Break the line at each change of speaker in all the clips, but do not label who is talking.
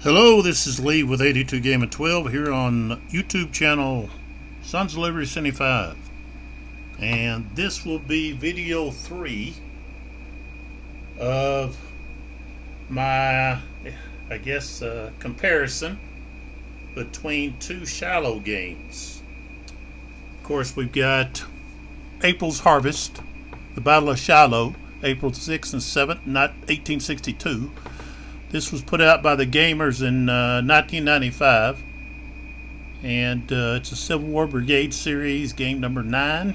Hello, this is Lee with 82 Game of 12 here on YouTube channel Sons of Liberty 75, and this will be video 3 of my, comparison between two Shiloh games. Of course, we've got April's Harvest, the Battle of Shiloh, April 6th and 7th, 1862. This was put out by the Gamers in 1995, and it's a Civil War Brigade Series, game number 9.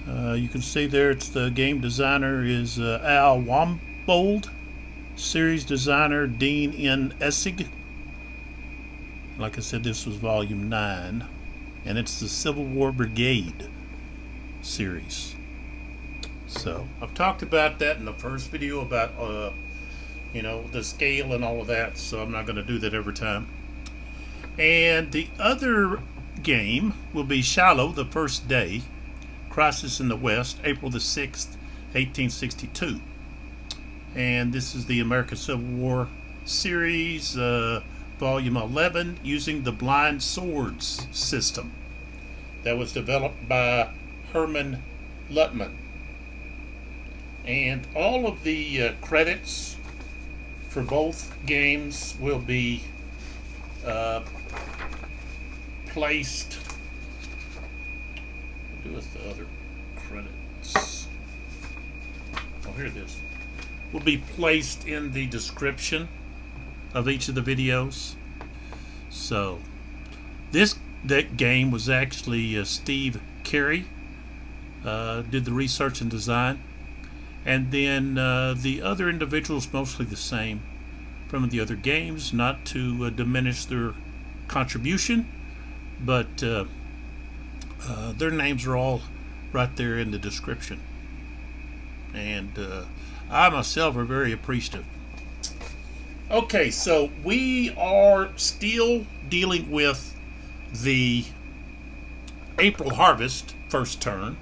You can see there, it's the game designer is Al Wambold, series designer Dean N. Essig. Like I said, this was volume 9, and it's the Civil War Brigade series. So I've talked about that in the first video about the scale and all of that, so I'm not going to do that every time. And the other game will be Shiloh, the First Day, Crisis in the West, April the 6th, 1862. And this is the American Civil War series, volume 11, using the blind swords system that was developed by Hermann Luttmann. And all of the credits for both games will be placed. What do with the other credits? Oh, here it is. Will be placed in the description of each of the videos. So that game was actually Steve Carey did the research and design. And then the other individuals, mostly the same from the other games, not to diminish their contribution, but their names are all right there in the description. And I myself are very appreciative. Okay, so we are still dealing with the April Harvest first turn,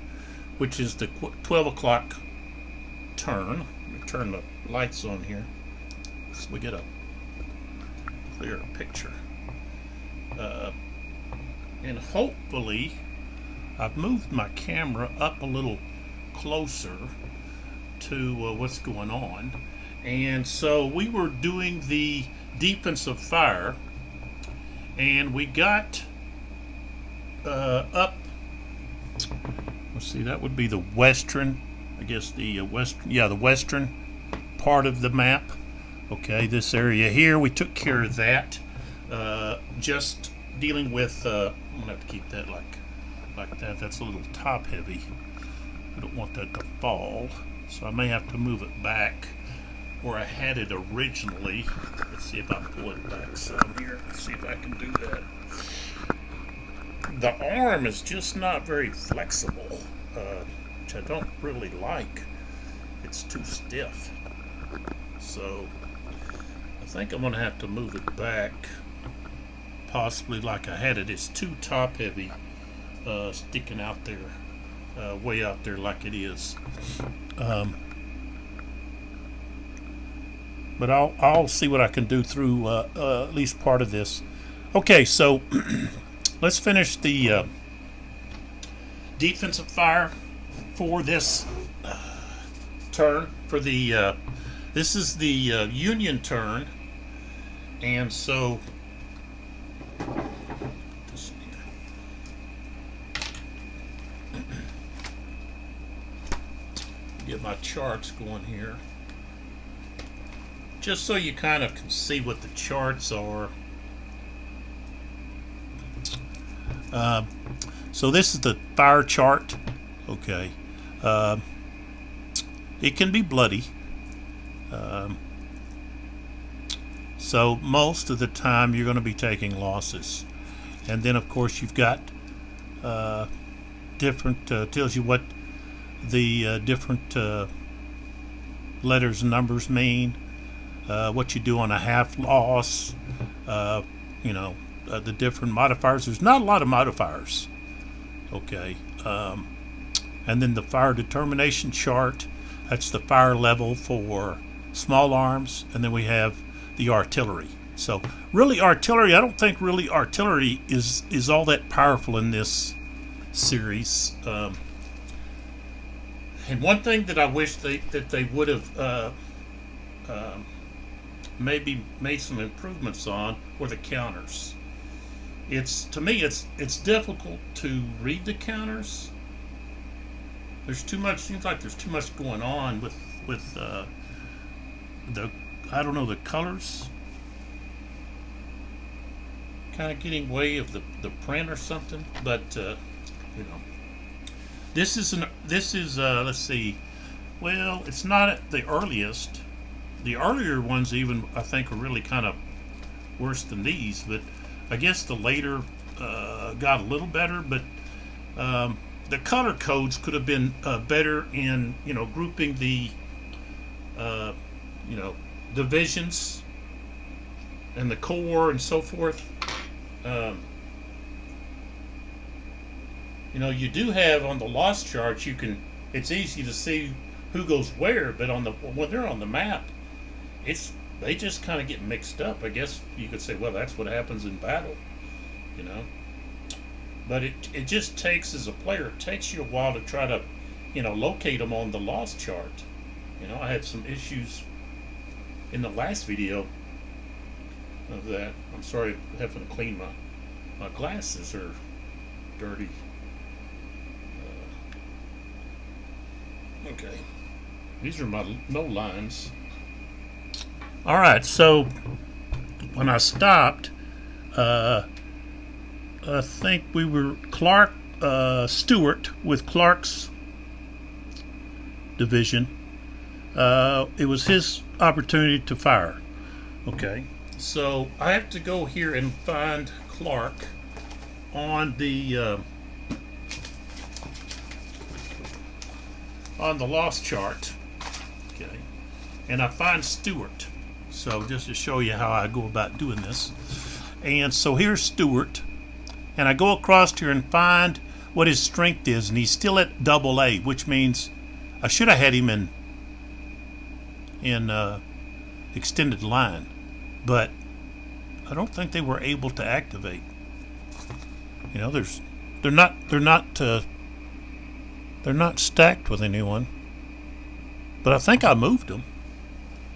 which is the 12 o'clock turn. Let me turn the lights on here so we get a clearer picture. And hopefully I've moved my camera up a little closer to what's going on. And so we were doing the defensive fire, and we got up, let's see, that would be the western, I guess the western part of the map. Okay, this area here, we took care of that. Just dealing with, I'm gonna have to keep that like that. That's a little top heavy. I don't want that to fall, so I may have to move it back where I had it originally. Let's see if I can pull it back some here. Let's see if I can do that. The arm is just not very flexible, which I don't really like. It's too stiff. So I think I'm going to have to move it back, possibly like I had it. It's too top heavy, sticking out there, way out there like it is. But I'll see what I can do through at least part of this. Okay, so let's finish the defensive fire for this turn. For the this is the Union turn, and so get my charts going here, just so you kind of can see what the charts are. So this is the fire chart. Okay, it can be bloody, so most of the time you're going to be taking losses. And then of course you've got different, tells you what the different letters and numbers mean, what you do on a half loss, the different modifiers. There's not a lot of modifiers. Okay, and then the fire determination chart, that's the fire level for small arms, and then we have the artillery. So really, artillery. I don't think really artillery is all that powerful in this series. And one thing that I wish they would have maybe made some improvements on were the counters. To me it's difficult to read the counters. There's too much. Seems like there's too much going on with the I don't know, the colors kind of getting way of the print or something. But this is let's see. Well, it's not at the earliest. The earlier ones even I think are really kind of worse than these, but I guess the later got a little better. But the color codes could have been better in grouping the divisions and the corps and so forth. You do have on the lost charts, it's easy to see who goes where, but when they're on the map, they just kind of get mixed up. I guess you could say, well, that's what happens in battle, But it just takes, as a player, it takes you a while to try to, locate them on the lost chart. I had some issues in the last video of that. I'm sorry, I'm having to clean my glasses are dirty. Okay, these are my no lines. All right, so when I stopped, I think we were Stewart with Clark's division. It was his opportunity to fire. Okay, so I have to go here and find Clark on the lost chart. Okay, and I find Stewart. So just to show you how I go about doing this. And so here's Stewart, and I go across here and find what his strength is, and he's still at AA, which means I should have had him in extended line, but I don't think they were able to activate. They're not stacked with anyone, but I think I moved them.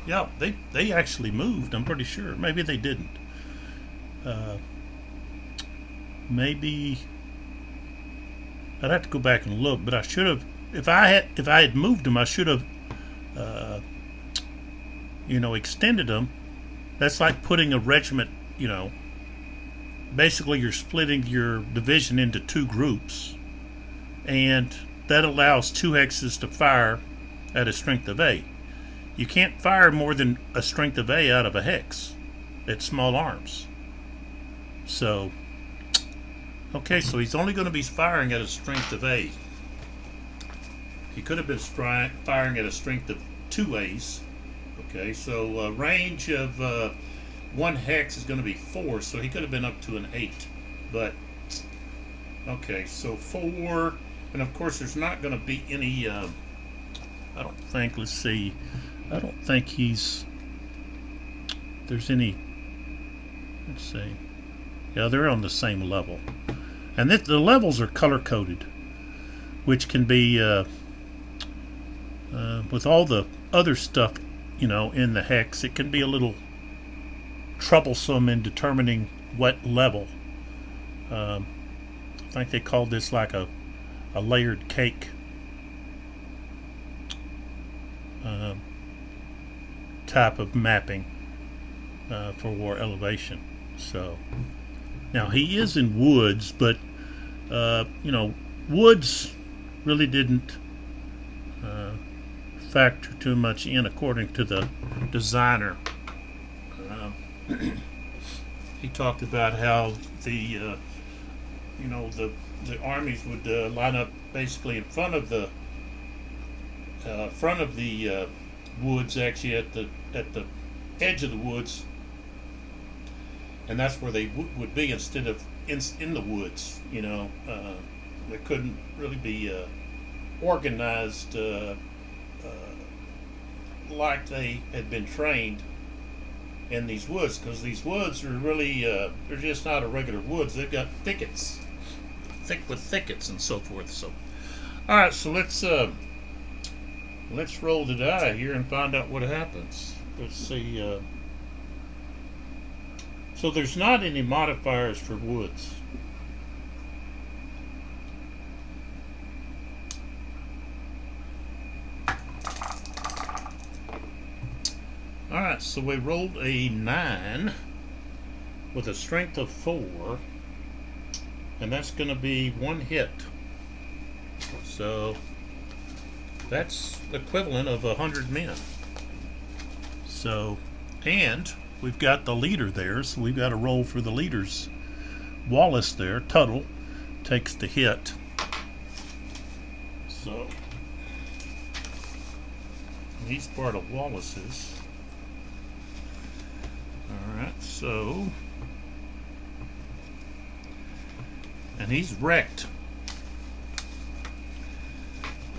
Yeah, they actually moved. I'm pretty sure. Maybe they didn't. Maybe I'd have to go back and look. But I should have. If I had moved them, I should have. Extended them. That's like putting a regiment. Basically you're splitting your division into two groups, and that allows two hexes to fire at a strength of A. You can't fire more than a strength of A out of a hex at small arms. So, okay, so he's only going to be firing at a strength of A. He could have been firing at a strength of 2 A's. Okay, so range of 1 hex is going to be 4, so he could have been up to an 8. But, okay, so 4, and of course there's not going to be any, I don't think, let's see, I don't think there's any, let's see, yeah, they're on the same level. And the levels are color-coded, which can be, with all the other stuff, in the hex, it can be a little troublesome in determining what level. I think they called this like a layered cake. Type of mapping for war elevation. So now he is in woods, but woods really didn't factor too much in according to the designer. He talked about how the armies would line up basically in front of the woods, actually at the edge of the woods, and that's where they would be instead of in the woods. They couldn't really be organized like they had been trained in these woods, because these woods are really they're just not a regular woods. They've got thickets, thick with thickets and so forth. So, all right, so let's roll the die here and find out what happens. Let's see. So there's not any modifiers for woods. Alright, so we rolled a 9 with a strength of 4, and that's going to be 1 hit. So that's equivalent of 100 men. So, and we've got the leader there, so we've got to roll for the leader's Wallace there. Tuttle takes the hit. So he's part of Wallace's. Alright, so, and he's wrecked.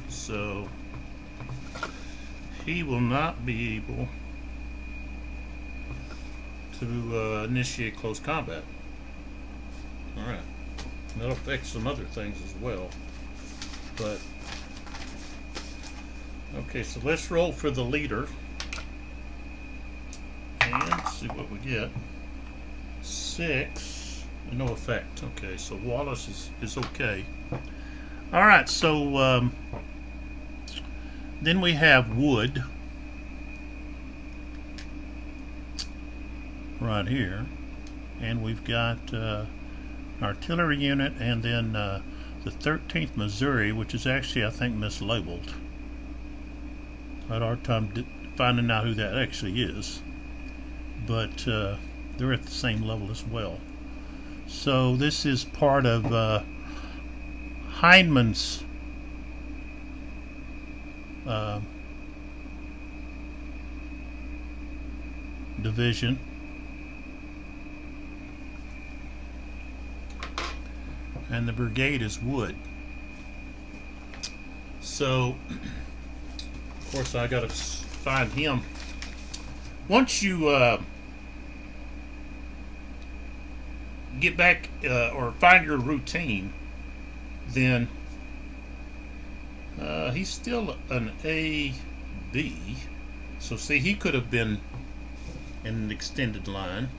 So he will not be able to initiate close combat. Alright, that'll affect some other things as well. But okay, so let's roll for the leader and see what we get. 6, no effect. Okay, so Wallace is okay. Alright, so then we have wood right here, and we've got artillery unit, and then the 13th Missouri, which is actually, I think, mislabeled. I had a hard time finding out who that actually is, but they're at the same level as well. So this is part of Hindman's division. And the brigade is wood. So, of course, I gotta find him. Once you get back or find your routine, then he's still an A-B. So see, he could have been in an extended line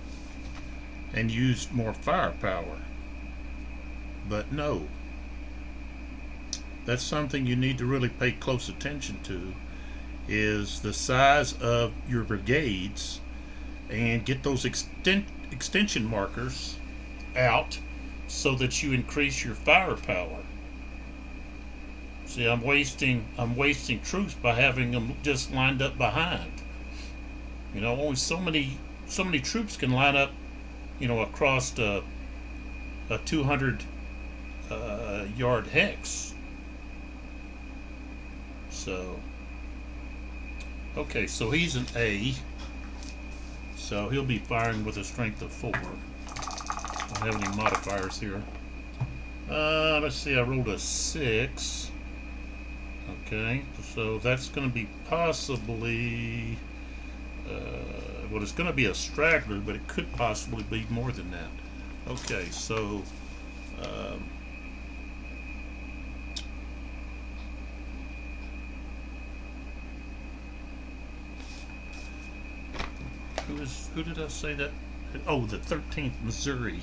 and used more firepower. But no. That's something you need to really pay close attention to, is the size of your brigades, and get those extension markers out so that you increase your firepower. See, I'm wasting troops by having them just lined up behind. You know, only so many troops can line up, you know, across a 200 yard hex. So, okay, so he's an A, so he'll be firing with a strength of 4. I don't have any modifiers here. Let's see, I rolled a 6. Okay, so that's going to be possibly, well, it's going to be a straggler, but it could possibly be more than that. Okay, so who did I say that? Oh, the 13th Missouri.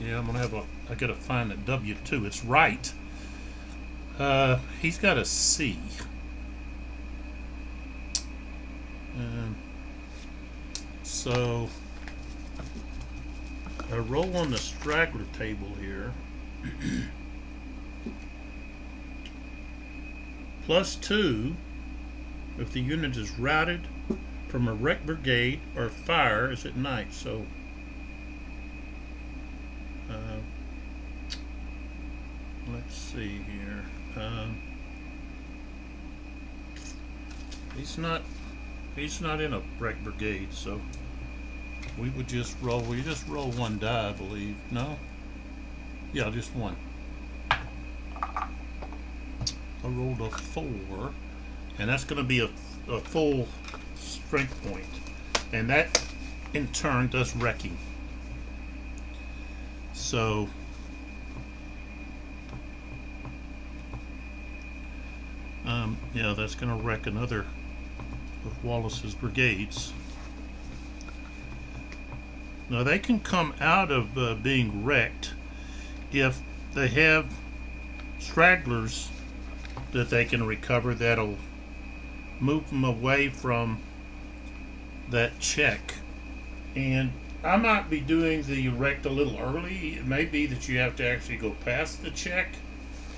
Yeah, I'm gonna I gotta find that W2. It's right. He's got a C. So I roll on the straggler table here. +2 if the unit is routed from a wreck brigade or fire is at night. So let's see here. He's not in a wreck brigade, so we would just roll. We just roll 1 die, I believe. No? Yeah, just 1. I rolled a 4, and that's going to be a full strength point, and that in turn does wrecking. So yeah, that's going to wreck another of Wallace's brigades. Now they can come out of being wrecked if they have stragglers that they can recover that'll move them away from that check. And I might be doing the wrecked a little early. It may be that you have to actually go past the check.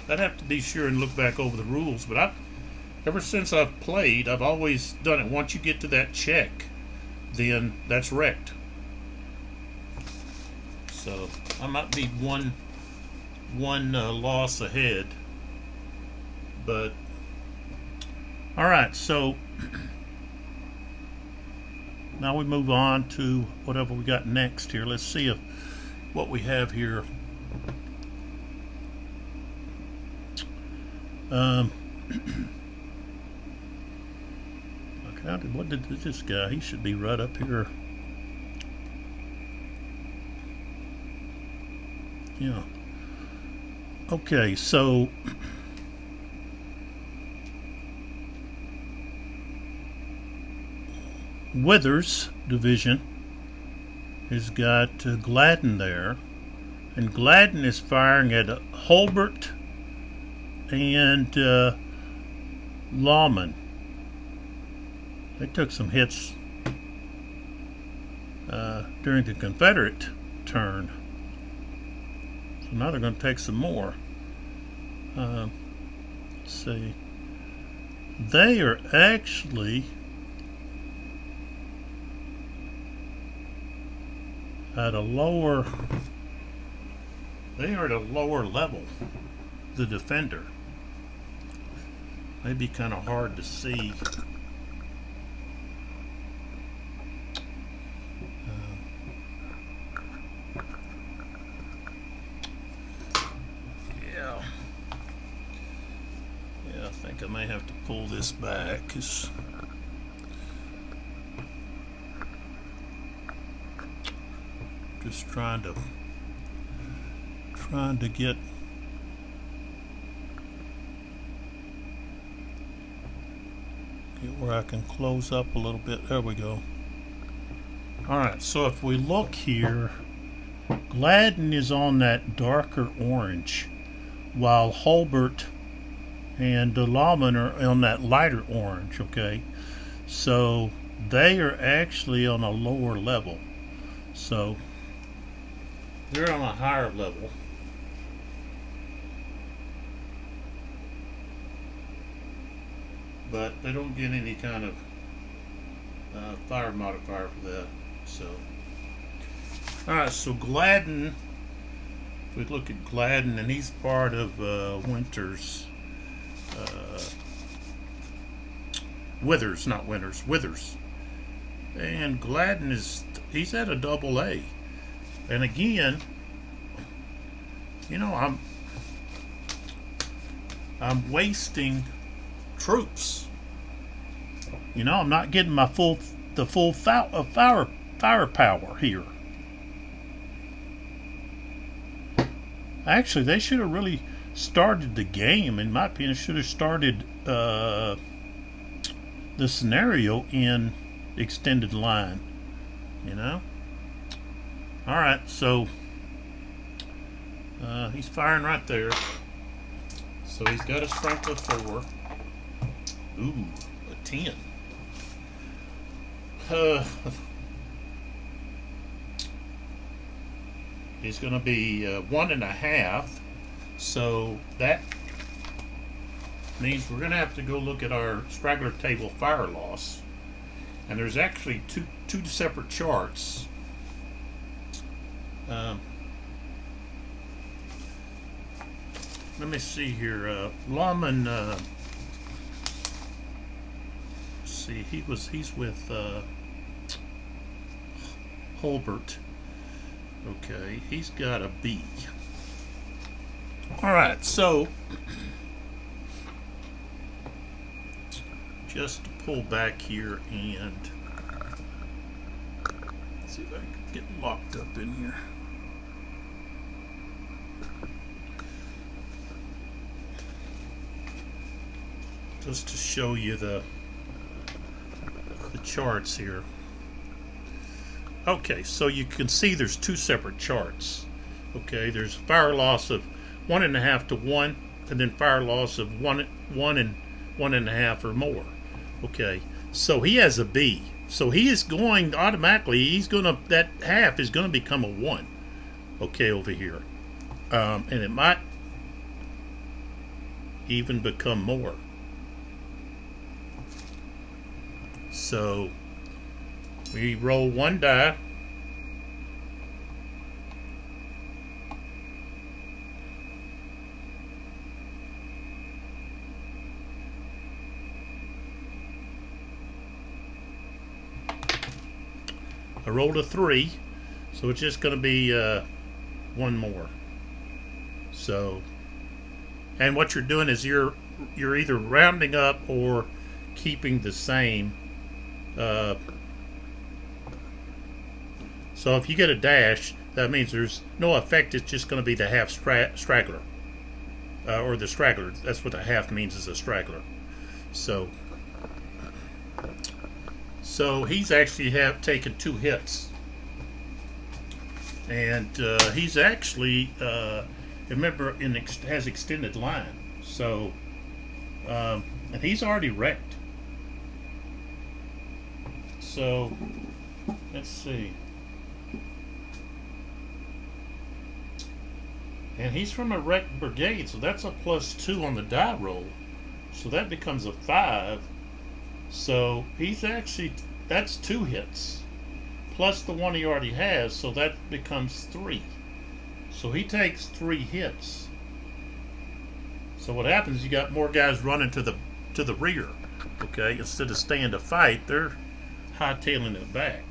I'd have to be sure and look back over the rules, but ever since I've played, I've always done it. Once you get to that check, then that's wrecked. So I might be one loss ahead, but all right. So now we move on to whatever we got next here. Let's see if what we have here. What did this guy? He should be right up here. Yeah. Okay, so Withers division has got Gladden there, and Gladden is firing at Hulbert and Lawman. They took some hits during the Confederate turn, so now they're going to take some more. Let's see. They are actually at a lower. They are at a lower level. The defender. May be kind of hard to see. I think I may have to pull this back, 'cause just trying to get where I can close up a little bit. There we go. All right, so if we look here, Gladden is on that darker orange, while Hulbert and the Lawman are on that lighter orange, okay? So they are actually on a lower level. So they're on a higher level. But they don't get any kind of fire modifier for that. So, alright, so Gladden, if we look at Gladden, and he's part of Withers. Withers. And Gladden he's at a double A. And again, you know, I'm wasting troops. You know, I'm not getting the full firepower here. Actually, they should have really started the game, in my opinion. Should have started the scenario in extended line. You know. All right, so he's firing right there. So he's got a strength of 4. Ooh, a 10. He's going to be 1.5. So that means we're going to have to go look at our straggler table fire loss. And there's actually two separate charts. Let me see here. Lawman. See, he's with Hulbert. Okay, he's got a B. All right, so just to pull back here and See if I can get locked up in here. Just to show you the charts here. Okay, so you can see there's two separate charts. Okay, there's fire loss of 1.5 to 1, and then fire loss of 1 and 1.5 or more. Okay, so he has a B. So he is going automatically. That half is gonna become a 1. Okay, over here, and it might even become more. So we roll 1 die. I rolled a 3, so it's just going to be 1 more. So, and what you're doing is you're either rounding up or keeping the same. So if you get a dash, that means there's no effect. It's just going to be the half straggler, or the straggler. That's what the half means, is a straggler. So he's actually taken 2 hits, and he's actually remember has extended line. So and he's already wrecked. So let's see. And he's from a wrecked brigade, so that's a +2 on the die roll. So that becomes a 5. So he's actually, that's 2 hits. Plus the one he already has, so that becomes 3. So he takes 3 hits. So what happens, you got more guys running to the rear. Okay, instead of staying to fight, they're hightailing it back.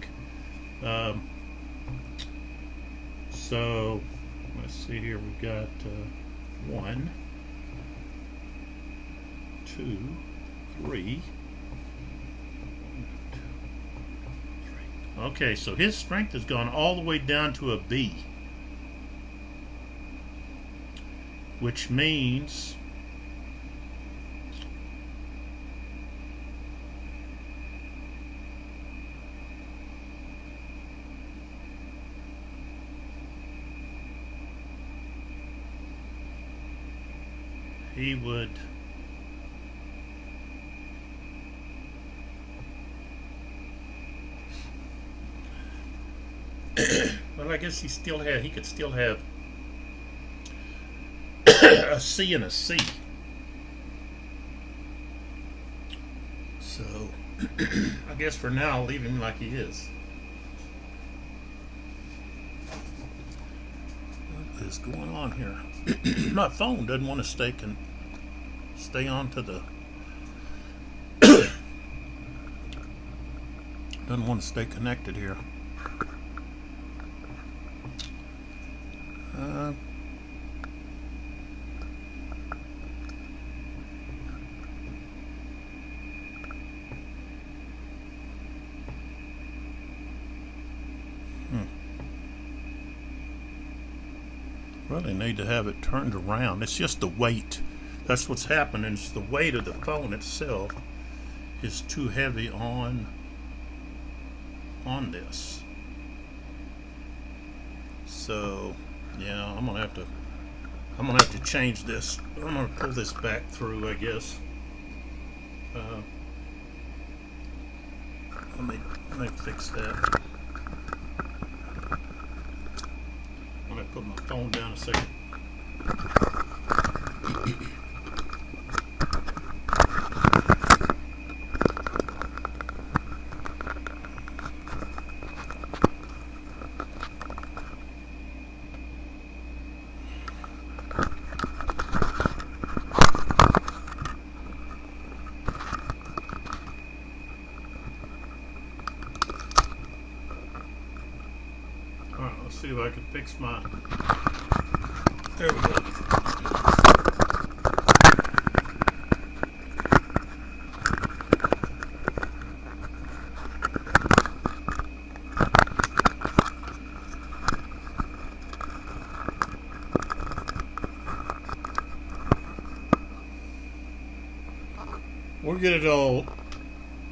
So let's see here. We've got 1, 2, 3. Okay, so his strength has gone all the way down to a B, which means he would well, I guess he could still have a C and a C. So I guess for now I'll leave him like he is. What is going on here? My phone doesn't want to stay on to the doesn't want to stay connected here. Really need to have it turned around. It's just the weight. That's what's happening. It's the weight of the phone itself is too heavy on this. So yeah, I'm gonna have to change this. I'm gonna pull this back through, I guess. Let me fix that. I'm gonna put my phone down a second. See if I can fix my. There we go. We'll get it all.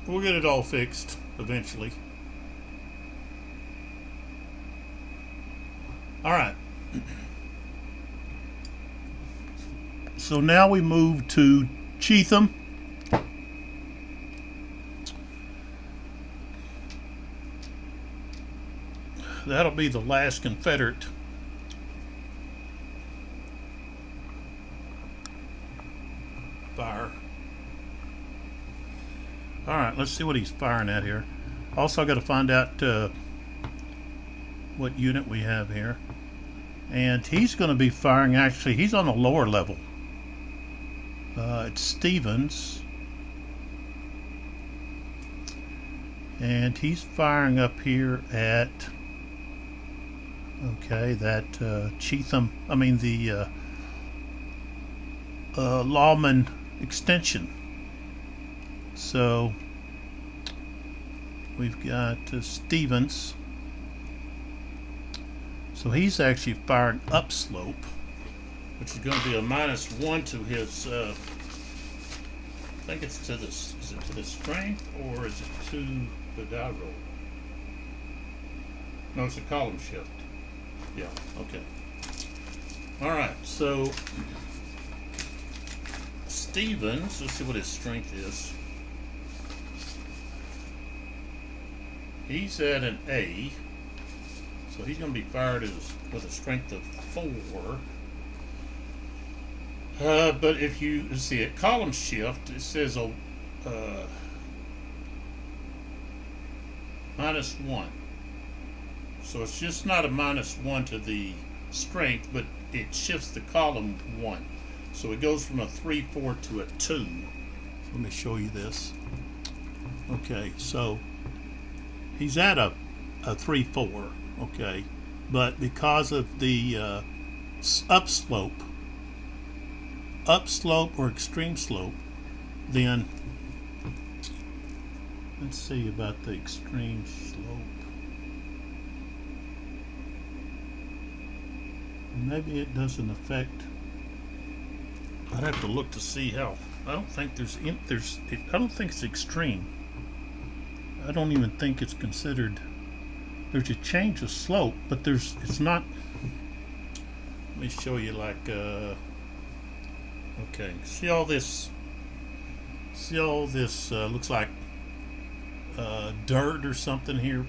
We'll get it all fixed eventually. All right. So now we move to Cheatham. That'll be the last Confederate fire. All right, let's see what he's firing at here. Also, I got to find out what unit we have here. And he's going to be firing, actually, he's on the lower level. It's Stevens. And he's firing up here at, okay, that Cheatham, I mean the Lawman extension. So we've got Stevens. So he's actually firing upslope, which is going to be a -1 to his, I think it's to this, is it to the strength or is it to the die roll? No, it's a column shift. Yeah, okay. Alright, so Stevens, let's see what his strength is. He's at an A, so he's going to be fired with a strength of 4. But if you see at column shift, it says a -1. So it's just not a -1 to the strength, but it shifts the column 1. So it goes from a 3-4 to a 2. Let me show you this. Okay, so he's at a 3-4. Okay, but because of the upslope or extreme slope, then let's see about the extreme slope. Maybe it doesn't affect. I'd have to look to see how. I don't think I don't think it's extreme. I don't even think it's considered. There's a change of slope, but it's not. Let me show you, like, okay, see all this looks like dirt or something here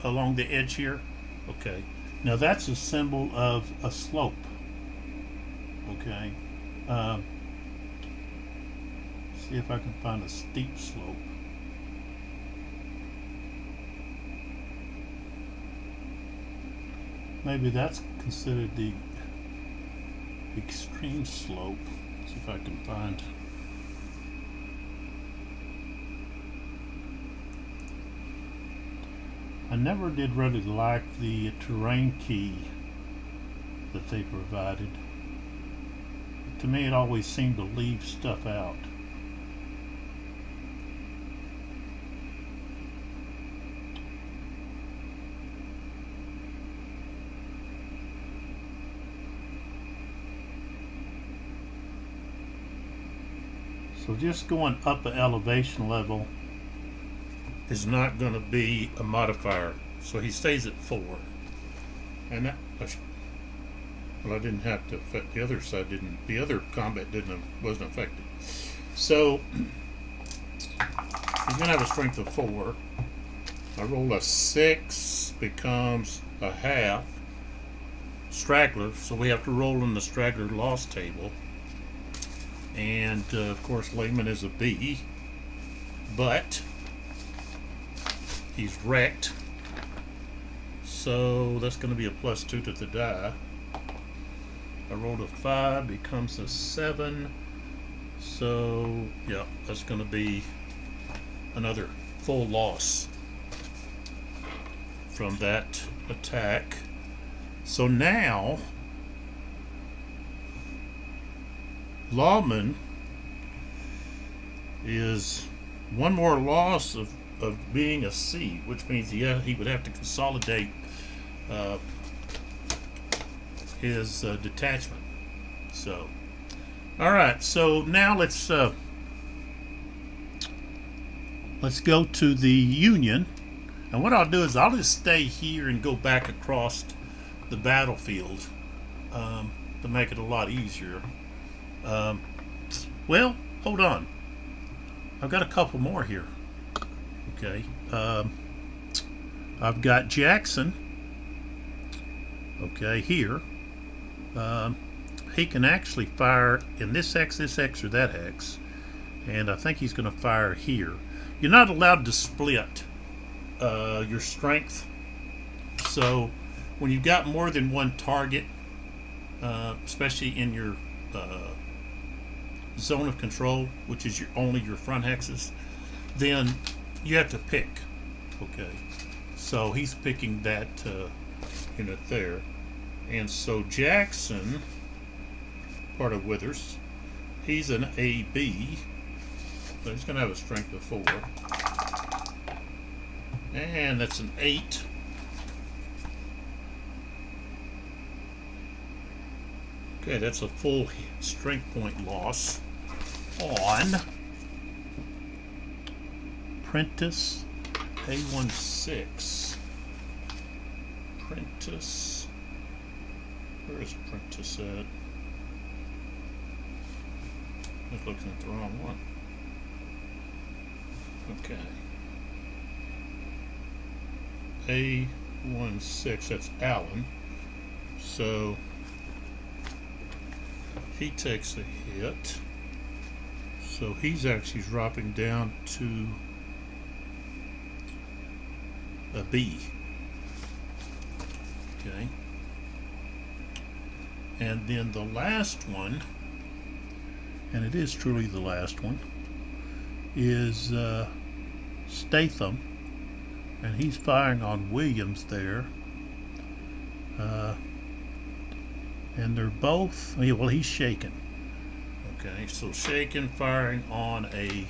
along the edge here. Okay, now that's a symbol of a slope. Okay, see if I can find a steep slope. Maybe that's considered the extreme slope. Let's see if I can find. I never did really like the terrain key that they provided. To me, it always seemed to leave stuff out. So just going up an elevation level is not going to be a modifier. So he stays at 4. And that, well, I didn't have to affect the other side. The other combat wasn't affected. So he's going to have a strength of 4. I roll a 6, becomes a half. Straggler, so we have to roll in the straggler loss table. And of course layman is a B, but he's wrecked, so that's going to be a +2 to the die. I rolled a 5, becomes a 7, so yeah, that's going to be another full loss from that attack. So now Lawman is one more loss of being a C, which means he would have to consolidate his detachment. So, all right. So now let's let's go to the Union. And what I'll do is I'll just stay here and go back across the battlefield to make it a lot easier. Well, hold on. I've got a couple more here. Okay. I've got Jackson. Okay, here. He can actually fire in this hex, or that hex. And I think he's going to fire here. You're not allowed to split your strength. So when you've got more than one target, especially in your zone of control, which is only your front hexes, then you have to pick. Okay, so he's picking that unit there. And so Jackson, part of Withers, he's an AB, so he's going to have a strength of 4. And that's an 8. Okay, that's a full strength point loss on Prentice A16. Prentice. Where is Prentice at? I was looking at the wrong one. Okay. A16, that's Allen. So he takes a hit. So he's actually dropping down to a B. Okay. And then the last one, and it is truly the last one, is Statham, and he's firing on Williams there. And they're both, well, he's shaken. Okay, so shaken, firing on a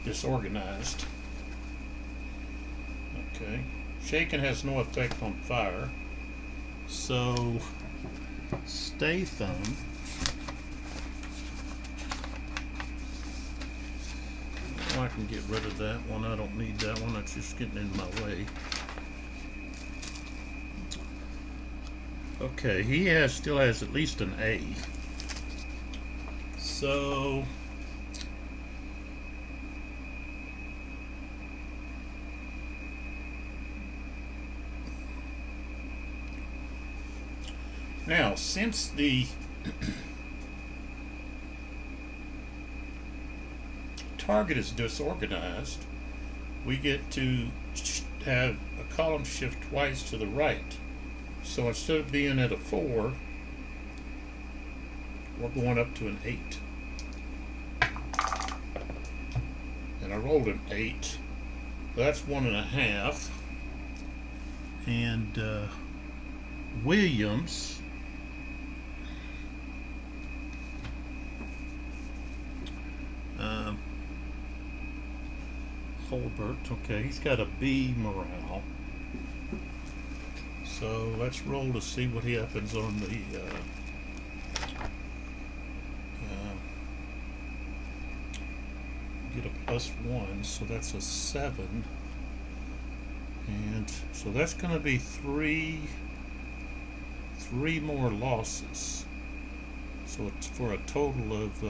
disorganized. Okay, shaken has no effect on fire. So Statham, oh, I can get rid of that one. I don't need that one. That's just getting in my way. Okay, he still has at least an A. So now, since the target is disorganized, we get to have a column shift twice to the right. So instead of being at a 4, we're going up to an 8. And I rolled an 8. That's 1.5. And Williams, Holbert, okay, he's got a B morale. So let's roll to see what happens on the get a +1, so that's a 7, and so that's going to be three more losses. So it's for a total of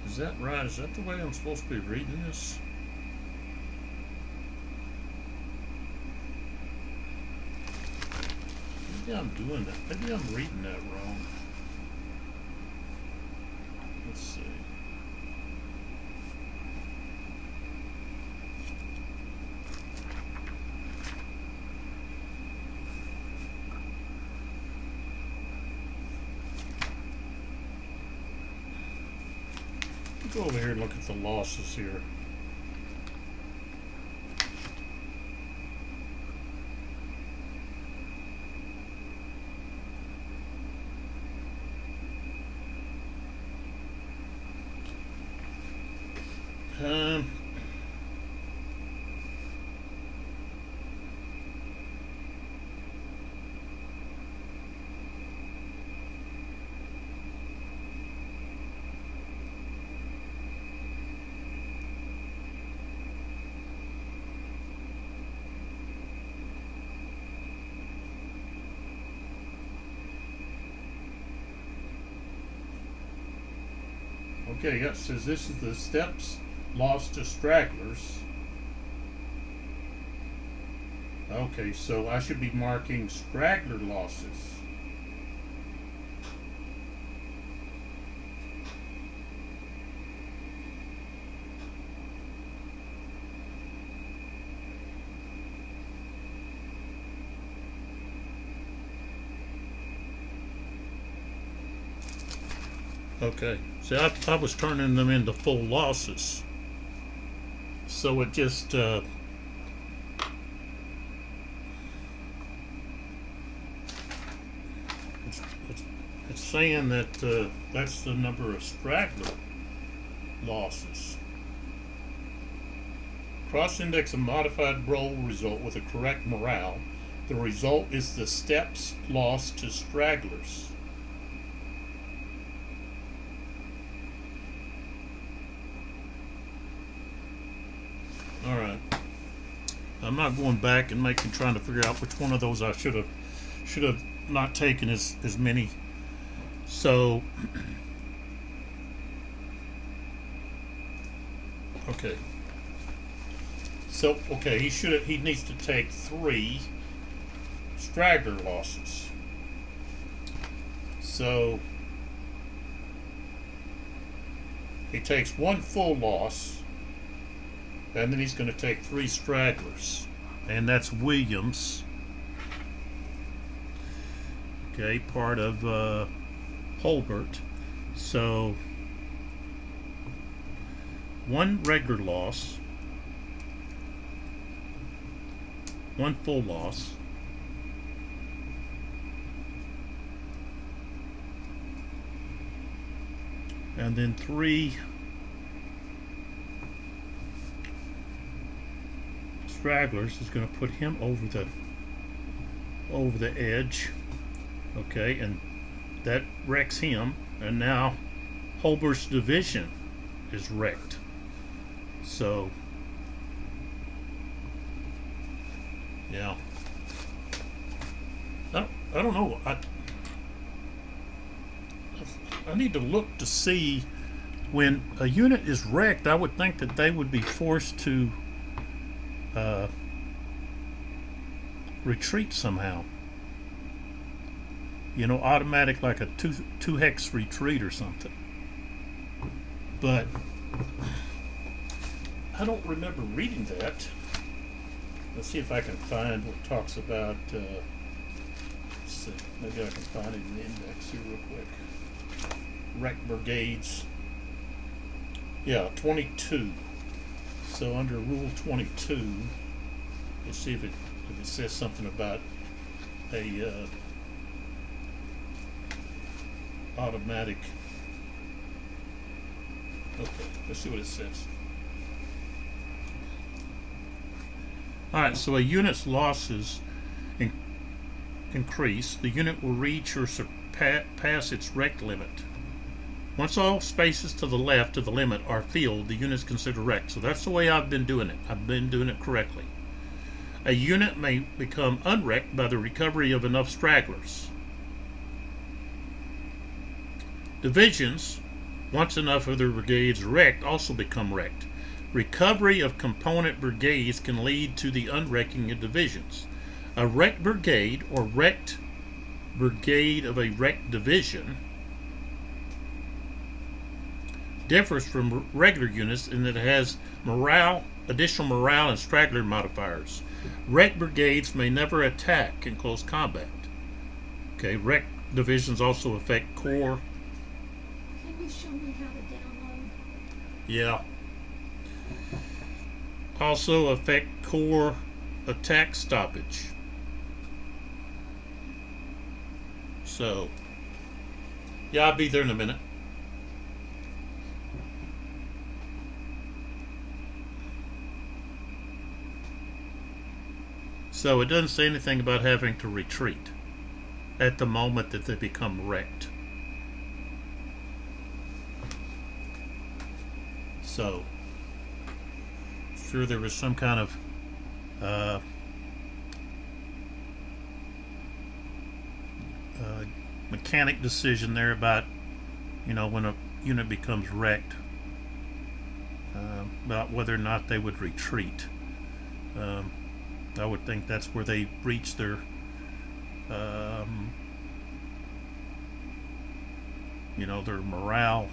is that right? Is that the way I'm supposed to be reading this? Maybe I'm doing that. Maybe I'm reading that wrong. Let's see. Go over here and look at the losses here. Okay, that says this is the steps lost to stragglers. Okay, so I should be marking straggler losses. Okay, see, I was turning them into full losses. So it just, it's saying that that's the number of straggler losses. Cross-index a modified roll result with a correct morale. The result is the steps lost to stragglers. All right. I'm not going back and trying to figure out which one of those I should have not taken as many. So, okay. So, okay, he needs to take 3 straggler losses. So, he takes 1 full loss. And then he's going to take 3 stragglers. And that's Williams. Okay, part of Holbert. So, 1 regular loss. 1 full loss. And then 3 stragglers is going to put him over the edge. Okay, and that wrecks him, and now Holbert's division is wrecked. So yeah, I don't know. I need to look to see when a unit is wrecked. I would think that they would be forced to retreat somehow. You know, automatic, like a two hex retreat or something. But I don't remember reading that. Let's see if I can find what talks about. Let's see, maybe I can find it in the index here real quick. Wreck brigades. Yeah, 22. So under Rule 22, let's see if it says something about a automatic. Okay, let's see what it says. Alright, so a unit's losses increase. The unit will reach or surpass its wreck limit. Once all spaces to the left of the limit are filled, the unit is considered wrecked. So that's the way I've been doing it. I've been doing it correctly. A unit may become unwrecked by the recovery of enough stragglers. Divisions, once enough of their brigades wrecked, also become wrecked. Recovery of component brigades can lead to the unwrecking of divisions. A wrecked brigade or wrecked brigade of a wrecked division differs from regular units in that it has additional morale and straggler modifiers. Wrecked brigades may never attack in close combat. Okay, wrecked divisions also affect corps.
Can you show me how to download?
Yeah. Also affect corps attack stoppage. So, yeah, I'll be there in a minute. So it doesn't say anything about having to retreat at the moment that they become wrecked. So, sure there was some kind of mechanic decision there about, you know, when unit becomes wrecked, about whether or not they would retreat. I would think that's where they reach their their morale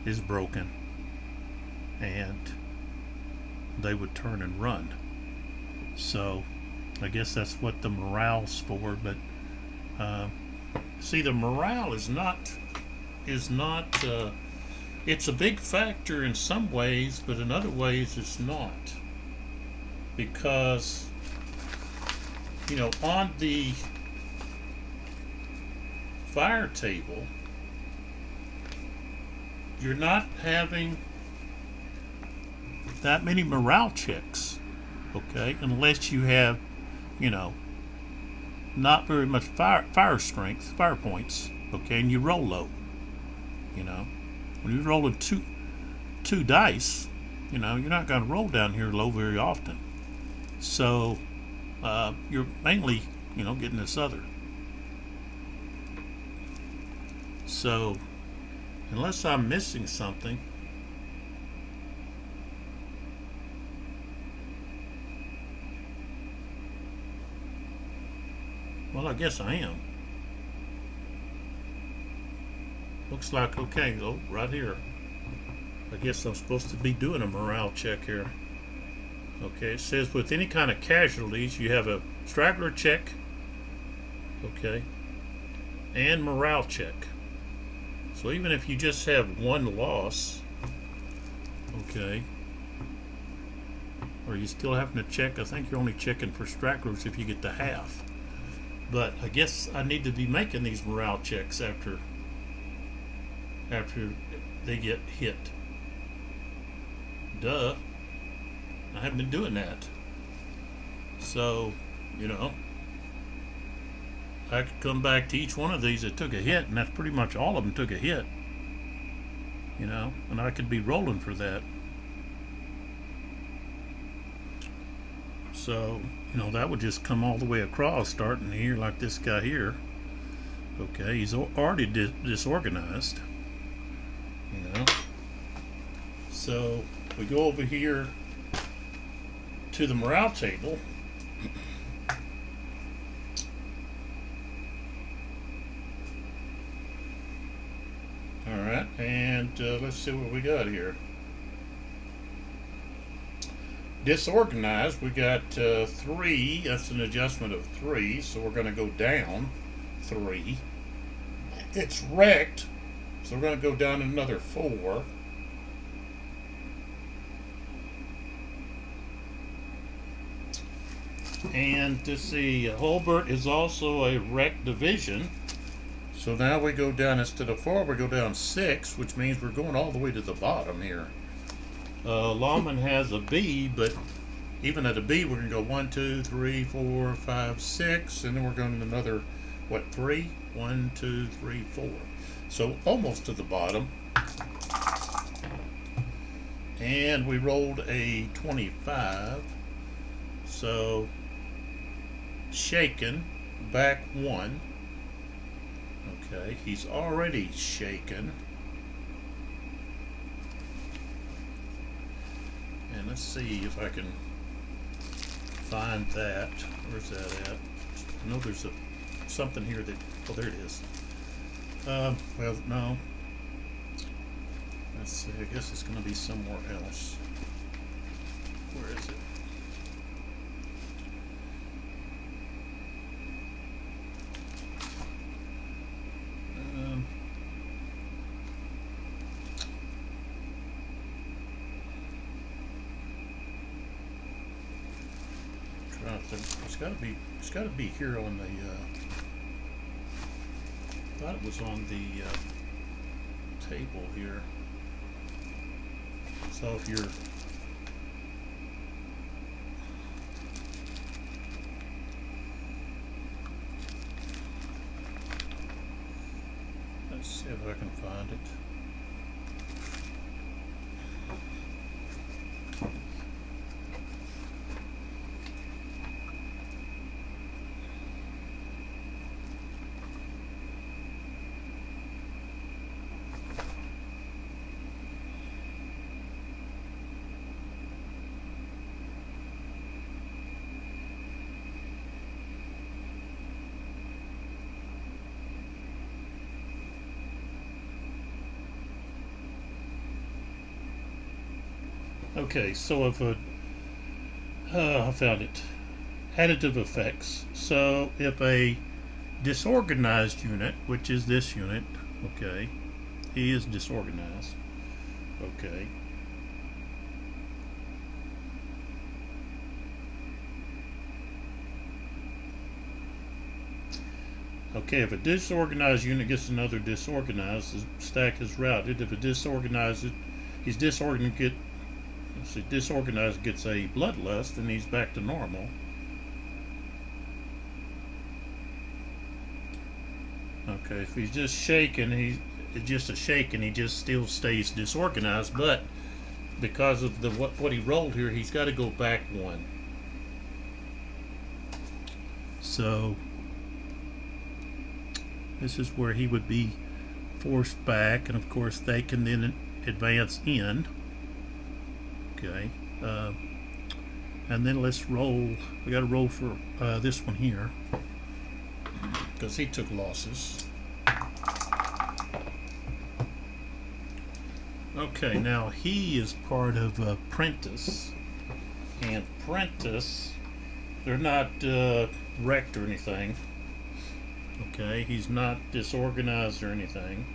is broken, and they would turn and run. So I guess that's what the morale's for. But see, the morale is not it's a big factor in some ways, but in other ways it's not, because on the fire table you're not having that many morale checks, okay, unless you have not very much fire strength, fire points, okay, and you roll low. When you're rolling two dice, you're not going to roll down here low very often. So you're mainly getting this other. So unless I'm missing something, well, I guess I am. Looks like, okay, oh, right here. I guess I'm supposed to be doing a morale check here. Okay, it says with any kind of casualties, you have a straggler check, okay, and morale check. So even if you just have one loss, okay, or you still having to check, I think you're only checking for stragglers if you get to half. But I guess I need to be making these morale checks after they get hit. Duh. I haven't been doing that. So, I could come back to each one of these that took a hit, and that's pretty much all of them took a hit. And I could be rolling for that. So, that would just come all the way across, starting here like this guy here. Okay, he's already disorganized. So, we go over here to the morale table. Alright, and let's see what we got here. Disorganized, we got 3. That's an adjustment of 3, so we're going to go down 3. It's wrecked, so we're going to go down another 4. And to see, Holbert is also a wrecked division. So now we go down, instead of 4, we go down 6, which means we're going all the way to the bottom here. Lawman has a B, but even at a B, we're going to go 1, 2, 3, 4, 5, 6, and then we're going to another, 3? 1, 2, 3, 4. So almost to the bottom. And we rolled a 25. So shaken, back 1. Okay, he's already shaken. And let's see if I can find that. Where's that at? I know there's something here that, oh, there it is. Well, no. Let's see, I guess it's going to be somewhere else. Where is it? It's got to be here on the. I thought it was on the table here. So if you're let's see if I can find it. Okay, so if a I found it. Additive effects. So if a disorganized unit, which is this unit, okay, he is disorganized. Okay. Okay, if a disorganized unit gets another disorganized, the stack is routed. If a disorganized, he's disorganized, disorganized gets a bloodlust, and he's back to normal. Okay, if he's just shaken, it's just a shake, and he just still stays disorganized. But because of the what he rolled here, he's got to go back one. So this is where he would be forced back, and of course they can then advance in. Okay, and then let's roll. We got to roll for this one here because he took losses. Okay, now he is part of Prentice, and Prentice, they're not wrecked or anything. Okay, he's not disorganized or anything,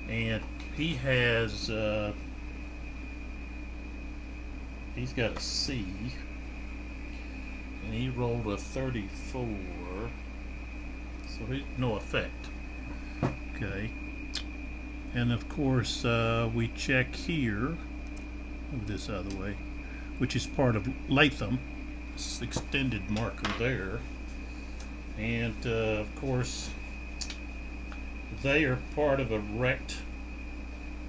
and he has he's got a C, and he rolled a 34, so he no effect. Okay, and of course we check here, move this out of the way, which is part of Latham, this extended marker there. And of course, they are part of a wrecked.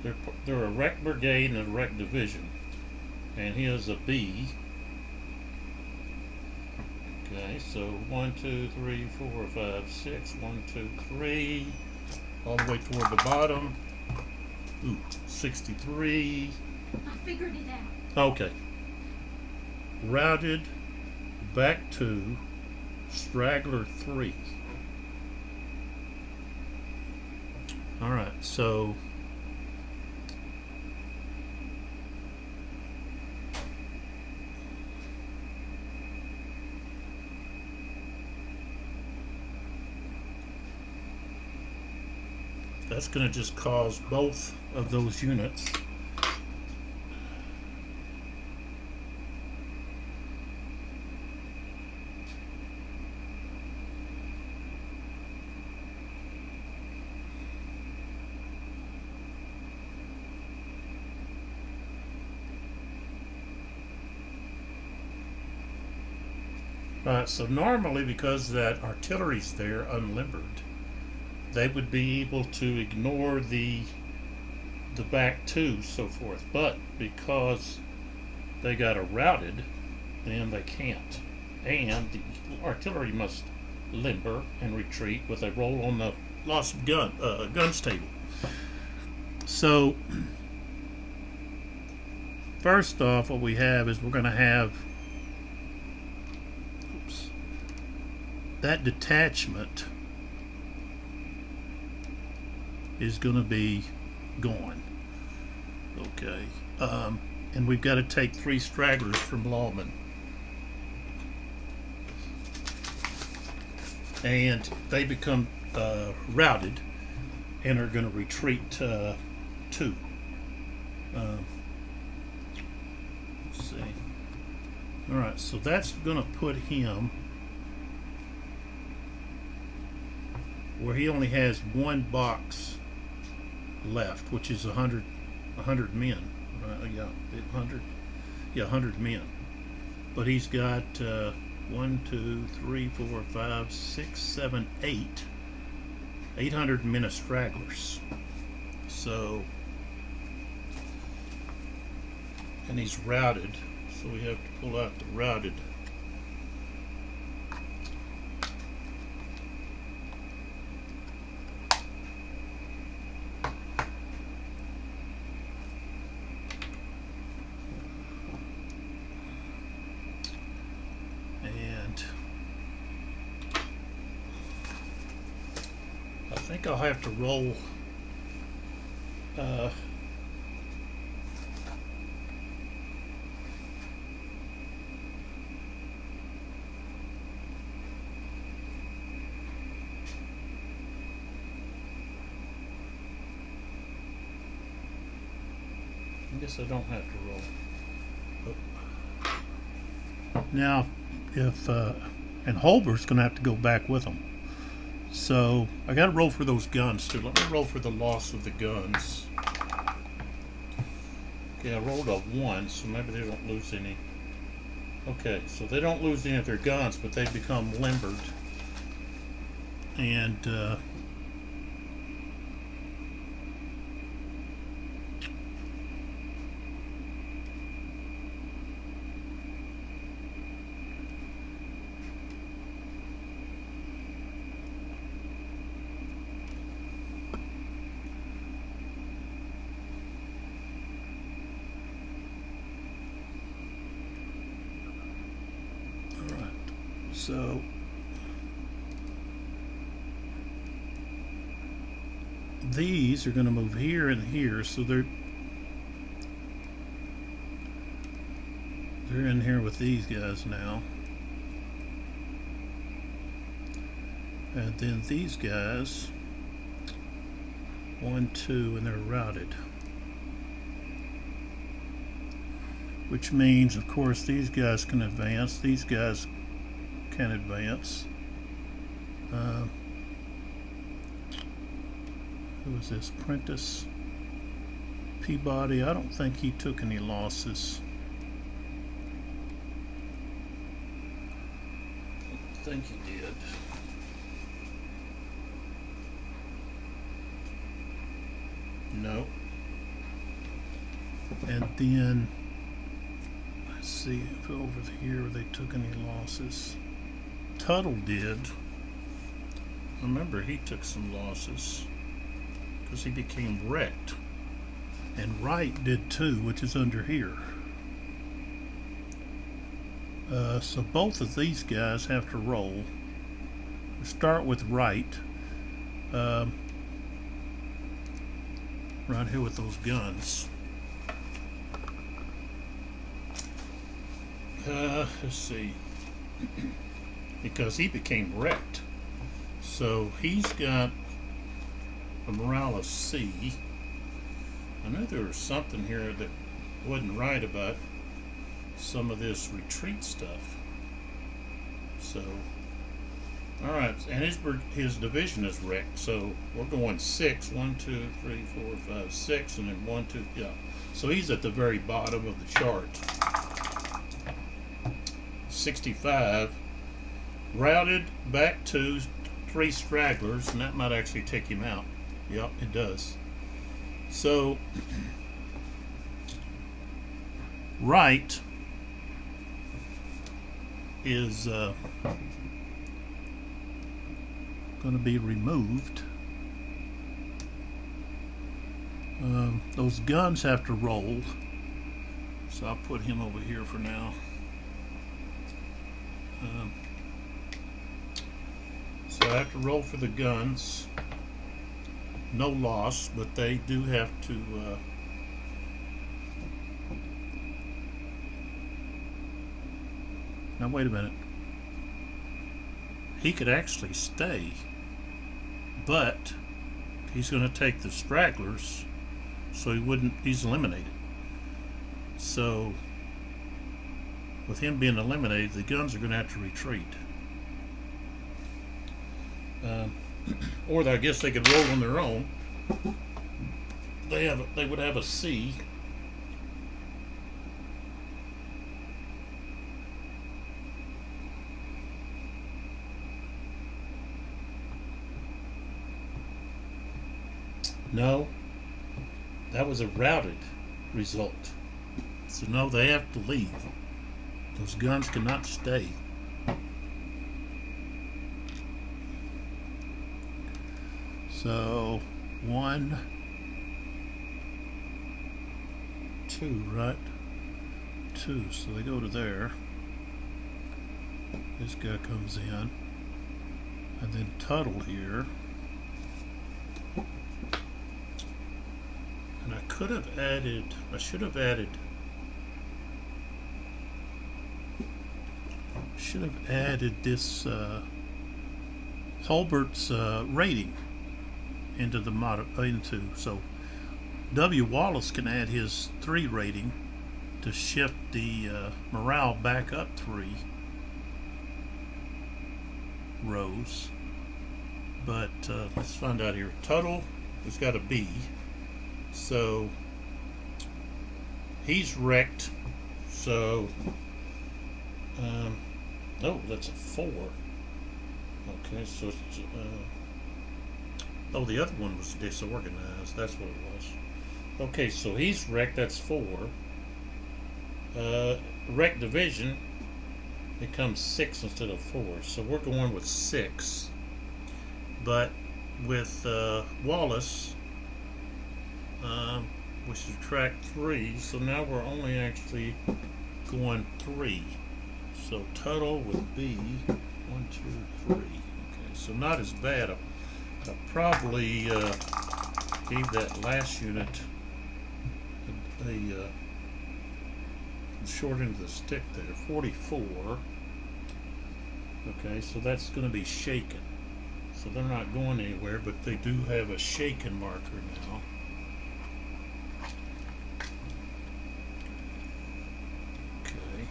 They're a wrecked brigade and a wrecked division, and he is a B. Okay, so 1, 2, 3, 4, 5, 6. 1, 2, 3, all the way toward the bottom. Ooh, 63.
I figured it out.
Okay. Routed back to Straggler 3. Alright, so that's going to just cause both of those units so normally, because that artillery's there unlimbered, they would be able to ignore the back two, so forth. But because they got a routed, then they can't. And the artillery must limber and retreat with a roll on the loss of guns table. So first off, what we have is we're going to have that detachment is going to be gone. Okay, and we've got to take 3 stragglers from Lawman, and they become routed and are going to retreat 2. Let's see. All right, so that's going to put him where he only has 1 box left, which is 100 men. Yeah, 100 men. But he's got 1, 2, 3, 4, 5, 6, 7, 800 men of stragglers. So, and he's routed, so we have to pull out the routed. I think I'll have to roll I guess I don't have to roll. Now, if and Holbert's going to have to go back with them. So I got to roll for those guns too. Let me roll for the loss of the guns. Okay, I rolled a 1, so maybe they don't lose any. Okay, so they don't lose any of their guns, but they become limbered. And so these are going to move here and here, so they're in here with these guys now. And then these guys, 1, 2, and they're routed. Which means, of course, these guys can advance, these guys can advance. Who was this? Prentice? Peabody? I don't think he took any losses. I think he did. No. And then let's see if over here they took any losses. Tuttle did. Remember, he took some losses because he became wrecked. And Wright did too, which is under here. So both of these guys have to roll. We'll start with Wright. Right here with those guns. Let's see. Because he became wrecked. So he's got a morale of C. I know there was something here that wasn't right about some of this retreat stuff. So, alright, and his division is wrecked, so we're going 6. 1, 2, 3, 4, 5, 6, and then 1, 2, yeah. So he's at the very bottom of the chart. 65. Routed back to 3 stragglers, and that might actually take him out. Yep, it does. So, Wright is going to be removed. Those guns have to roll, so I'll put him over here for now. So I have to roll for the guns. No loss, but they do have to now wait a minute. He could actually stay, but he's going to take the stragglers, so he's eliminated. So with him being eliminated, the guns are going to have to retreat. Or I guess they could roll on their own. They would have a C. No, that was a routed result. So no, they have to leave. Those guns cannot stay. So 1, 2, right? 2. So they go to there. This guy comes in, and then Tuttle here. And I should have added this Holbert's rating into the so W. Wallace can add his 3 rating to shift the morale back up 3 rows. But let's find out here. Total has got a B. So he's wrecked. So, oh, that's a 4. Okay, so it's, oh, the other one was disorganized. That's what it was. Okay, so he's wrecked. That's 4. Wreck division becomes 6 instead of 4. So we're going with 6. But with Wallace, we subtract 3. So now we're only actually going 3. So total would be 1, 2, 3. Okay, so not as bad. I probably gave that last unit the short end of the stick there, 44. Okay, so that's going to be shaken. So they're not going anywhere, but they do have a shaken marker now. Okay.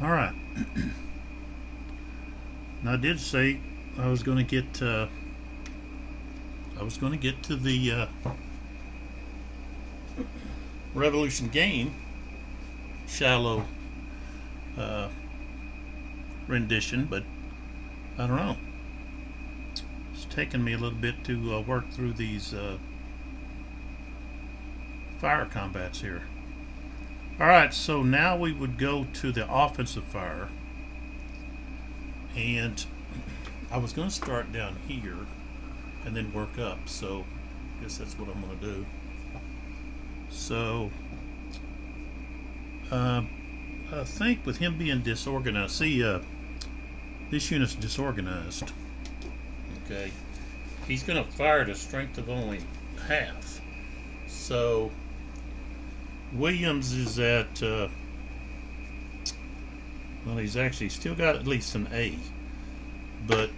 All right. Now I did say I was going to get to the Revolution game Shiloh rendition, but I don't know. It's taken me a little bit to work through these fire combats here. Alright, so now we would go to the offensive fire, and I was going to start down here and then work up, so I guess that's what I'm going to do. So I think with him being disorganized, see, this unit's disorganized. Okay, he's going to fire at a strength of only half, so Williams is at, well, he's actually still got at least an A, but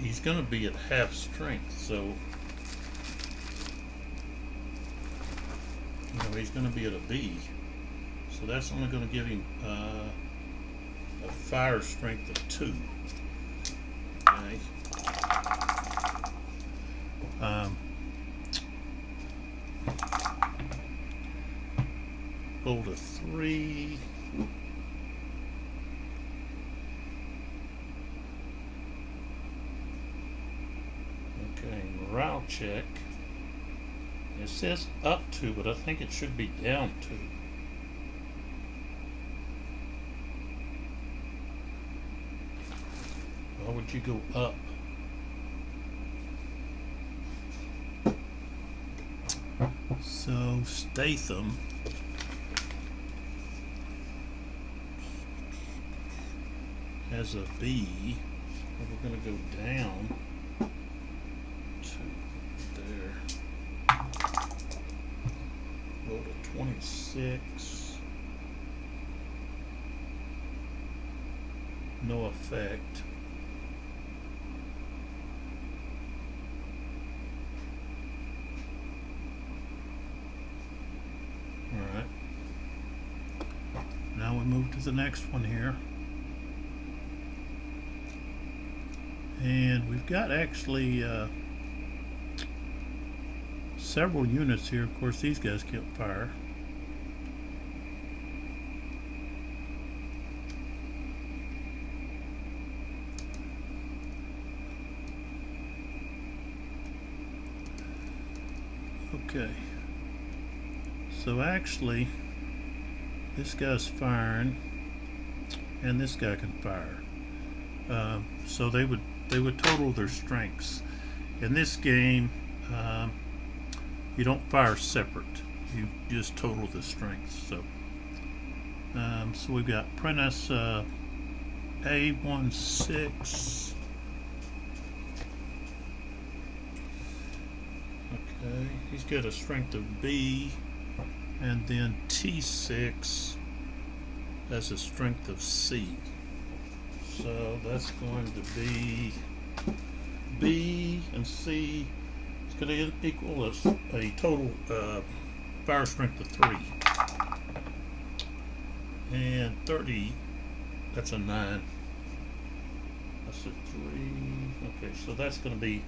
he's going to be at half strength, so you know, he's going to be at a B, so that's only going to give him a fire strength of 2. Okay. Hold a 3. Okay, morale check. It says up 2, but I think it should be down 2. Why would you go up? So Statham has a B, and we're going to go down to there. Roll to 26. No effect. Alright. Now we move to the next one here. And we've got actually several units here. Of course, these guys can't fire. Okay. So actually, this guy's firing, and this guy can fire. So they would total their strengths. In this game, you don't fire separate. You just total the strengths. So So we've got Prentice A16. Okay, he's got a strength of B, and then T6 has a strength of C. So that's going to be B and C. It's going to equal a total fire strength of 3. And 30, that's a 9. That's a 3. Okay, so that's going to be,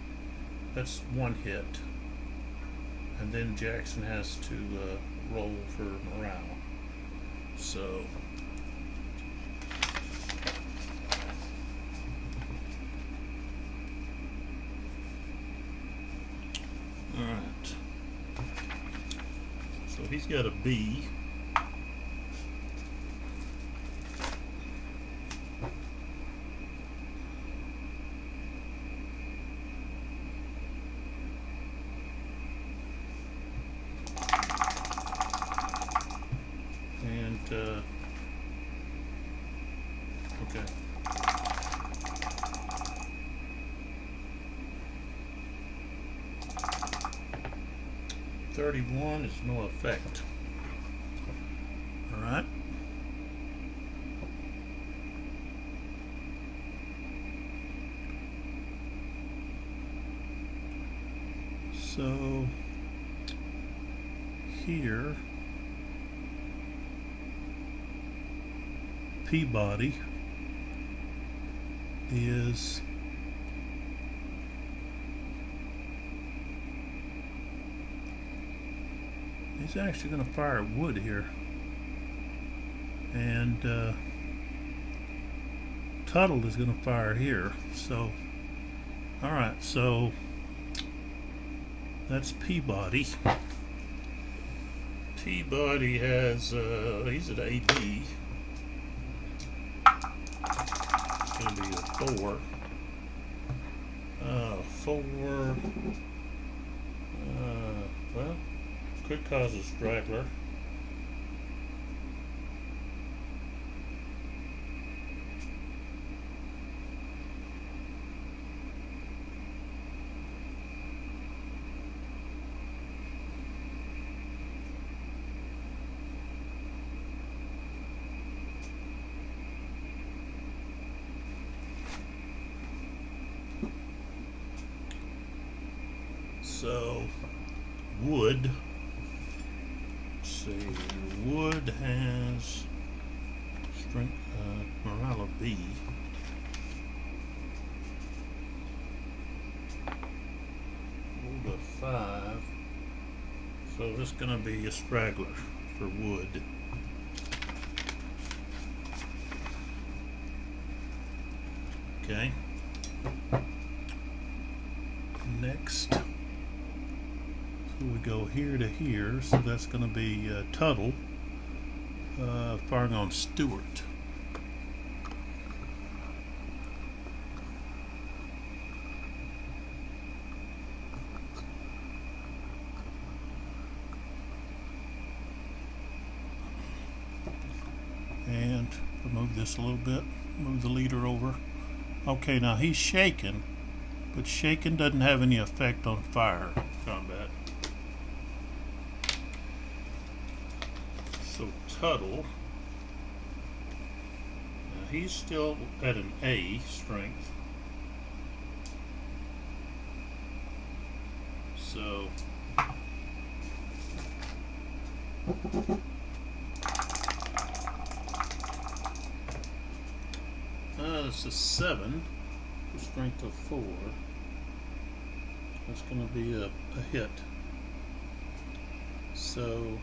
that's 1 hit. And then Jackson has to roll for morale. So alright. So he's got a B. Okay. 31 is no effect. All right. So here, Peabody is he's actually going to fire at Wood here, and Tuttle is going to fire here. So all right, so that's Peabody. Peabody has he's at AB. It's going to be a 4. 4. Well, could cause a straggler. So, Wood, let's see, Wood has strength, morale of B. Rolled a 5. So this is going to be a straggler for Wood. Okay. Next. We go here to here, so that's going to be Tuttle firing on Stewart. And I'll move this a little bit, move the leader over. Okay, now he's shaken, but shaken doesn't have any effect on fire combat. So Tuttle, now he's still at an A strength. So that's a 7 for strength of 4. That's going to be a hit. So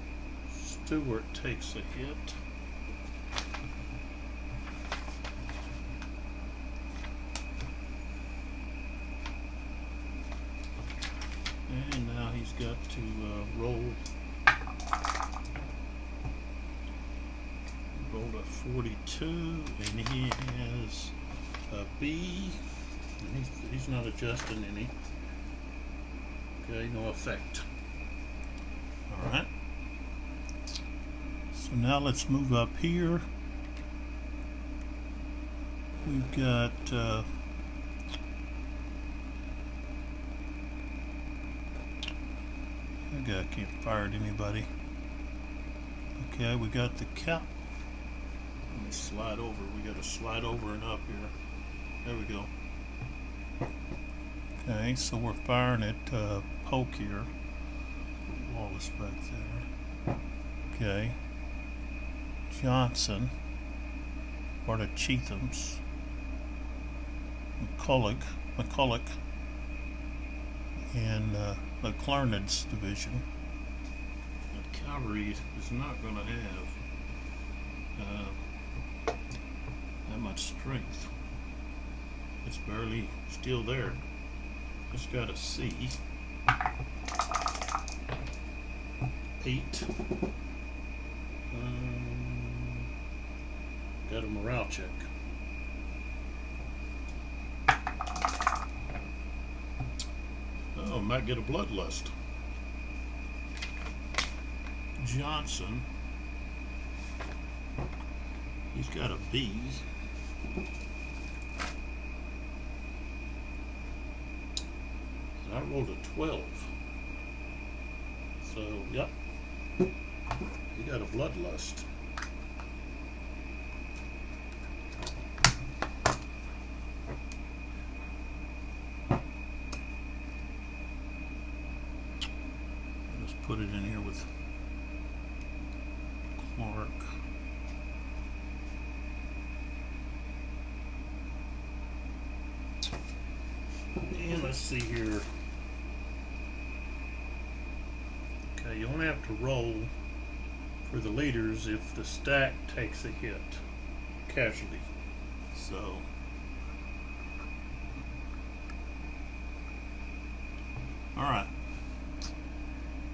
Stewart takes a hit. And now he's got to roll a 42, and he has a B, and he's not adjusting any. Okay, no effect. All right. So now let's move up here. We've got that guy can't fire at anybody. Okay, we got the cap. Let me slide over. We got to slide over and up here. There we go. Okay, so we're firing at Polk here. Wallace back there. Okay. Johnson. Part of Chetham's. McCulloch. And McClernand's division. The cavalry is not going to have that much strength. It's barely still there. It's got a C. 8. Got a morale check. Oh, might get a bloodlust. Johnson. He's got a B. I rolled a 12. So, yep. He got a bloodlust. Just put it in here with Clark. And let's see here. Okay, you only have to roll for the leaders if the stack takes a hit, casualty. So, all right.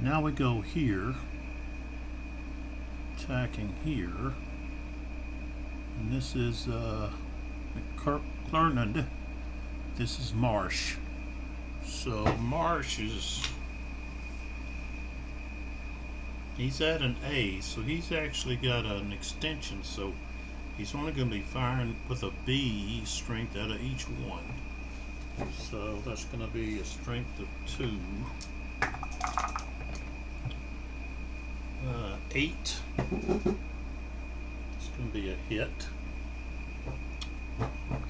Now we go here, attacking here, and this is McClernand. This is Marsh. So Marsh is, he's at an A, so he's actually got an extension, so he's only going to be firing with a B strength out of each one. So that's going to be a strength of 2. 8. It's going to be a hit.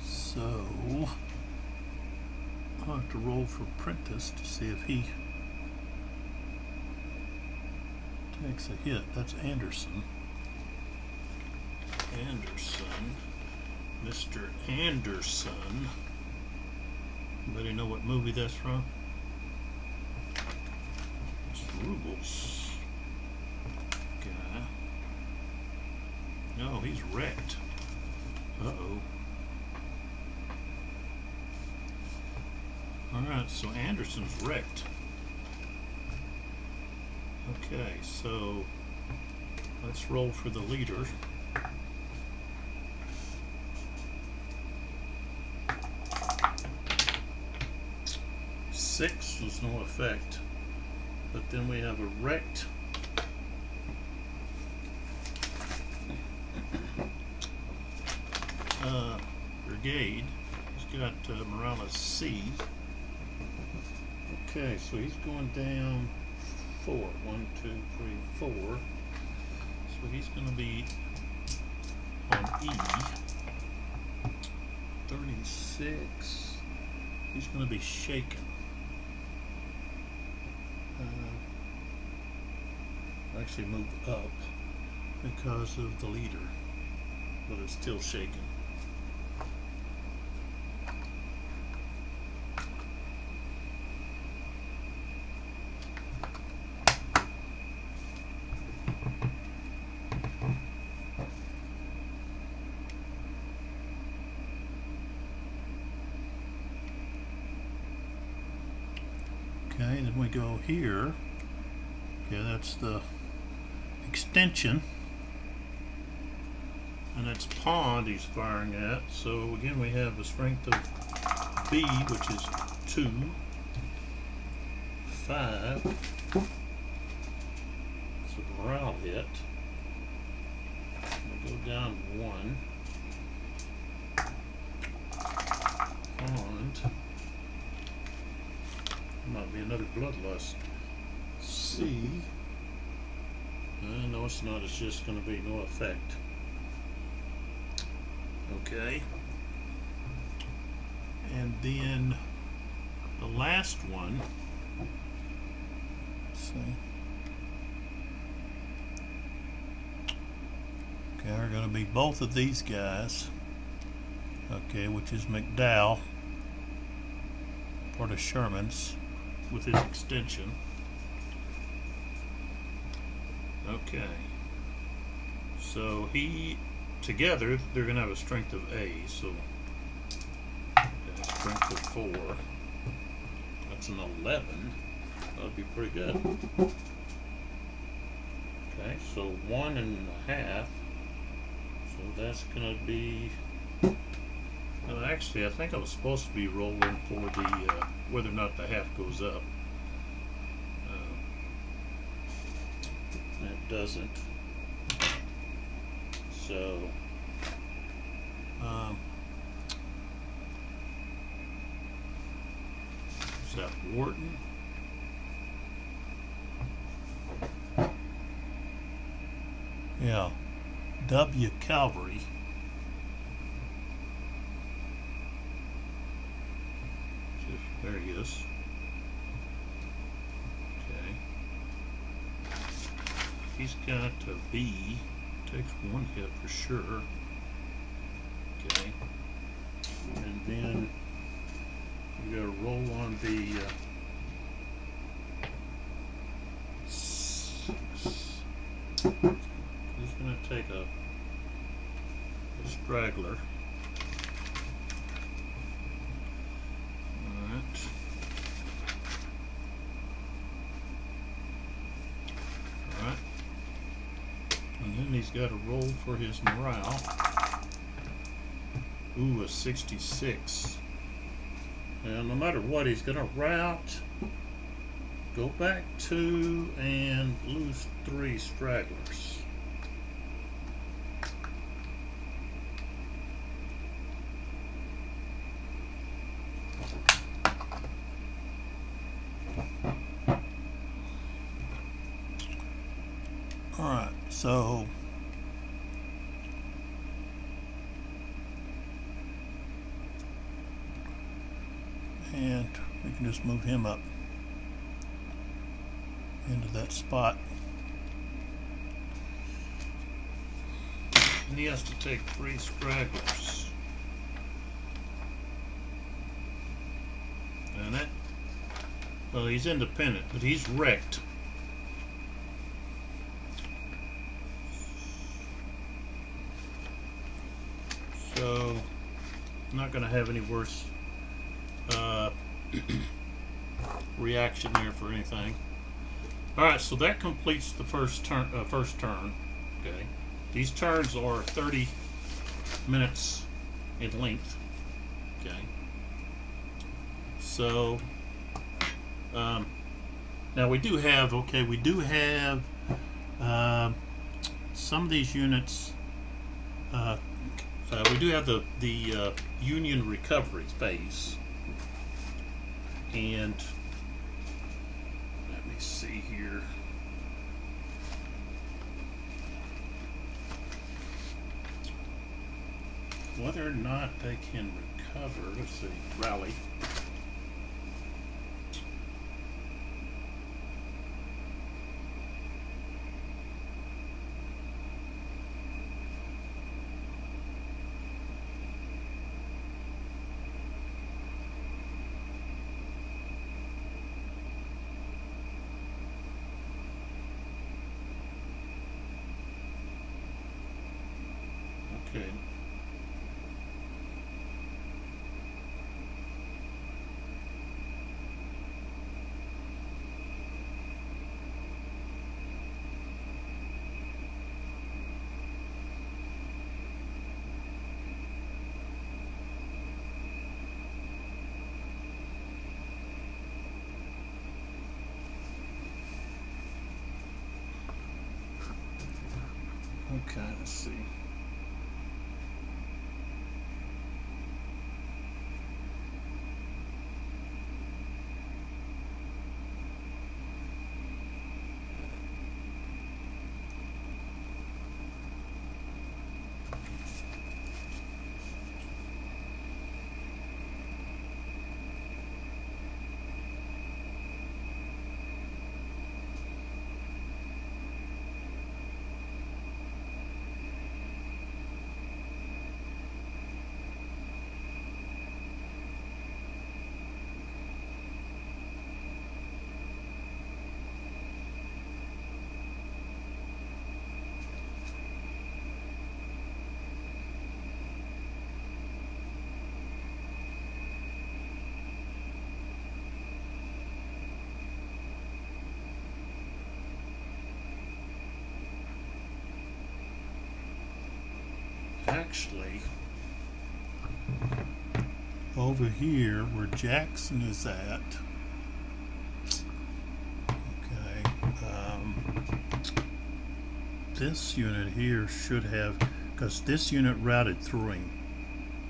So I'll have to roll for Prentice to see if he takes a hit. That's Anderson. Mr. Anderson. Anybody know what movie that's from? It's Rubles guy. No, he's wrecked. Uh-oh. Alright, so Anderson's wrecked. Okay, so let's roll for the leader. 6 was no effect. But then we have a wrecked brigade. He's got Morales C. Okay, so he's going down 4. 1, 2, 3, 4. So he's going to be on E. 36. He's going to be shaken. Actually move up because of the leader, but it's still shaken. Okay, then we go here. Okay, that's the extension, and that's pond he's firing at. So again, we have a strength of B, which is 2, 5. It's a morale hit. down one. And might be another bloodlust. C. No, it's not. It's just going to be no effect. Okay. And then the last one. Let's see. Okay, are going to be both of these guys. Okay, which is McDowell, part of Sherman's, with his extension. Okay. So together, they're going to have a strength of A, so okay, strength of 4. That's an 11. That would be pretty good. Okay, so 1.5. So that's going to be... Well, actually, I think I was supposed to be rolling for the whether or not the half goes up. That doesn't. So, is that Wharton? Yeah, W Cavalry. There he is. Okay. He's got a B. Takes one hit for sure. Okay. And then we got to roll on the 6. He's going to take a straggler. He's got to roll for his morale. Ooh, a 66. And no matter what, he's going to rout, go back 2, and lose 3 stragglers. All right, so and we can just move him up into that spot. And he has to take 3 stragglers. And that, well, he's independent, but he's wrecked. So, not going to have any worse reaction there for anything. All right, so that completes the first turn. Okay, these turns are 30 minutes in length. Okay, so now we do have some of these units. We do have the Union recovery phase, and let me see here. Whether or not they can recover, let's see, rally. Okay. Okay, let's see. actually over here where Jackson is at. Okay, this unit here should have, because this unit routed through him,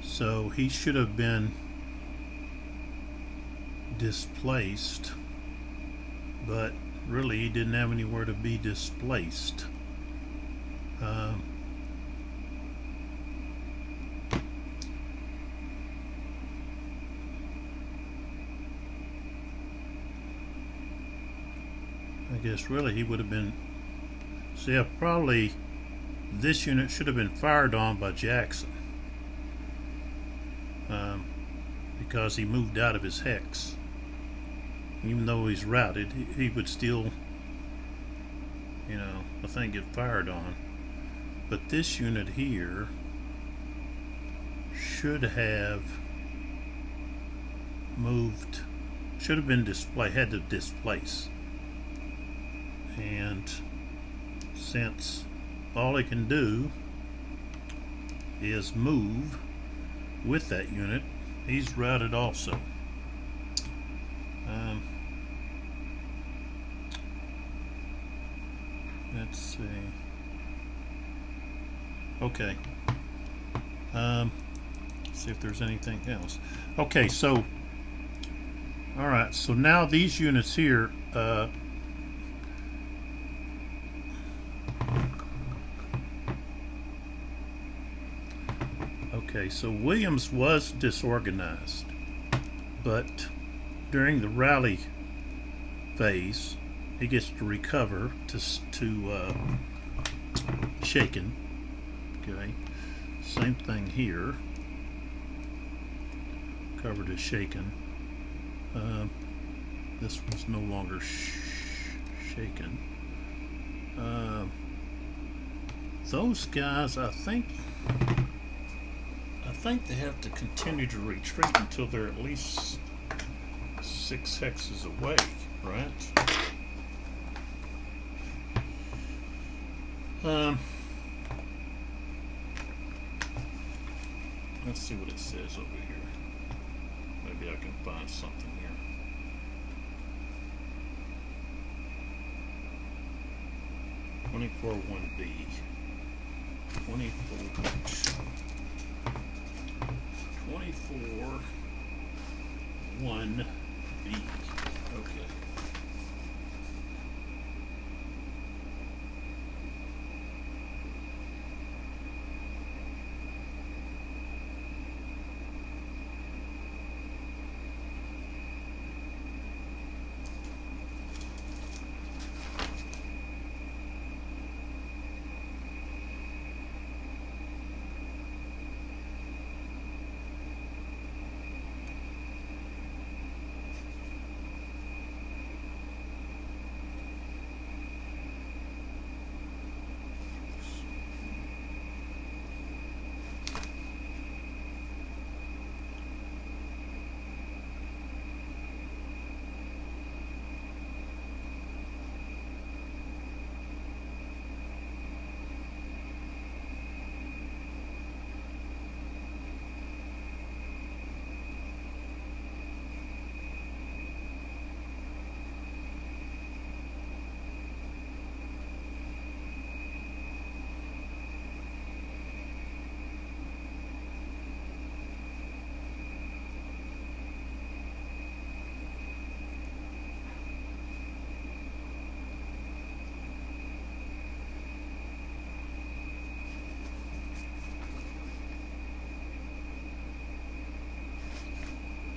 so he should have been displaced, but really he didn't have anywhere to be displaced. I guess really he would have been, so yeah, probably this unit should have been fired on by Jackson, because he moved out of his hex. Even though he's routed, he would still, you know, I think get fired on. But this unit here should have moved, should have been displaced, had to displace. And since all he can do is move with that unit, he's routed also. Let's see. Okay. See if there's anything else. Okay, so alright, so now these units here, okay, so Williams was disorganized, but during the rally phase, he gets to recover to shaken. Okay, same thing here. Cover to shaken. This one's no longer shaken. Those guys, I think they have to continue to retreat until they're at least 6 hexes away, right? Let's see what it says over here. Maybe I can find something here. (24) 1B. 24 1B. Okay.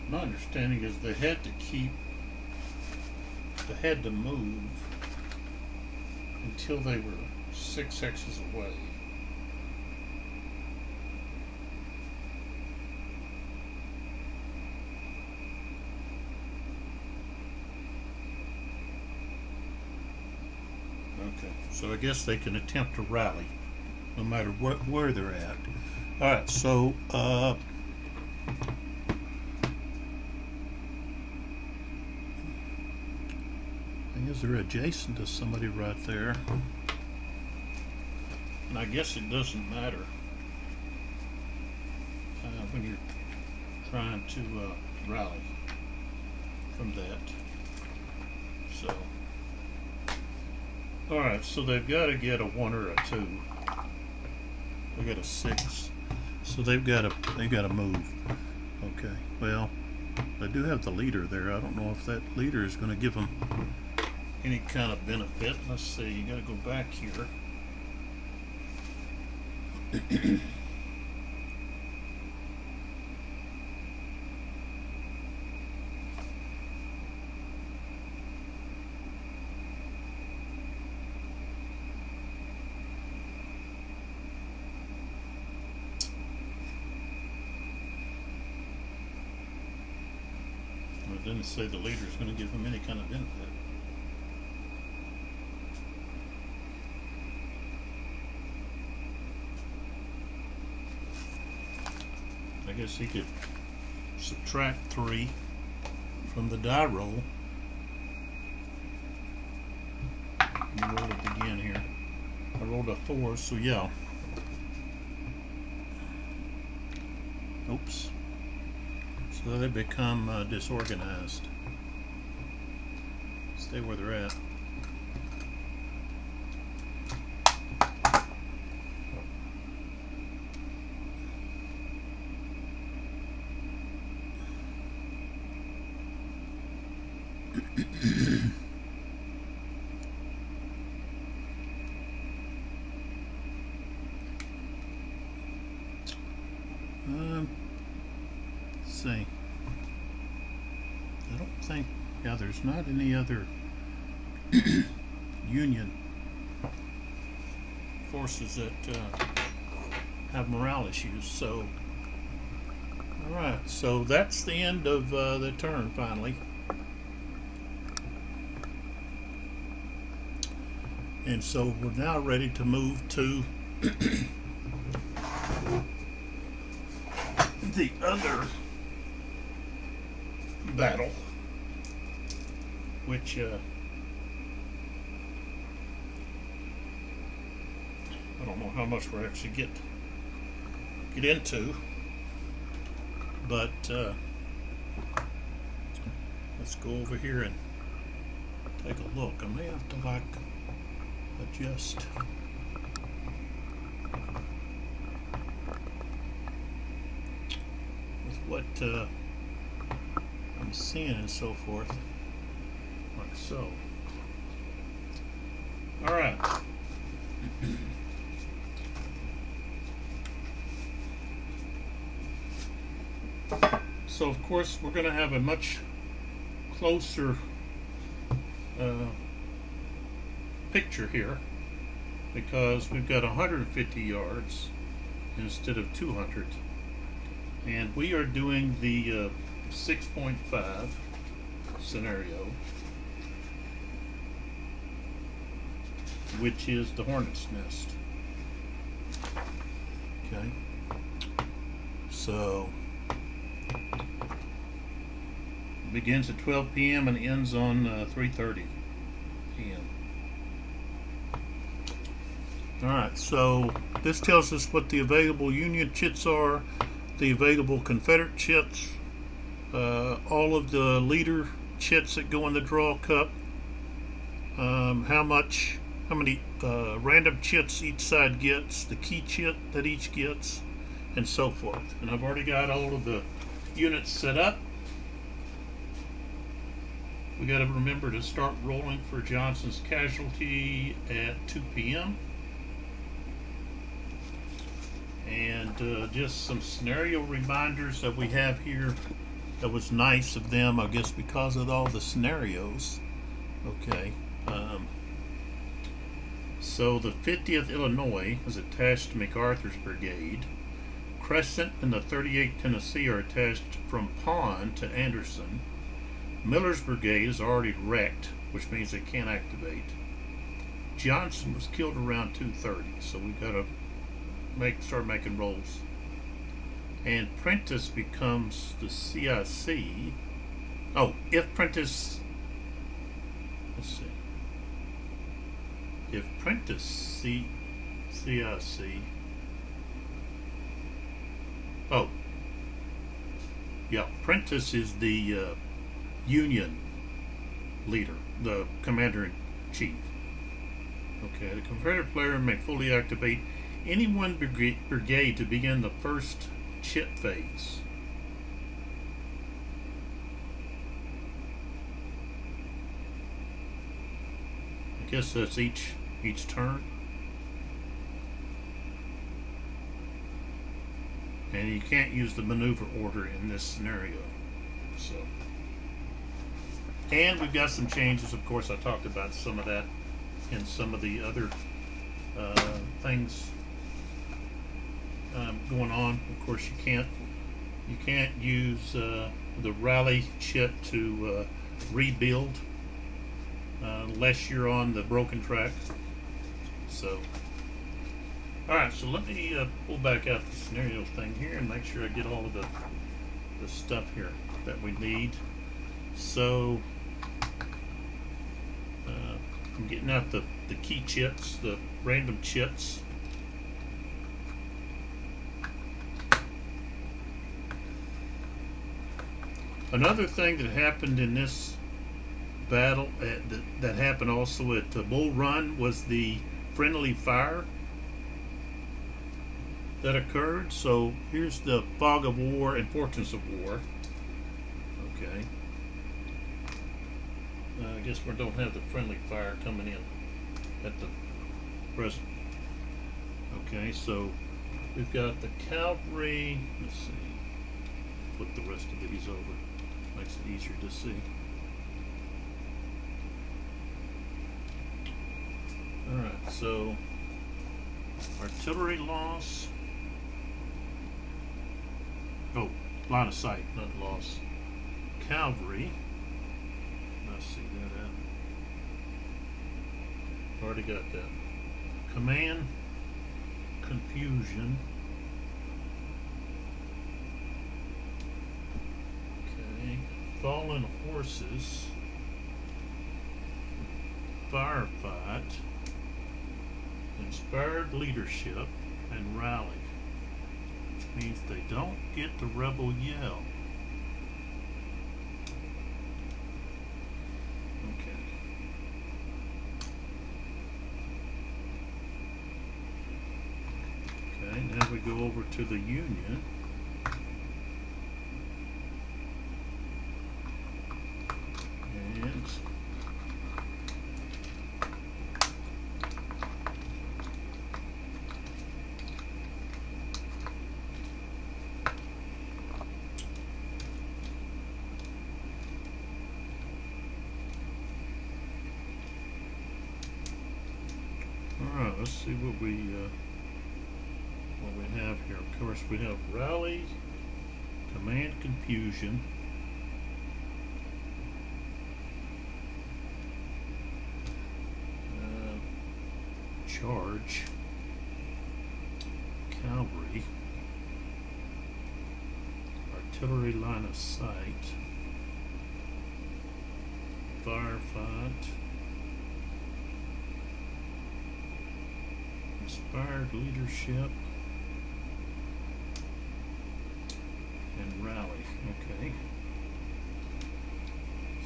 My understanding is they had to move until they were 6 hexes away. Okay, so I guess they can attempt to rally no matter where they're at. Alright, so they're adjacent to somebody right there, and I guess it doesn't matter when you're trying to rally from that. So, all right. So they've got to get a 1 or a 2. They got a 6. So they've got to move. Okay. Well, they do have the leader there. I don't know if that leader is going to give them any kind of benefit. Let's see. You got to go back here. It didn't say the leader is going to give them any kind of benefit. I guess he could subtract 3 from the die roll. Let me roll it again here. I rolled a 4, so yeah. Oops. So they become disorganized. Stay where they're at. Let's see. I don't think, yeah, there's not any other Union forces that have morale issues. So, all right. So that's the end of the turn finally. And so we're now ready to move to the other battle, which I don't know how much we'll actually get into, but let's go over here and take a look. I may have to adjust. With what I'm seeing and so forth, like so. All right. So of course we're going to have a much closer picture here, because we've got 150 yards instead of 200, and we are doing the 6.5 scenario, which is the hornet's nest. Okay, so it begins at 12 p.m. and ends on 3:30 p.m. Alright, so this tells us what the available Union chits are, the available Confederate chits, all of the leader chits that go in the draw cup, how many random chits each side gets, the key chit that each gets, and so forth. And I've already got all of the units set up. We got to remember to start rolling for Johnson's casualty at 2 p.m. And just some scenario reminders that we have here. That was nice of them, I guess, because of all the scenarios. Okay. So the 50th Illinois is attached to MacArthur's brigade. Crescent and the 38th Tennessee are attached from Pond to Anderson. Miller's brigade is already wrecked, which means they can't activate. Johnson was killed around 2:30, so we've got to start making rolls. And Prentice becomes the CIC. Oh, if Prentice, let's see. If Prentice CIC. Oh, Yeah, Prentice is the Union leader, the commander-in-chief. Okay, the Confederate player may fully activate any one brigade to begin the first chip phase. I guess that's each turn. And you can't use the maneuver order in this scenario. So, and we've got some changes. Of course, I talked about some of that in some of the other things going on. Of course, you can't use the rally chip to rebuild unless you're on the broken track. So, all right. So let me pull back out the scenario thing here and make sure I get all of the stuff here that we need. So I'm getting out the key chips, the random chips. Another thing that happened in this battle that happened also at Bull Run was the friendly fire that occurred. So here's the fog of war and fortunes of war. Okay. I guess we don't have the friendly fire coming in at the present. Okay, so we've got the cavalry. Let's see. Flip the rest of these over. Makes it easier to see. Alright, so artillery loss. Oh, line of sight, not loss. Cavalry. Let's see that out. Already got that. Command confusion. Okay. Fallen horses. Firefight. Inspired leadership and rally. Which means they don't get the rebel yell. Okay, now we go over to the Union. And all right, let's see what we have here. Of course, we have rally, command confusion, charge, cavalry, artillery line of sight, firefight, inspired leadership, and rally. Okay.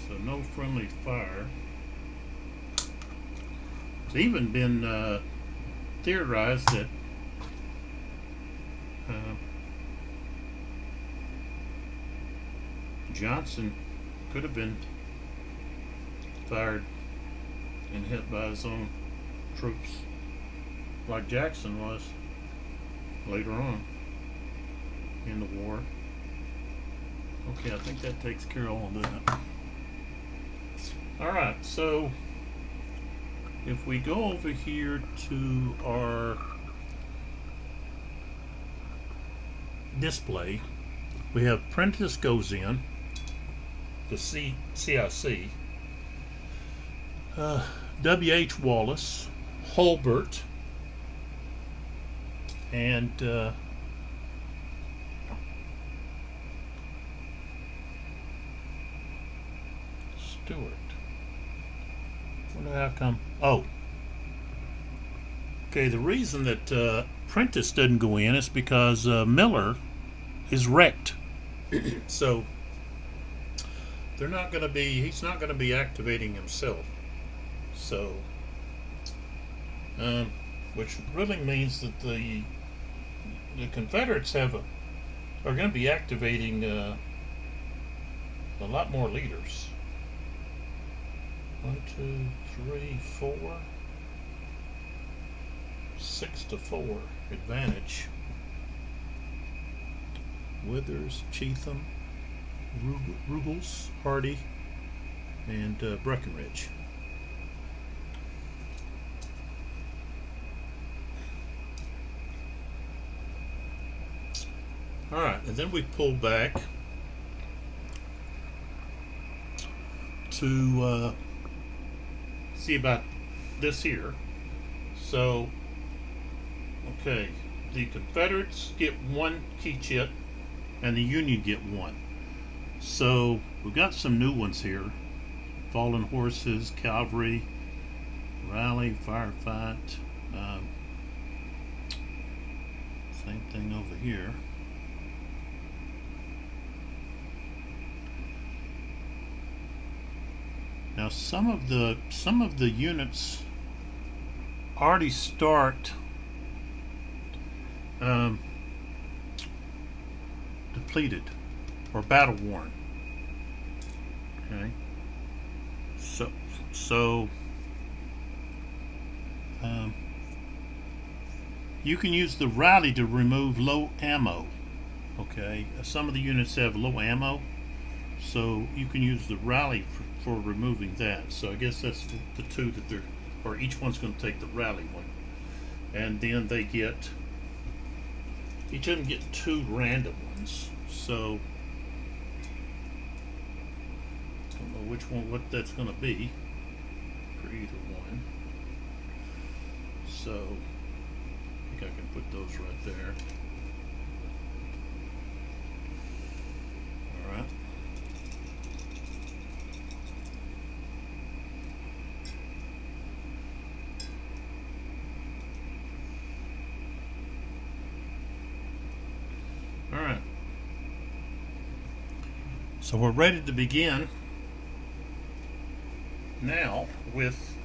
So no friendly fire. It's even been theorized that Johnson could have been fired and hit by his own troops, like Jackson was later on in the war. Okay, I think that takes care of all of that. Alright, so if we go over here to our display, we have Prentice goes in, the CIC, W.H. Wallace, Holbert, and Stewart. Wonder how come? Oh, okay. The reason that Prentice doesn't go in is because Miller is wrecked So they're not going to be. He's not going to be activating himself. So, which really means that the Confederates are going to be activating a lot more leaders. 1, 2, 3, 4, 6 to 4 advantage. Withers, Cheatham, Ruggles, Hardy, and Breckinridge. All right, and then we pull back to see about this here. So, okay, the Confederates get 1 key chip, and the Union get 1. So we've got some new ones here: fallen horses, cavalry, rally, firefight. Same thing over here. Now some of the units already start depleted or battle worn. Okay. So you can use the rally to remove low ammo. Okay. Some of the units have low ammo, so you can use the rally for removing that. So I guess that's the 2 that they're, or each one's going to take the rally one, and then they get, each of them get 2 random ones. So I don't know which one, what that's going to be for either one. So I think I can put those right there. All right. All right. So we're ready to begin now with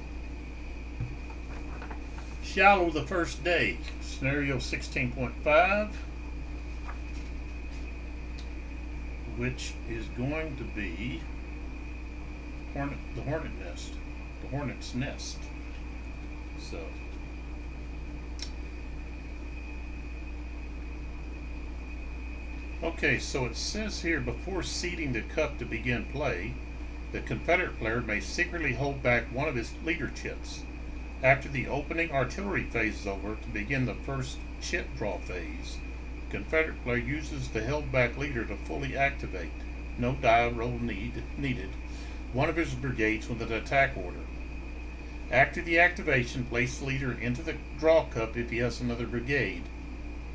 Shiloh the first day, scenario 16.5, which is going to be the hornet's nest. So okay, so it says here, before seating the cup to begin play, the Confederate player may secretly hold back one of his leader chips. After the opening artillery phase is over, to begin the first chip draw phase, the Confederate player uses the held back leader to fully activate, no die roll needed, one of his brigades with an attack order. After the activation, place the leader into the draw cup if he has another brigade.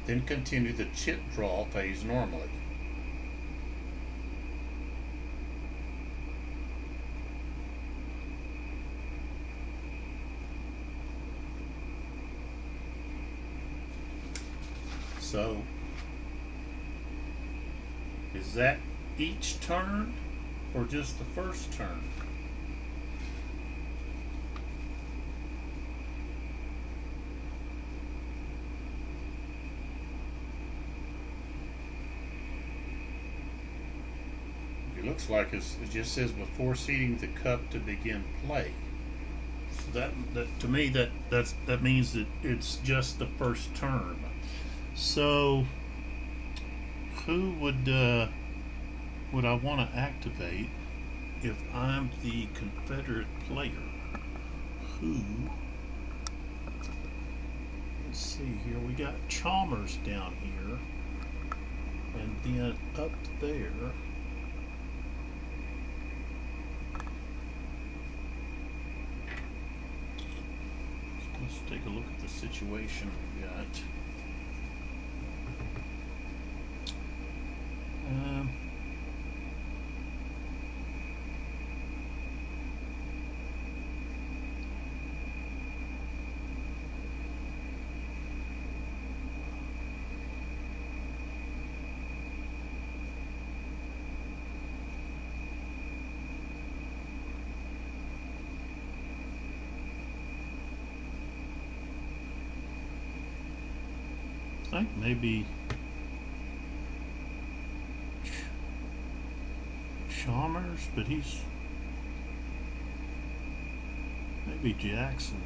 Then continue the chip draw phase normally. So, is that each turn or just the first turn? It looks like it just says before seating the cup to begin play. So that to me that means that it's just the first turn. So who would I want to activate if I'm the Confederate player? Who? Let's see here. We got Chalmers down here, and then up there. Let's take a look at the situation we got. think maybe Chalmers, but he's maybe Jackson.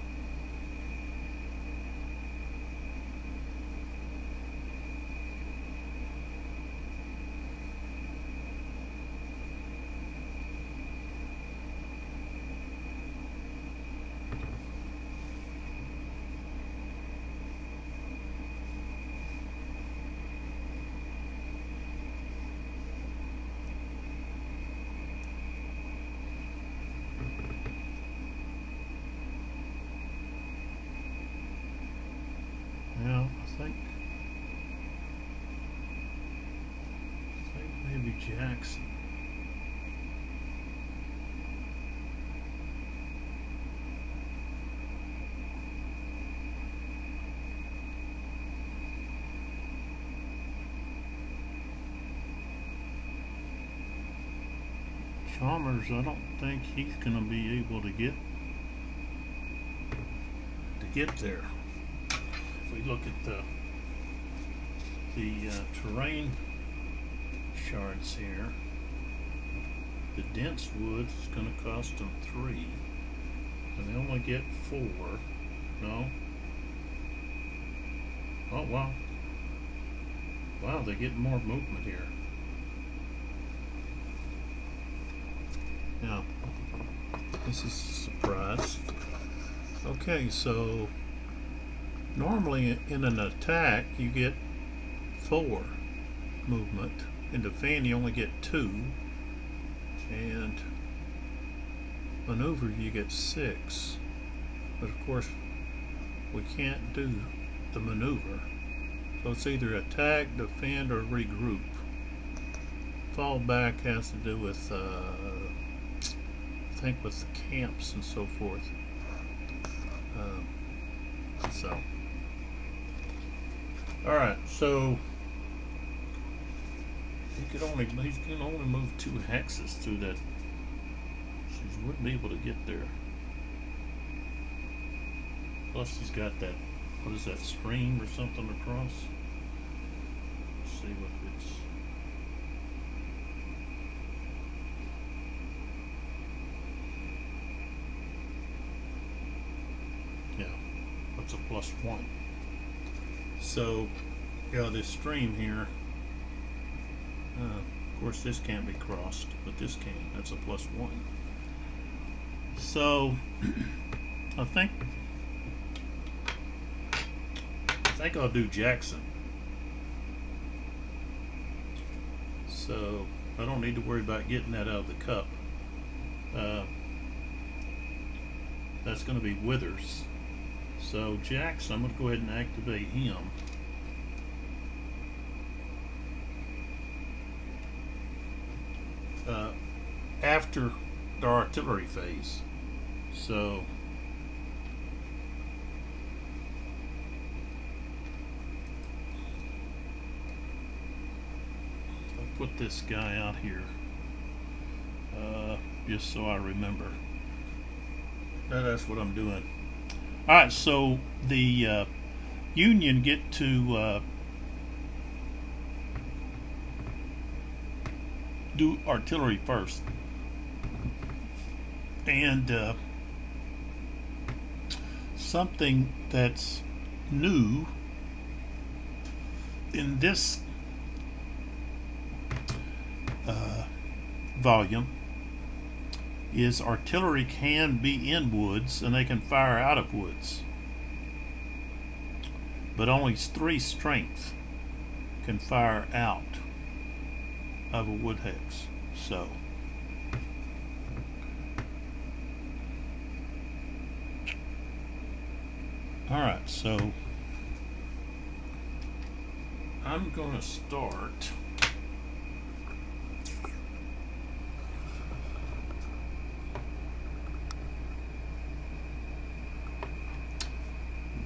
Yeah, I think maybe Jackson. Chalmers, I don't think he's gonna be able to get there. If we look at the terrain charts here, the dense wood is going to cost them 3, and they only get 4. No. Oh wow. Wow, they get more movement here. Yeah. This is a surprise. Okay, so normally in an attack you get 4 movement. In defend you only get 2, and maneuver you get 6. But of course we can't do the maneuver, so it's either attack, defend, or regroup. Fall back has to do with I think with the camps and so forth. So all right, so he can only move 2 hexes through that, so he wouldn't be able to get there. Plus he's got that, what is that, stream or something across? Let's see what it's. Yeah, that's a +1. So, yeah, this stream here, of course this can't be crossed, but this can. That's a +1. So, I think I'll do Jackson. So, I don't need to worry about getting that out of the cup. That's going to be Withers. So Jackson, I'm going to go ahead and activate him. After the artillery phase. So I'll put this guy out here just so I remember. That's what I'm doing. Alright, so the Union get to do artillery first. And something that's new in this volume is artillery can be in woods and they can fire out of woods, but only 3 strength can fire out of a wood hex. So alright, so I'm gonna start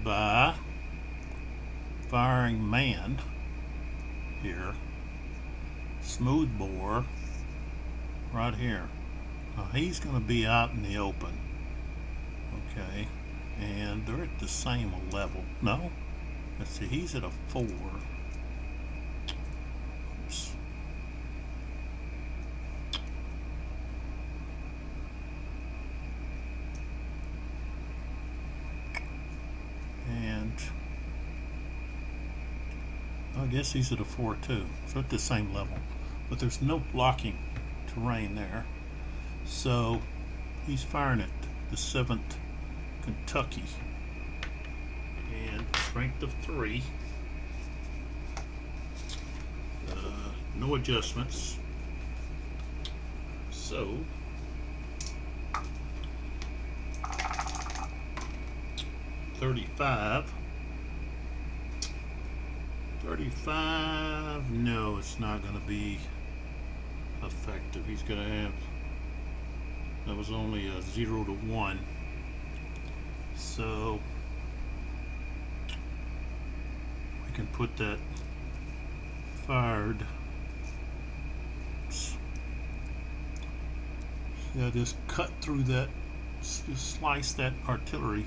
by firing man here, smooth bore right here. Now he's going to be out in the open, okay, and they're at the same level. No, Let's see, he's at a 4. Oops. And I guess he's at a 4 too, so at the same level. But there's no blocking terrain there. So he's firing at the 7th Kentucky. And strength of 3. No adjustments. So 35. 35. No, it's not going to be effective. He's going to have. That was only a 0 to 1. So we can put that fired. Oops. Yeah, just cut through that, just slice that artillery.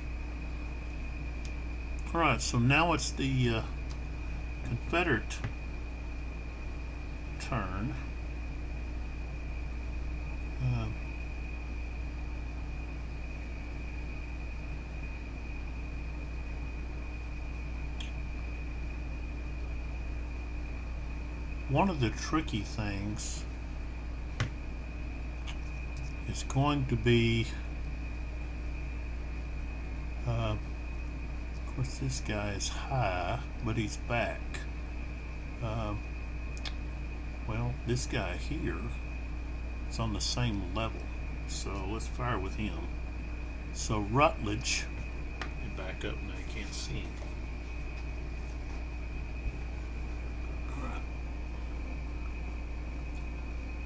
Alright, so now it's the Confederate turn. One of the tricky things is going to be, of course, this guy is high, but he's back. Well, this guy here is on the same level, so let's fire with him. So Rutledge, let me back up now, you can't see him.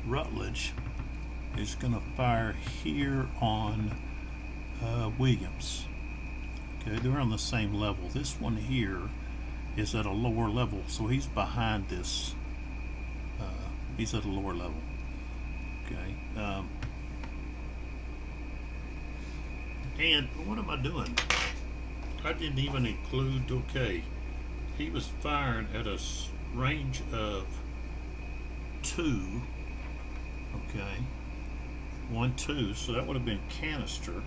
Rutledge is going to fire here on Williams. Okay, they're on the same level. This one here is at a lower level, so he's behind this. He's at a lower level. Okay. And what am I doing? I didn't even include, okay, he was firing at a range of 2. Okay, 1, 2, so that would have been canister.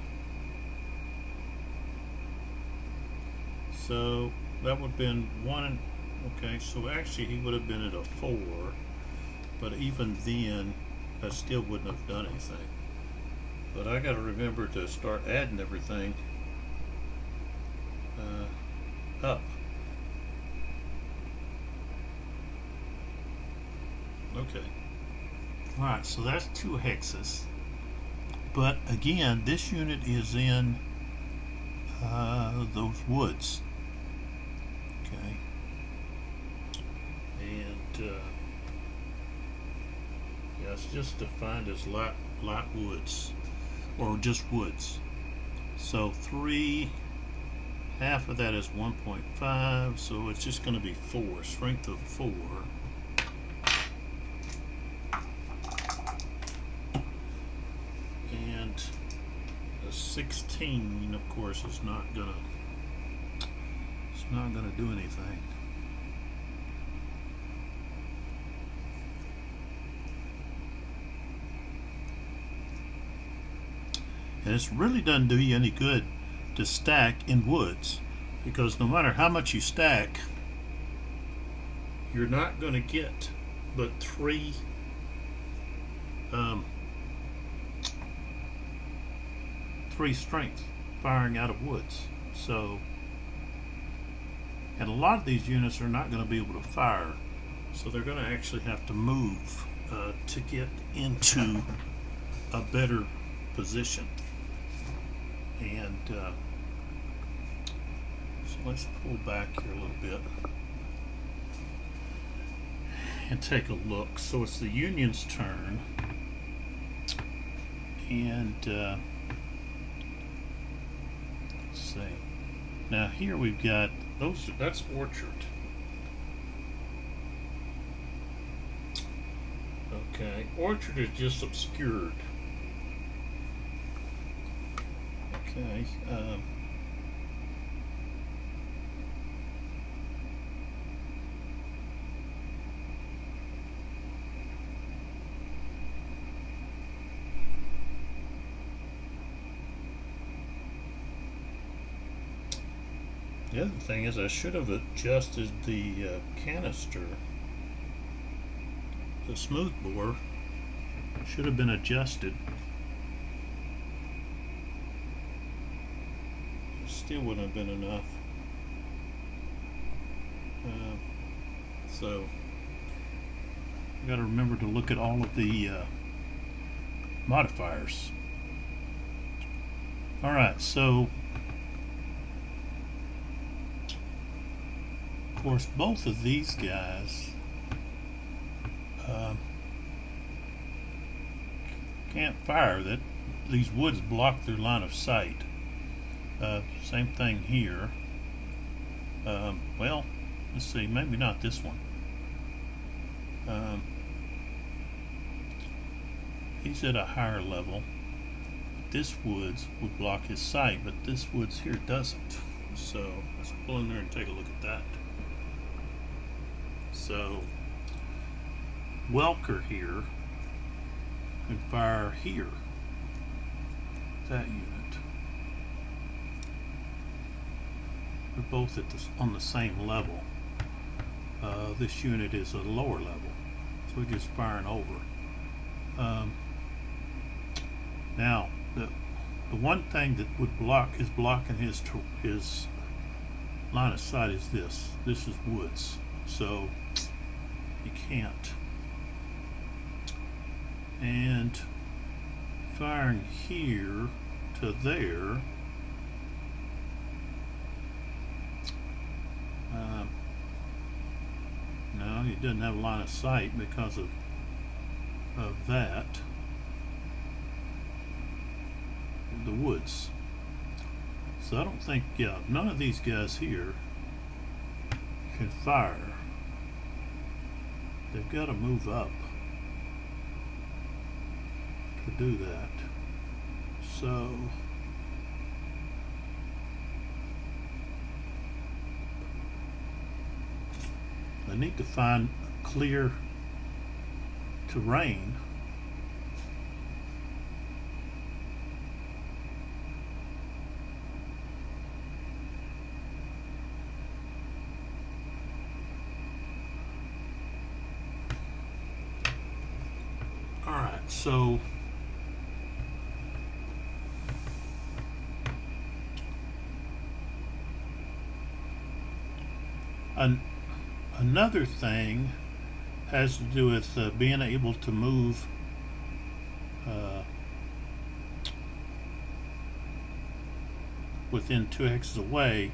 So that would have been 1. Okay, so actually he would have been at a 4, but even then, that still wouldn't have done anything. But I got to remember to start adding everything up. Okay. Alright, so that's 2 hexes. But again, this unit is in those woods. Okay. And yeah, it's just defined as light woods, or just woods. So 3, half of that is 1.5, so it's just going to be 4, strength of 4. And a 16, of course, is not gonna do anything. And it really doesn't do you any good to stack in woods, because no matter how much you stack, you're not going to get but 3 strength firing out of woods. So, and a lot of these units are not going to be able to fire, so they're going to actually have to move to get into a better position. And so let's pull back here a little bit and take a look. So it's the Union's turn, and let's see. Now here we've got those. That's Orchard. Okay, Orchard is just obscured. Okay. The other thing is I should have adjusted the canister. The smoothbore should have been adjusted. It still wouldn't have been enough. So you got to remember to look at all of the modifiers. All right, so of course both of these guys can't fire. That these woods block their line of sight. Same thing here. Well, let's see, maybe not this one. He's at a higher level. This woods would block his sight, but this woods here doesn't. So let's pull in there and take a look at that. So Welker here can fire here. That unit. They're both at on the same level. This unit is a lower level, so we're just firing over. Now, the one thing that would blocking his line of sight is this. This is woods, so you can't. And firing here to there. No, he doesn't have a line of sight because of that. The woods. So I don't think, none of these guys here can fire. They've got to move up to do that. So I need to find clear terrain. Alright, so another thing has to do with being able to move within 2 hexes away,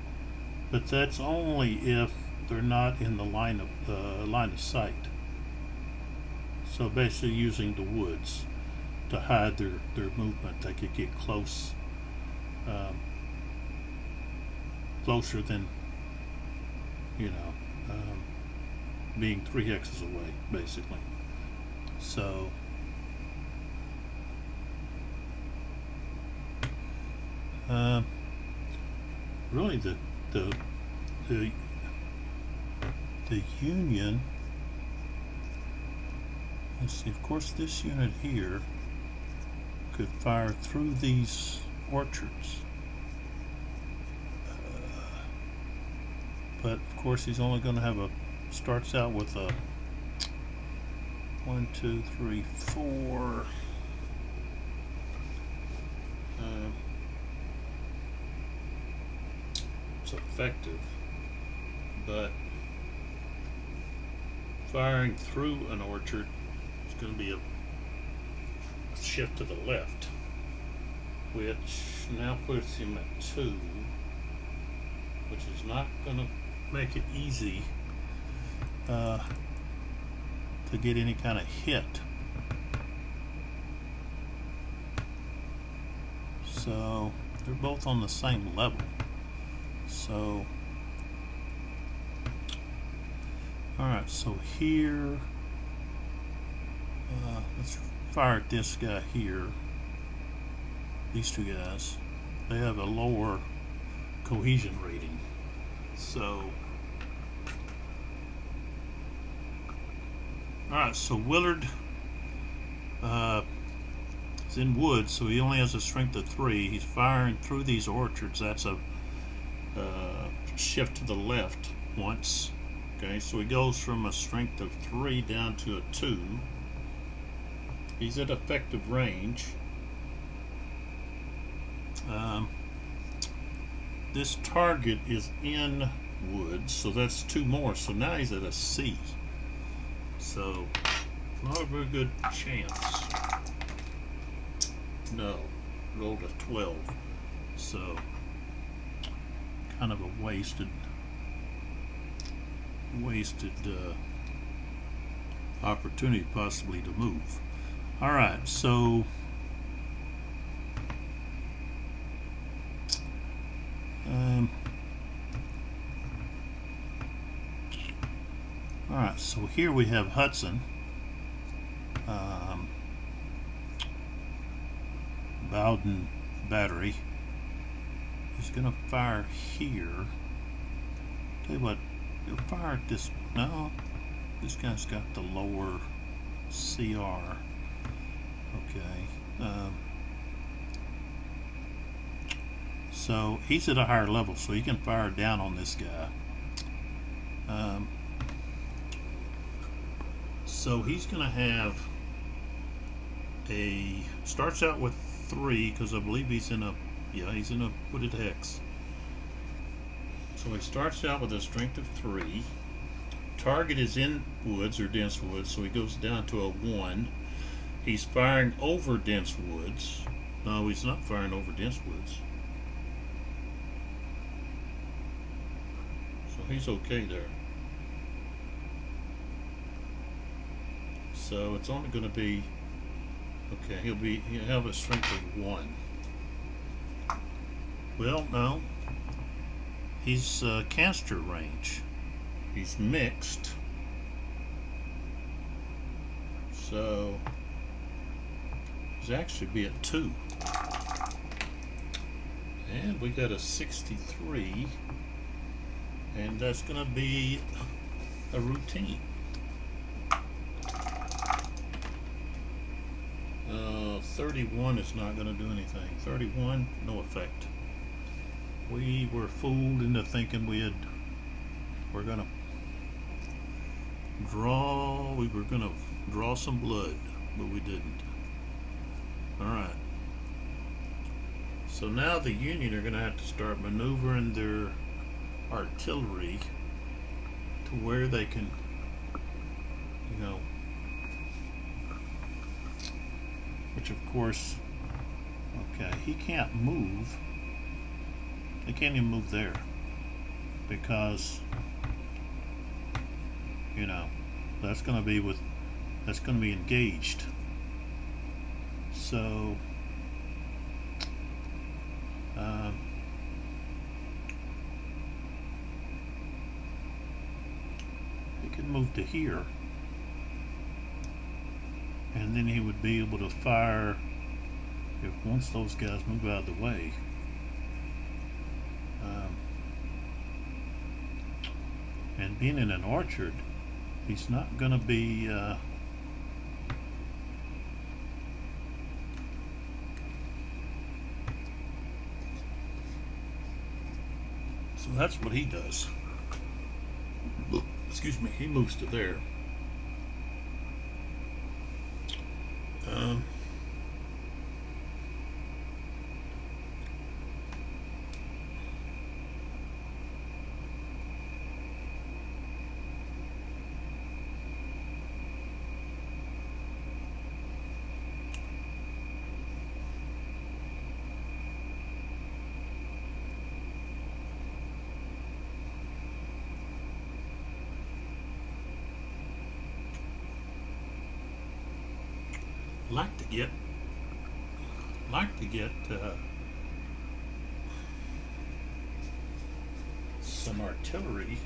but that's only if they're not in the line of sight. So basically using the woods to hide their movement. They could get closer than, being 3 hexes away, basically. So really the Union, let's see, of course this unit here could fire through these orchards, but of course he's only going to have starts out with a 1, 2, 3, 4. It's effective, but firing through an orchard is going to be a shift to the left, which now puts him at 2, which is not going to make it easy to get any kind of hit. So they're both on the same level. So alright, so here let's fire at this guy here. These two guys, they have a lower cohesion rating. So alright, so Willard is in woods, so he only has a strength of 3. He's firing through these orchards. That's a shift to the left once. Okay, so he goes from a strength of 3 down to a 2. He's at effective range. This target is in woods, so that's 2 more. So now he's at a C. So not a very good chance. No, rolled a 12. So kind of a wasted opportunity possibly to move. All right, so all right, so here we have Hudson, Bowden Battery. He's gonna fire here. Tell you what, he'll fire at this. No, this guy's got the lower CR. Okay. So he's at a higher level, so he can fire down on this guy. So he's going to have starts out with 3, because I believe he's in a wooded hex. So he starts out with a strength of 3. Target is in woods or dense woods, so he goes down to a 1. He's firing over dense woods. No, he's not firing over dense woods. So he's okay there. So it's only going to be, okay, he'll have a strength of 1. Well, no. He's canister range. He's mixed. So he's actually be at 2. And we got a 63. And that's going to be a routine. 31 is not going to do anything. 31, no effect. We were fooled into thinking we were going to draw some blood, but we didn't. Alright. So now the Union are going to have to start maneuvering their artillery to where they can, which of course, okay, he can't move. They can't even move there because, that's going to be engaged. So he could move to here, and then he would be able to fire once those guys move out of the way. And being in an orchard, he's not going to be so that's what he does. Excuse me, he moves to there. Like to get some artillery.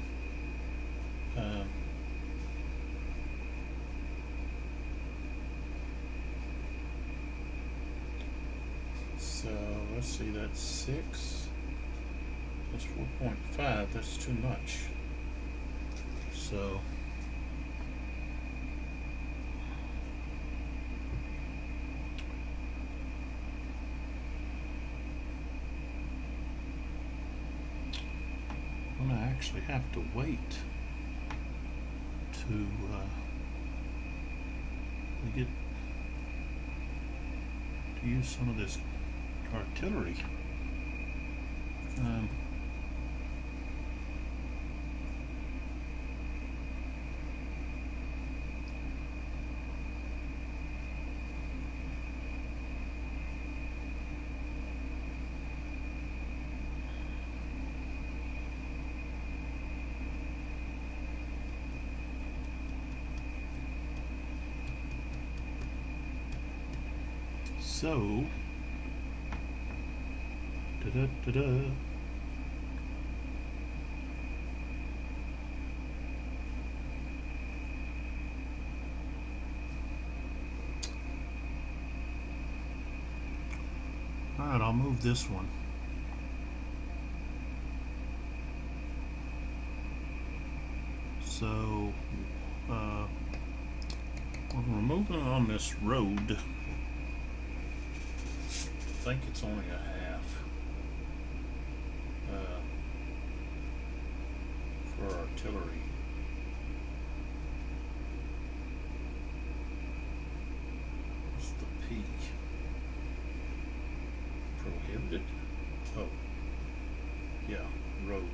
So let's see, that's 6. That's 4.5. That's too much. So actually have to wait to get to use some of this artillery. So, da-da-da-da. All right, I'll move this one. So, we're moving on this road. I think it's only a half for artillery. What's the P? Prohibited? Oh, yeah, road.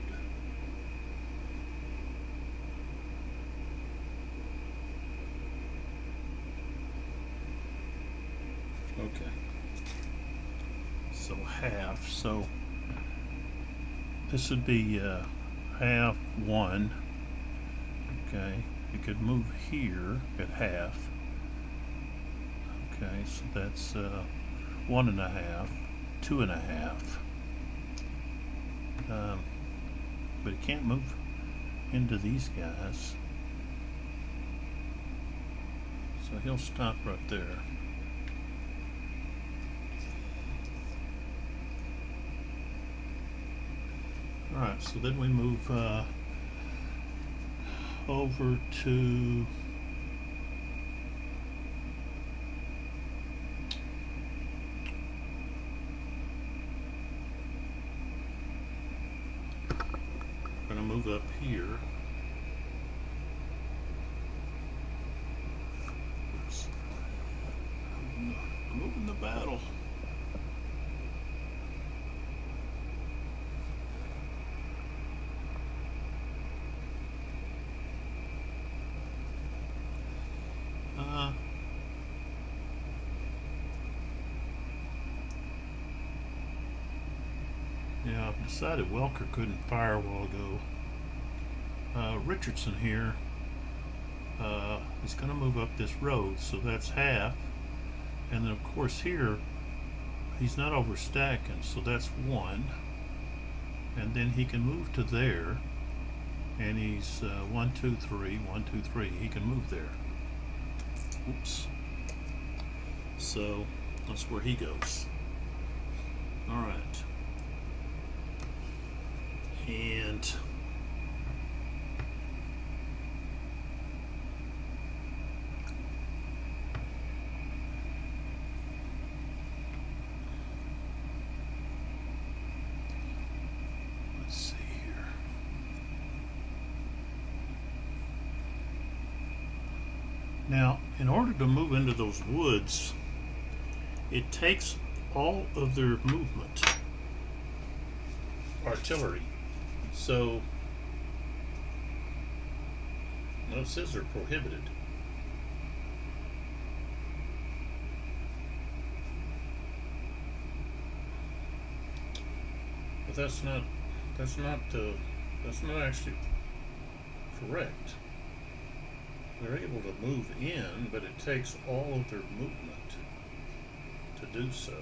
Okay. So half, so this would be half one. Okay, you could move here at half. Okay, so that's 1.5, 2.5. But he can't move into these guys, so he'll stop right there. Alright, so then we move over to we're going to move up here. Oops. I'm moving the battle. Yeah, I've decided Welker couldn't fire a while ago. Richardson here is going to move up this road, so that's half. And then, of course, here he's not overstacking, so that's 1. And then he can move to there, and he's 1, 2, 3, 1, 2, 3. He can move there. Oops. So that's where he goes. All right. And let's see here. Now, in order to move into those woods, it takes all of their movement, artillery. So, no, it says they're prohibited. But that's not actually correct. They're able to move in, but it takes all of their movement to do so.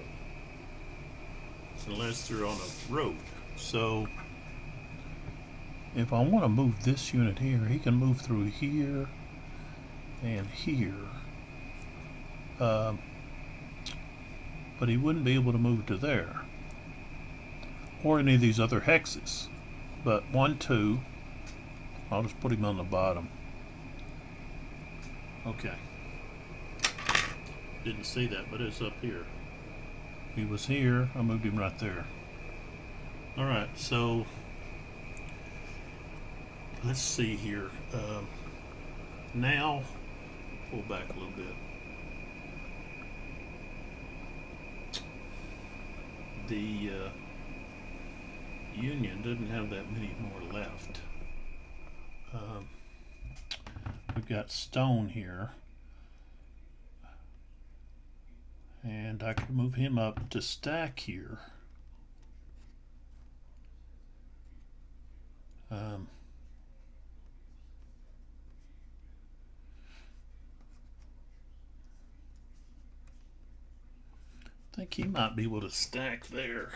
Unless they're on a road. So, if I want to move this unit here, he can move through here and here. But he wouldn't be able to move to there. Or any of these other hexes. But 1, 2, I'll just put him on the bottom. Okay. Didn't see that, but it's up here. He was here, I moved him right there. Alright, so let's see here. Now, pull back a little bit. The Union doesn't have that many more left. We've got Stone here, and I could move him up to stack here. I think he might be able to stack there.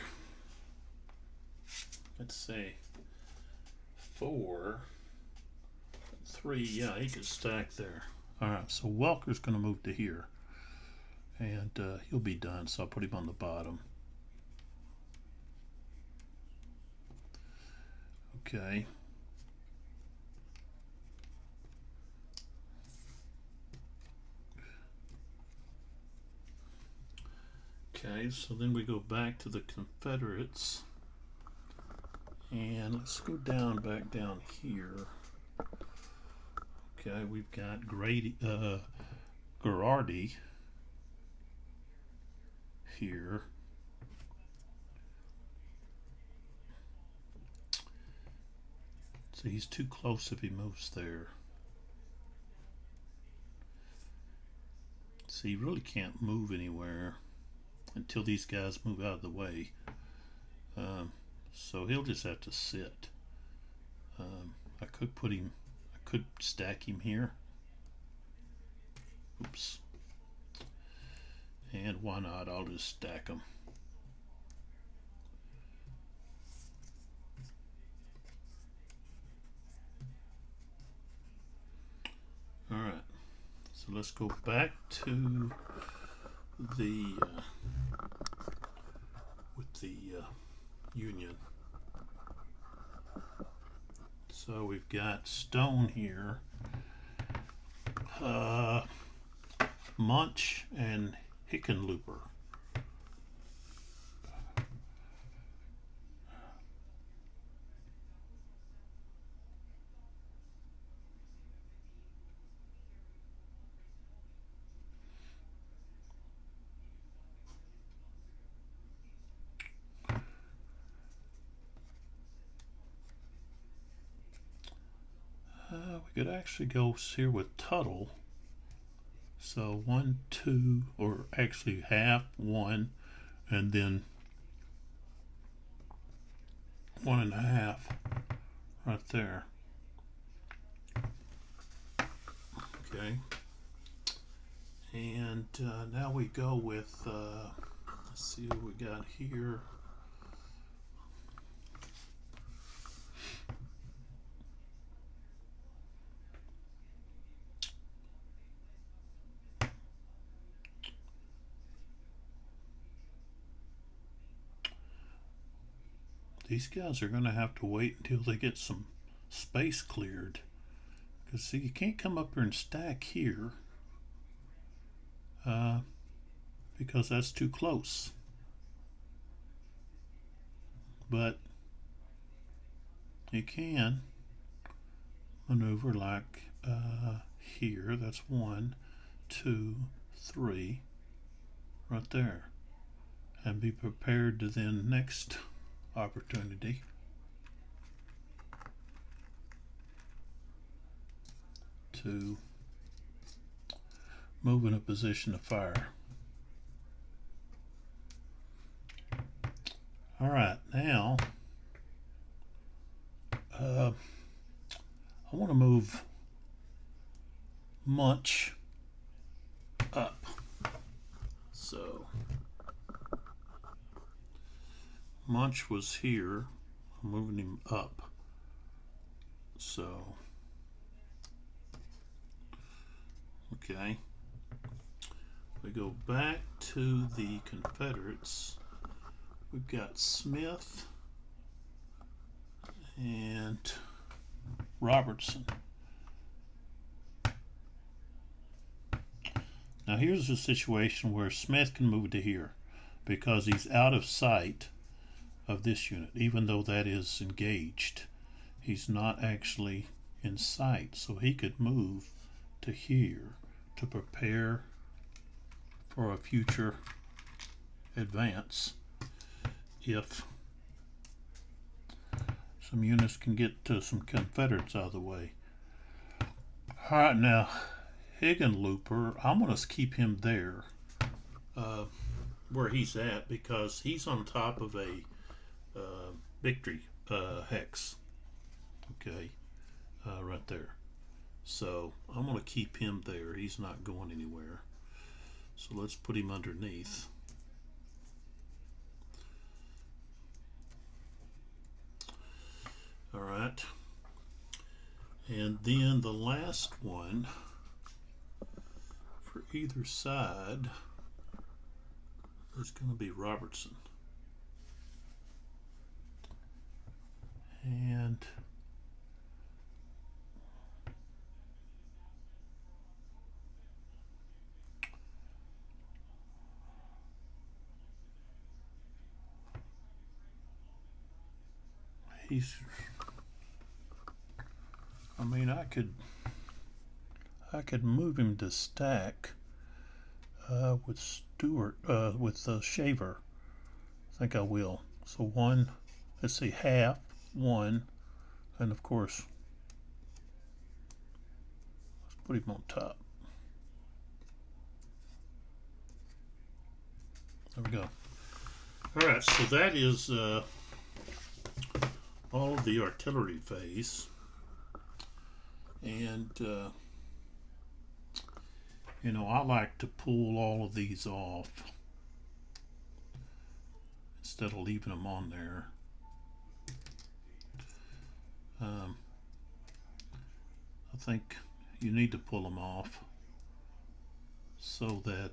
Let's say 4, 3. Yeah, he could stack there. All right, so Welker's going to move to here, and he'll be done. So I'll put him on the bottom. Okay. Okay, so then we go back to the Confederates, and let's go back down here. Okay, we've got Girardi here. So he's too close if he moves there. So he really can't move anywhere until these guys move out of the way. So he'll just have to sit. I could stack him here. Oops. And why not? I'll just stack him. All right. So let's go back to the Union. So we've got Stone here, Munch, and Hickenlooper. We could actually go here with Tuttle. So 1, 2, or actually half, 1, and then 1.5 right there. Okay. And now we go with, let's see what we got here. These guys are going to have to wait until they get some space cleared. Because, see, you can't come up here and stack here. Because that's too close. But you can maneuver like here. That's 1, 2, 3. Right there. And be prepared to then next opportunity to move in a position to fire. All right, now I want to move Munch up. So Munch was here. I'm moving him up. So, okay. We go back to the Confederates. We've got Smith and Robertson. Now here's a situation where Smith can move to here because he's out of sight of this unit. Even though that is engaged, he's not actually in sight, so he could move to here to prepare for a future advance if some units can get some Confederates out of the way. Alright, now Hickenlooper, I'm going to keep him there where he's at, because he's on top of a victory hex. Okay, right there. So I'm going to keep him there. He's not going anywhere. So let's put him underneath. All right. And then the last one for either side is going to be Robertson. And I mean, I could move him to stack with Shaver. I think I will. So one, let's say half, one, and of course, let's put him on top. There we go. All right, so that is all of the artillery phase. And you know, I like to pull all of these off instead of leaving them on there. I think you need to pull them off so that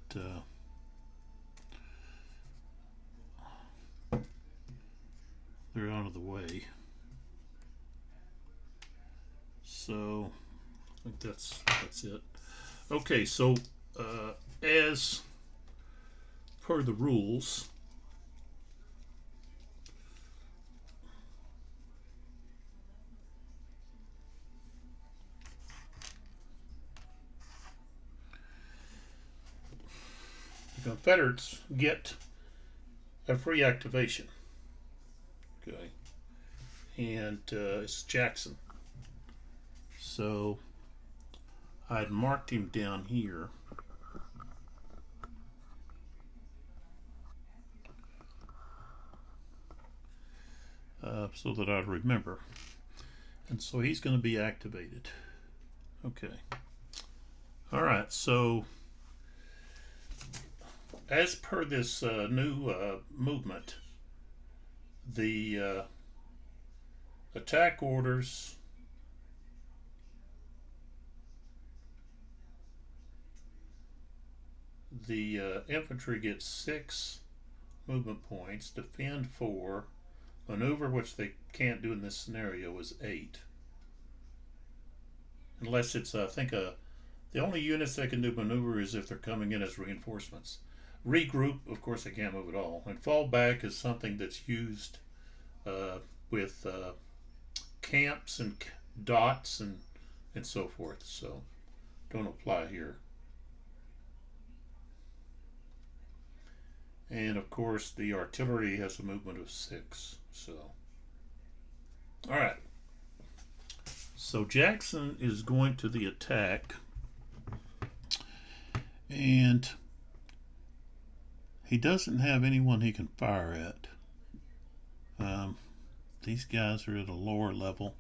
they're out of the way. So I think that's it. Okay, so as per the rules, the Confederates get a free activation. Okay, and it's Jackson. So I'd marked him down here. So that I'd remember. And so he's going to be activated. Okay. All right, so as per this new movement, the attack orders the infantry gets 6 movement points, defend 4, maneuver, which they can't do in this scenario, is 8. Unless it's, I think, the only units that can do maneuver is if they're coming in as reinforcements. Regroup, of course, they can't move at all. And fall back is something that's used with camps and dots and so forth. So don't apply here. And of course, the artillery has a movement of 6. So, all right. So Jackson is going to the attack, and he doesn't have anyone he can fire at. These guys are at a lower level.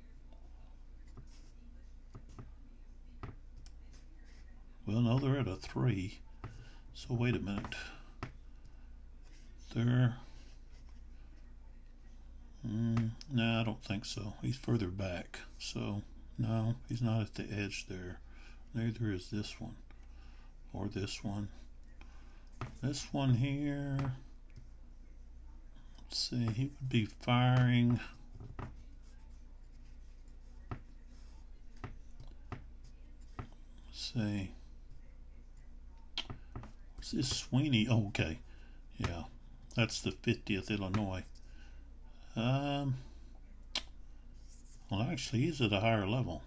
Well, no, they're at a 3. So wait a minute. There. No, I don't think so. He's further back. So, no, he's not at the edge there. Neither is this one. Or this one. This one here. Let's see, he would be firing. Let's see. What's this Sweeney? Oh, okay. Yeah. That's the 50th Illinois. Well, actually, he's at a higher level.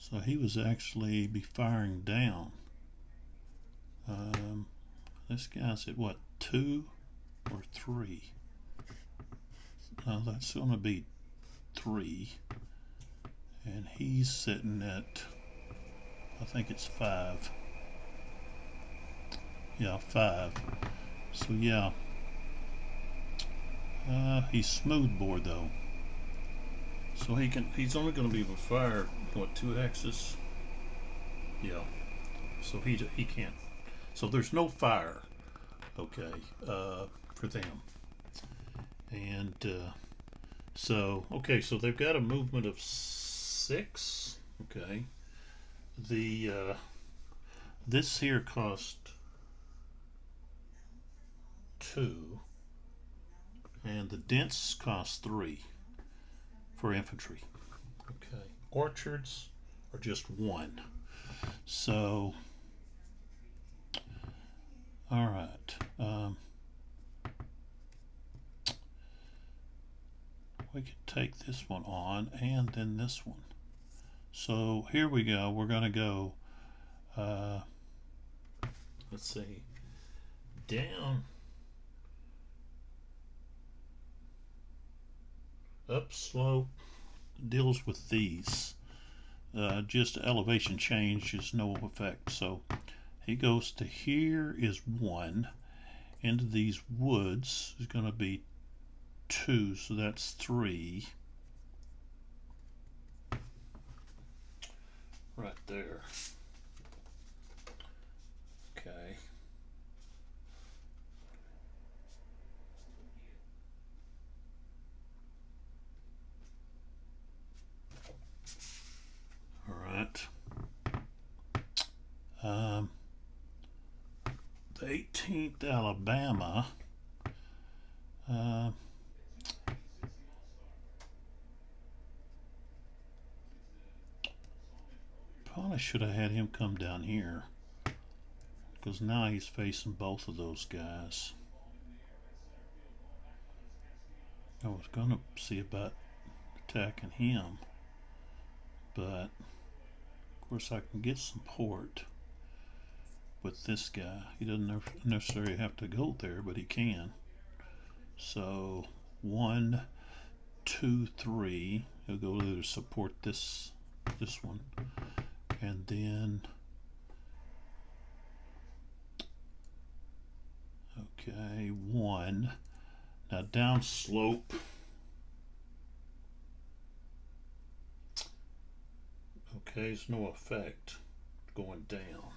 So he was actually be firing down. This guy's at what, 2 or 3? No, that's going to be 3. And he's sitting at, I think it's 5. Yeah, 5. So yeah, he's smoothbore though. So he's only going to be able to fire, what, 2 axes? Yeah. So he can't. So there's no fire, okay, for them. And so they've got a movement of 6. Okay. The this here cost 2, and the dents cost 3 for infantry. Okay. Orchards are just 1. So, all right. We could take this one on and then this one. So here we go. We're going to go, let's see, down, up slope, deals with these. Just elevation change is no effect. So he goes to here is 1. Into these woods is going to be 2, so that's 3. Right there. Okay. All right. The 18th Alabama. Probably should have had him come down here, because now he's facing both of those guys. I was going to see about attacking him, but of course I can get support with this guy. He doesn't necessarily have to go there, but he can. So 1, 2, 3. He'll go there to support this one, and then okay, 1. Now down slope. Okay, there's no effect going down.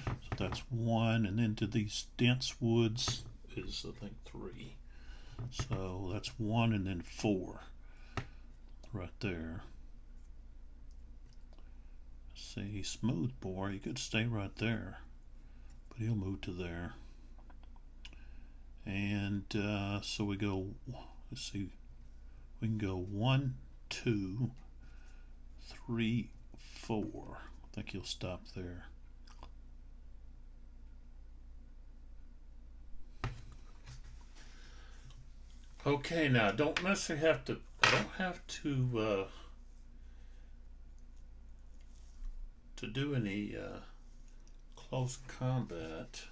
So that's 1, and then to these dense woods is, I think, 3. So that's 1 and then 4 right there. See, smooth bore, he could stay right there, but he'll move to there. And so we go, let's see, we can go 1, 2, 3, 4. I think he'll stop there. Okay, now I don't necessarily have to, to do any close combat.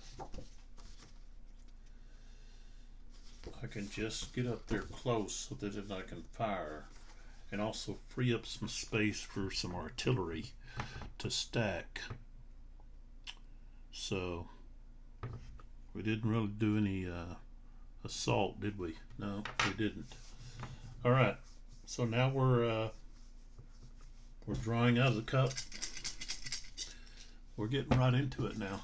I can just get up there close so that then I can fire, and also free up some space for some artillery to stack. So we didn't really do any assault, did we? No, we didn't. All right, so now we're drawing out of the cup. We're getting right into it now.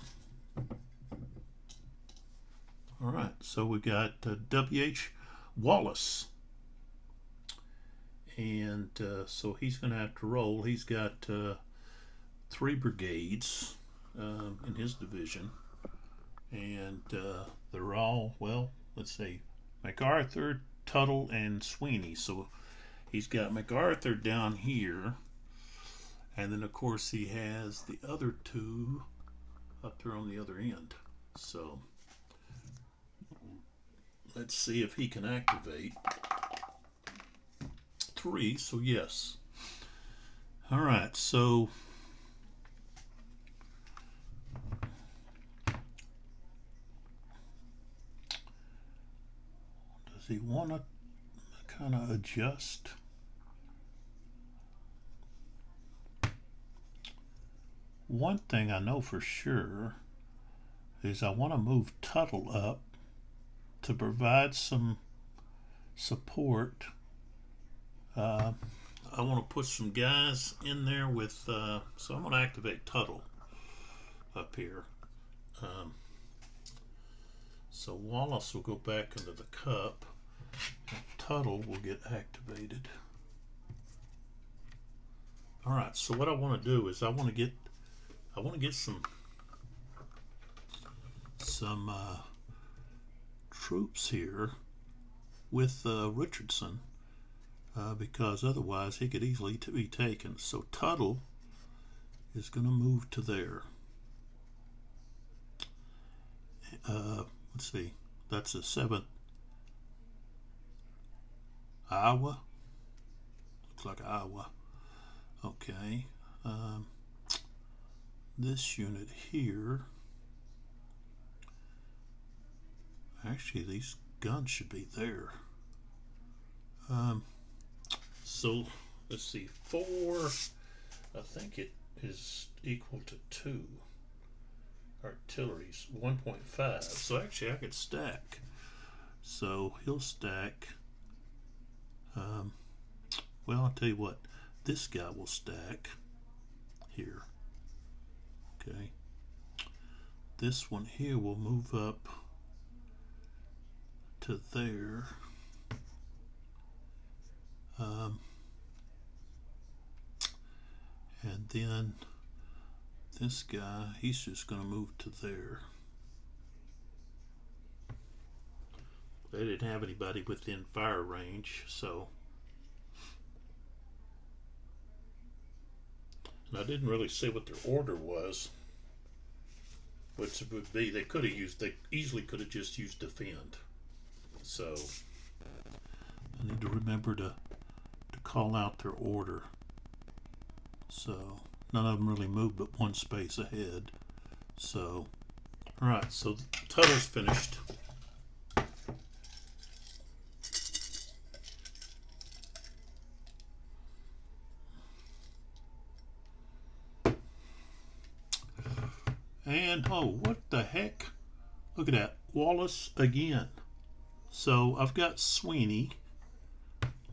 All right, so we got W.H. Wallace, and so he's going to have to roll. He's got 3 brigades in his division, and they're all, well, let's see, MacArthur, Tuttle, and Sweeney. So he's got MacArthur down here, and then of course he has the other 2 up there on the other end. So let's see if he can activate 3. So yes. All right, so does he want to kind of adjust? One thing I know for sure is I want to move Tuttle up to provide some support. I want to put some guys in there with, so I'm going to activate Tuttle up here. So Wallace will go back into the cup, and Tuttle will get activated. All right, so what I want to do is I want to get some troops here with Richardson, because otherwise he could easily be taken. So Tuttle is going to move to there. Let's see, that's the 7th Iowa. Looks like Iowa. Okay. This unit here, actually these guns should be there. So let's see, 4, I think it is equal to 2. Artillery's 1.5, so actually I could stack. So he'll stack. Well, I'll tell you what, this guy will stack here. Okay. This one here will move up to there. And then this guy, he's just going to move to there. They didn't have anybody within fire range, so. And I didn't really say what their order was, which would be they easily could have just used defend. So I need to remember to call out their order. So none of them really moved but one space ahead. So, all right, so Tuttle's finished. And, oh, what the heck? Look at that, Wallace again. So I've got Sweeney.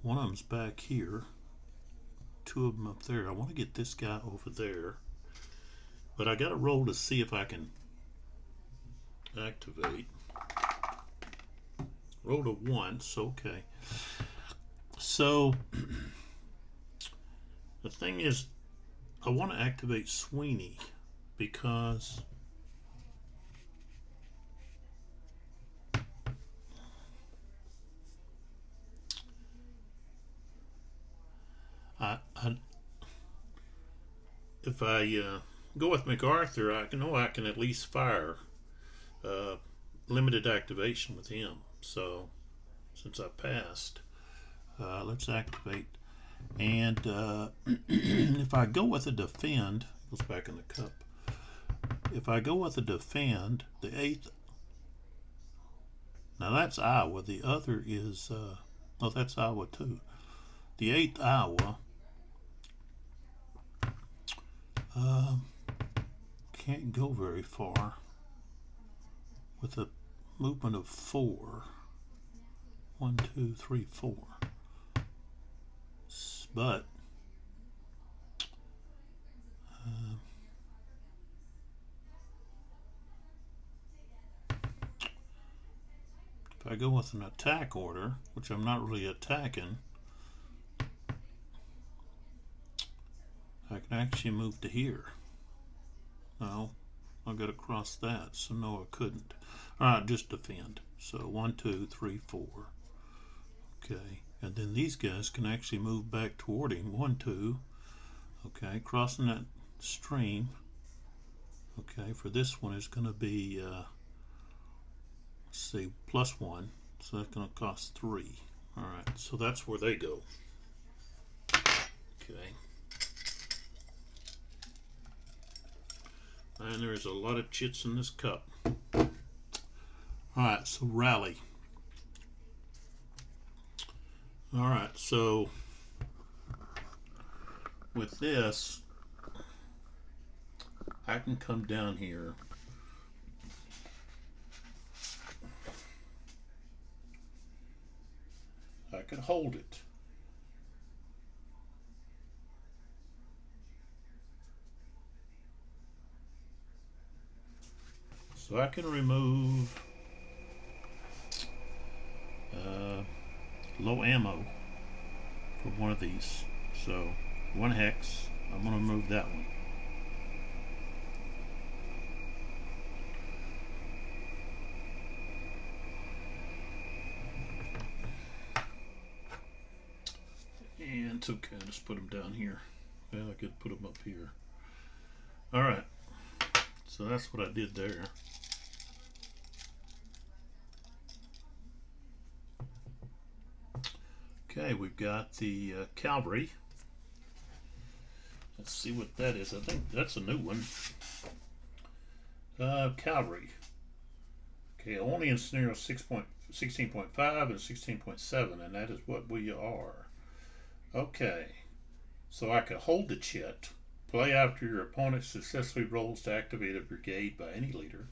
One of them's back here. 2 of them up there. I want to get this guy over there, but I got to roll to see if I can activate. Roll to 1, so okay. So the thing is, I want to activate Sweeney because if I go with MacArthur, I know I can at least fire limited activation with him. So since I passed, let's activate. And if I go with a defend, it goes back in the cup. If I go with a defend, the 8th, now that's Iowa. The other is, oh, that's Iowa too. The 8th Iowa can't go very far with a movement of 4. 1, 2, 3, 4. But if I go with an attack order, which I'm not really attacking, I can actually move to here. No, I'll get across that, so no, I couldn't. Alright, just defend. So 1, 2, 3, 4. Okay, and then these guys can actually move back toward him. 1, 2. Okay, crossing that stream. Okay, for this one is going to be, let's see, +1. So that's going to cost 3. Alright, so that's where they go. Okay. And there's a lot of chits in this cup. Alright, so rally. Alright, so with this, I can come down here. I can hold it. So I can remove low ammo for one of these. So 1 hex, I'm going to remove that one. And it's okay, just put them down here. Well, I could put them up here. Alright, so that's what I did there. Okay, we've got the cavalry. Let's see what that is. I think that's a new one. Cavalry. Okay, only in scenario 16.5 and 16.7, and that is what we are. Okay, so I can hold the chit, play after your opponent successfully rolls to activate a brigade by any leader,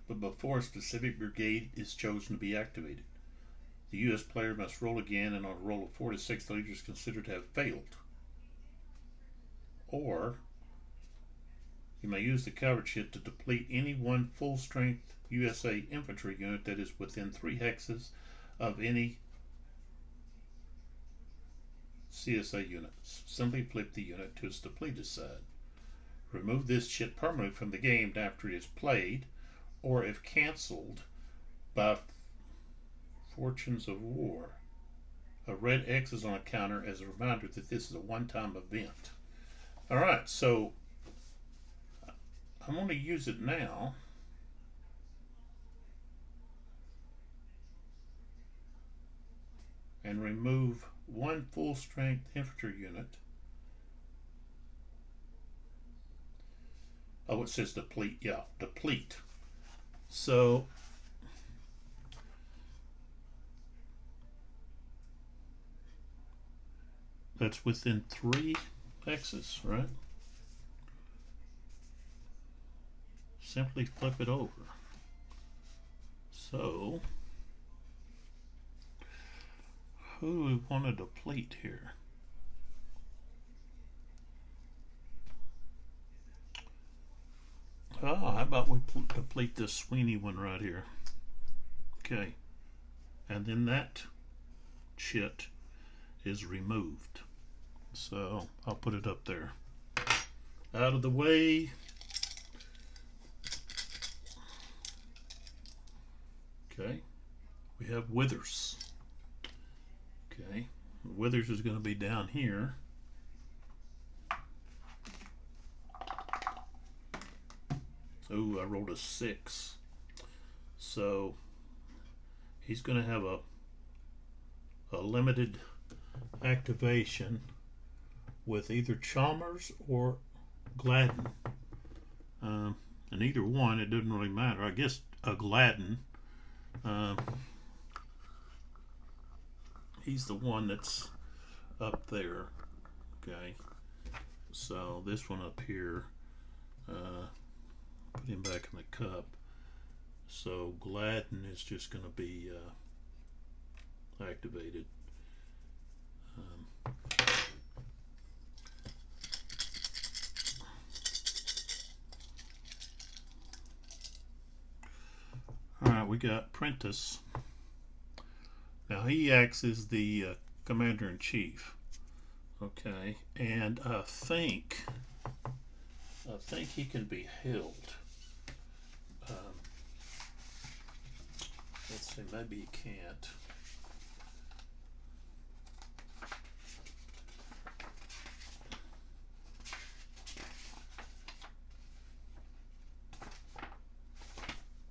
but before a specific brigade is chosen to be activated. The U.S. player must roll again, and on a roll of 4 to 6, the leader is considered to have failed. Or, you may use the cavalry chit to deplete any one full-strength USA infantry unit that is within 3 hexes of any CSA units. Simply flip the unit to its depleted side. Remove this chit permanently from the game after it is played, or if cancelled by Fortunes of War. A red X is on a counter as a reminder that this is a one-time event. Alright, so I'm going to use it now. And remove 1 full-strength infantry unit. Oh, it says deplete. Yeah, deplete. So that's within 3 hexes, right? Simply flip it over. So who do we want to deplete here? Oh, how about we deplete this Sweeney one right here? Okay, and then that chit is removed. So I'll put it up there. Out of the way. Okay, we have Withers. Okay, Withers is going to be down here. Ooh, I rolled a 6. So he's going to have a limited activation with either Chalmers or Gladden. And either one, it doesn't really matter. I guess a Gladden. He's the one that's up there. Okay. So this one up here, put him back in the cup. So Gladden is just going to be activated. Alright, we got Prentice. Now he acts as the commander-in-chief. Okay, and I think he can be held. Let's see, maybe he can't.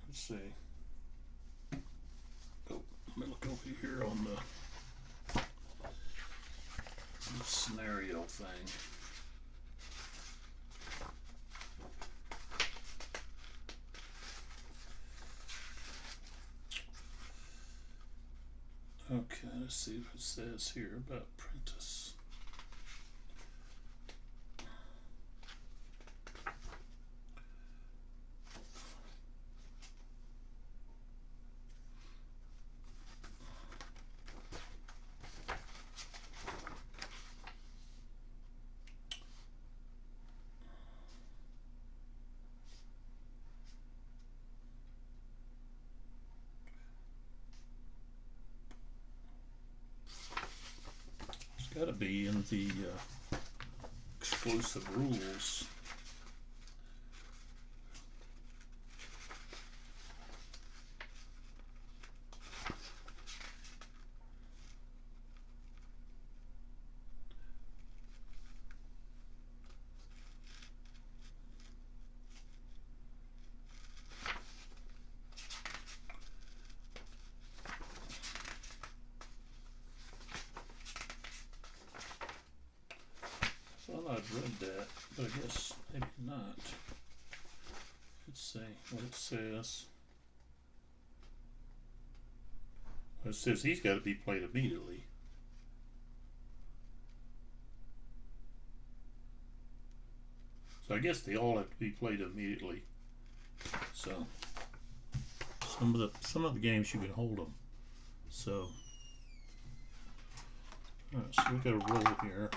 Let's see. Oh, let me look over here on the scenario thing. Okay, let's see what it says here about Prentice. Got to be in the exclusive rules. Well, I'd read that, but I guess maybe not. Let's see what it says. Well, it says he's got to be played immediately. So I guess they all have to be played immediately. So some of the games you can hold them. So all right, so we got a roll here.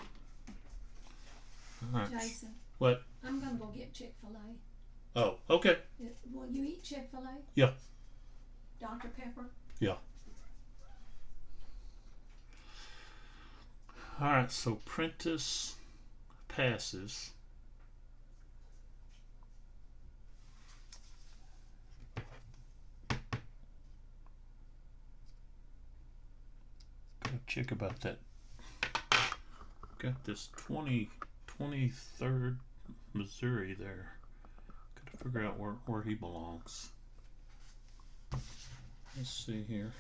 All right.
Jason,
What?
I'm gonna go get Chick-fil-A.
Oh, okay.
Will you eat Chick-fil-A?
Yeah.
Dr. Pepper?
Yeah. All right, so Prentice passes. Gotta check about that. Got this 23rd Missouri there. Gotta figure out where he belongs. Let's see here.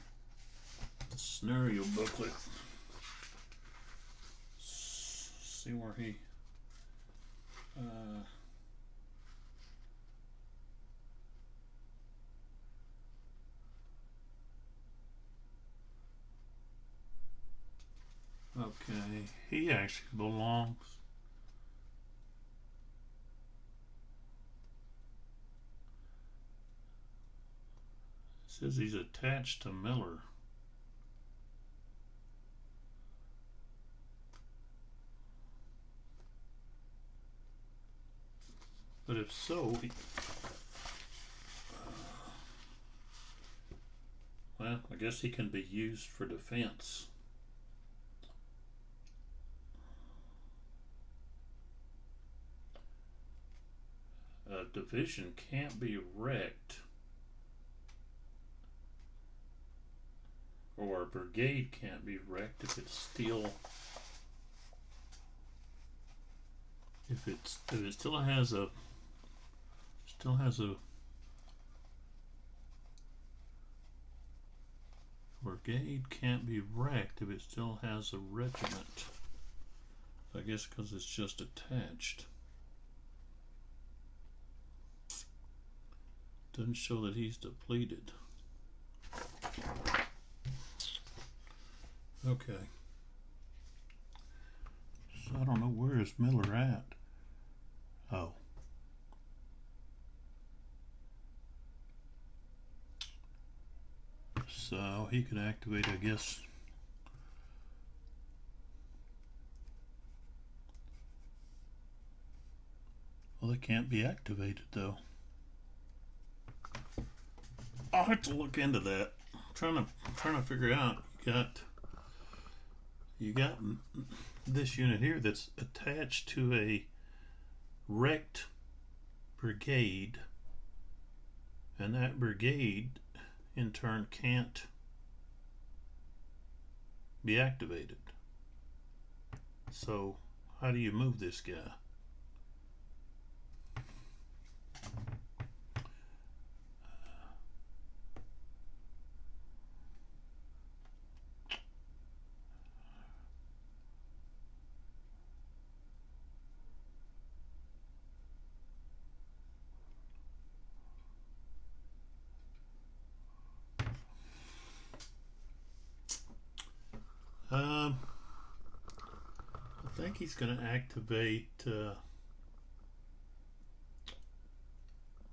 The scenario booklet. See where he okay, he actually belongs. It says he's attached to Miller. But if so, well, I guess he can be used for defense. A division can't be wrecked, or a brigade can't be wrecked if it still has a brigade can't be wrecked if it still has a regiment. I guess because it's just attached. Doesn't show that he's depleted. Okay. So I don't know, where is Miller at? Oh. So he could activate, I guess. Well, they can't be activated though. I'll have to look into that. I'm trying to figure out. You got this unit here that's attached to a wrecked brigade, and that brigade in turn can't be activated. So how do you move this guy? think he's going to activate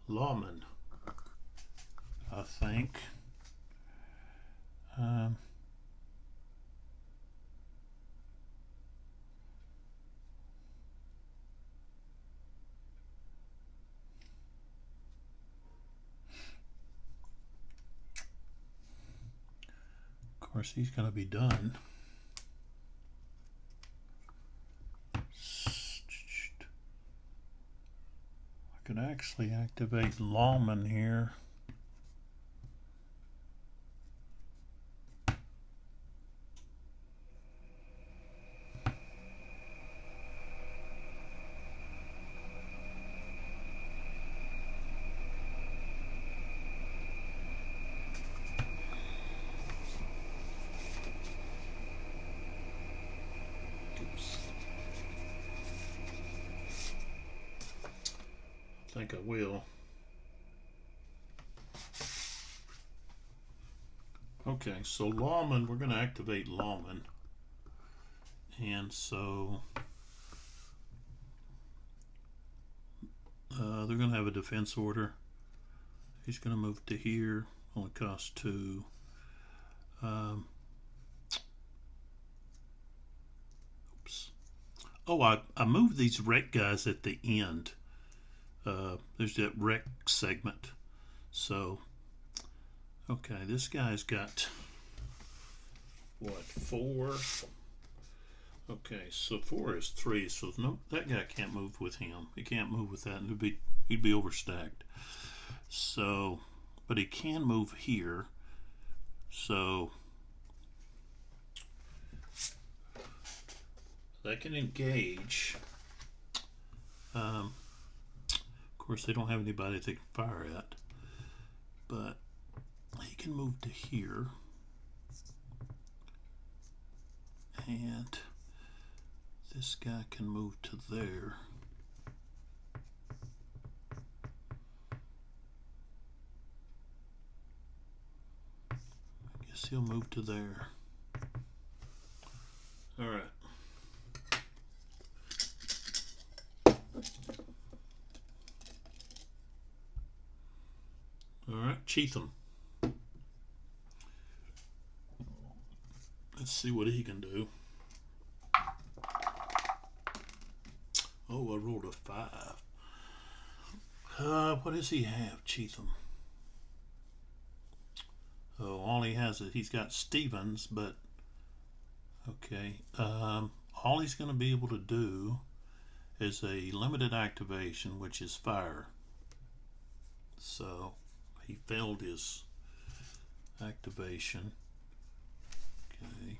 Lawman. I think. Of course, he's going to be done. I could actually activate Lawman here. I think I will. Okay, so Lawman, we're going to activate Lawman. And so they're going to have a defense order. He's going to move to here, only costs 2. Oops. Oh, I moved these wreck guys at the end. There's that wreck segment. So, okay, this guy's got, what, 4? Okay, so 4 is 3, so no, that guy can't move with him. He can't move with that, and he'd be overstacked. So, but he can move here. So, they can engage. Of course, they don't have anybody they can fire at, but he can move to here, and this guy can move to there. I guess he'll move to there. All right. All right, Cheatham. Let's see what he can do. Oh, I rolled a 5. What does he have, Cheatham? Oh, all he has is he's got Stevens, but okay. All he's going to be able to do is a limited activation, which is fire. So he failed his activation. Okay.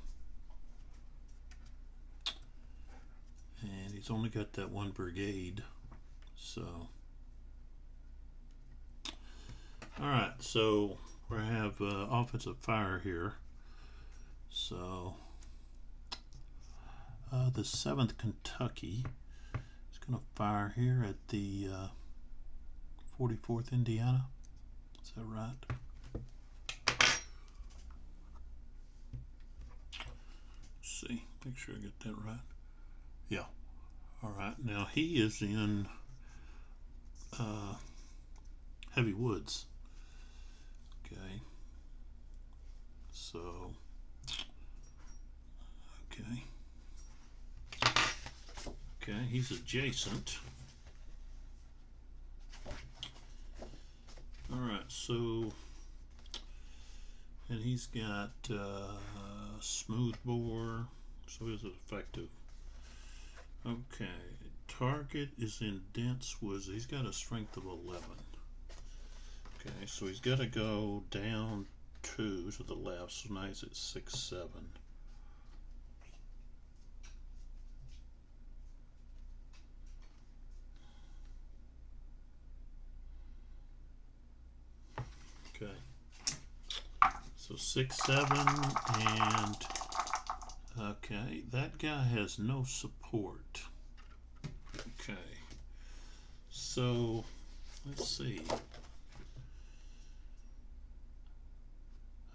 And he's only got that 1 brigade. So, alright, so we have offensive fire here. So, the 7th Kentucky is going to fire here at the 44th Indiana. Is that right? Let's see, make sure I get that right. Yeah. Alright, now he is in Heavy Woods. Okay. So, okay. Okay, he's adjacent. Alright, so, and he's got smooth bore, so is it effective? Okay, target is in dense woods. He's got a strength of 11. Okay, so he's got to go down 2 to the left, so now he's at 6, 7. Okay, so 6, 7, and okay, that guy has no support. Okay, so let's see.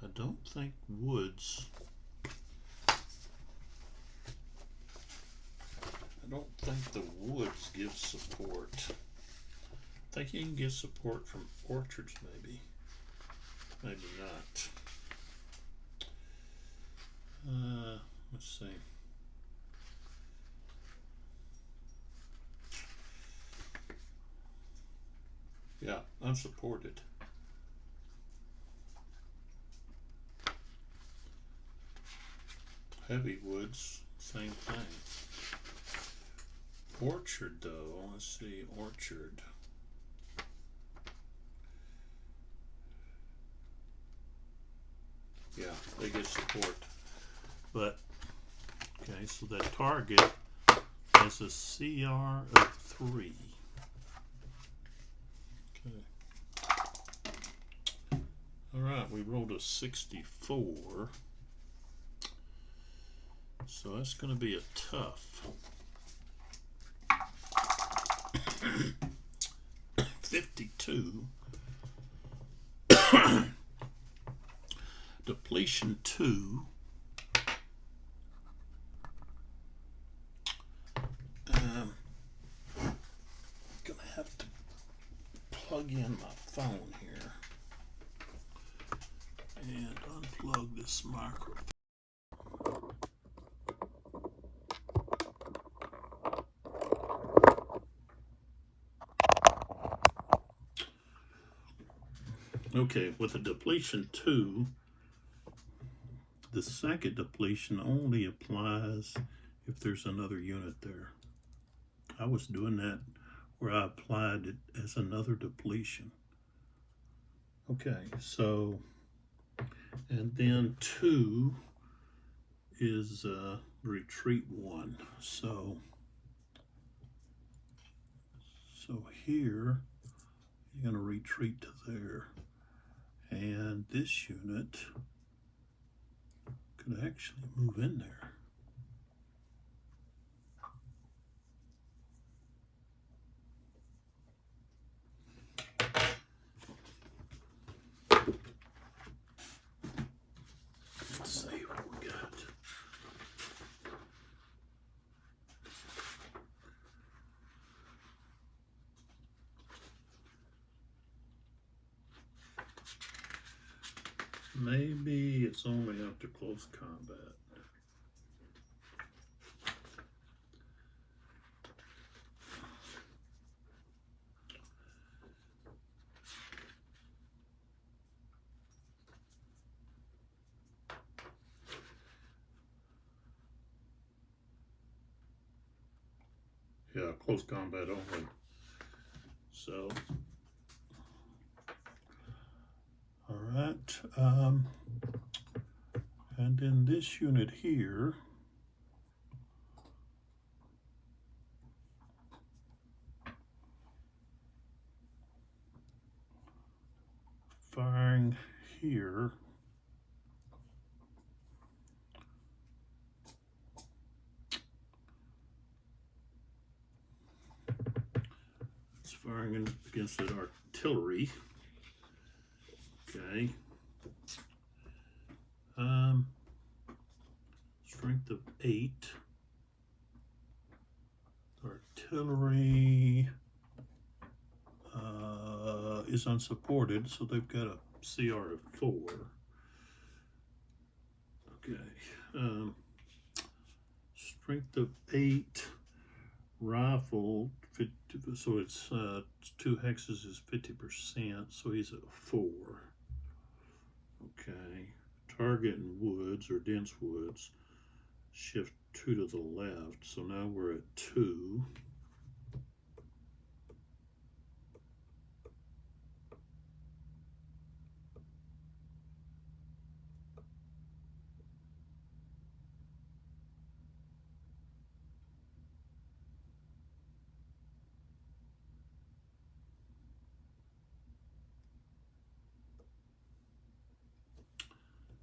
I don't think Woods I don't think the woods give support. I think you can get support from orchards, maybe. Maybe not. Let's see. Yeah, unsupported. Heavy woods, same thing. Orchard though, let's see, orchard. Yeah, they get support. But, okay, so that target has a CR of 3. Okay. Alright, we rolled a 64. So that's going to be a tough. 52. Depletion 2. Gonna have to plug in my phone here and unplug this microphone. Okay, with a depletion 2, the second depletion only applies if there's another unit there. I was doing that where I applied it as another depletion. Okay, so, and then 2 is retreat 1. So here, you're gonna retreat to there. And this unit could actually move in there. Let's see what we got. Maybe it's only after close combat. Yeah, close combat only. So, all right. And then this unit here, firing here. It's firing against that artillery. Okay. Strength of 8. Artillery is unsupported, so they've got a CR of 4. Okay. Strength of 8. Rifle, 50, so it's 2 hexes is 50%, so he's at 4. Okay. Target in woods or dense woods. Shift 2 to the left, so now we're at 2.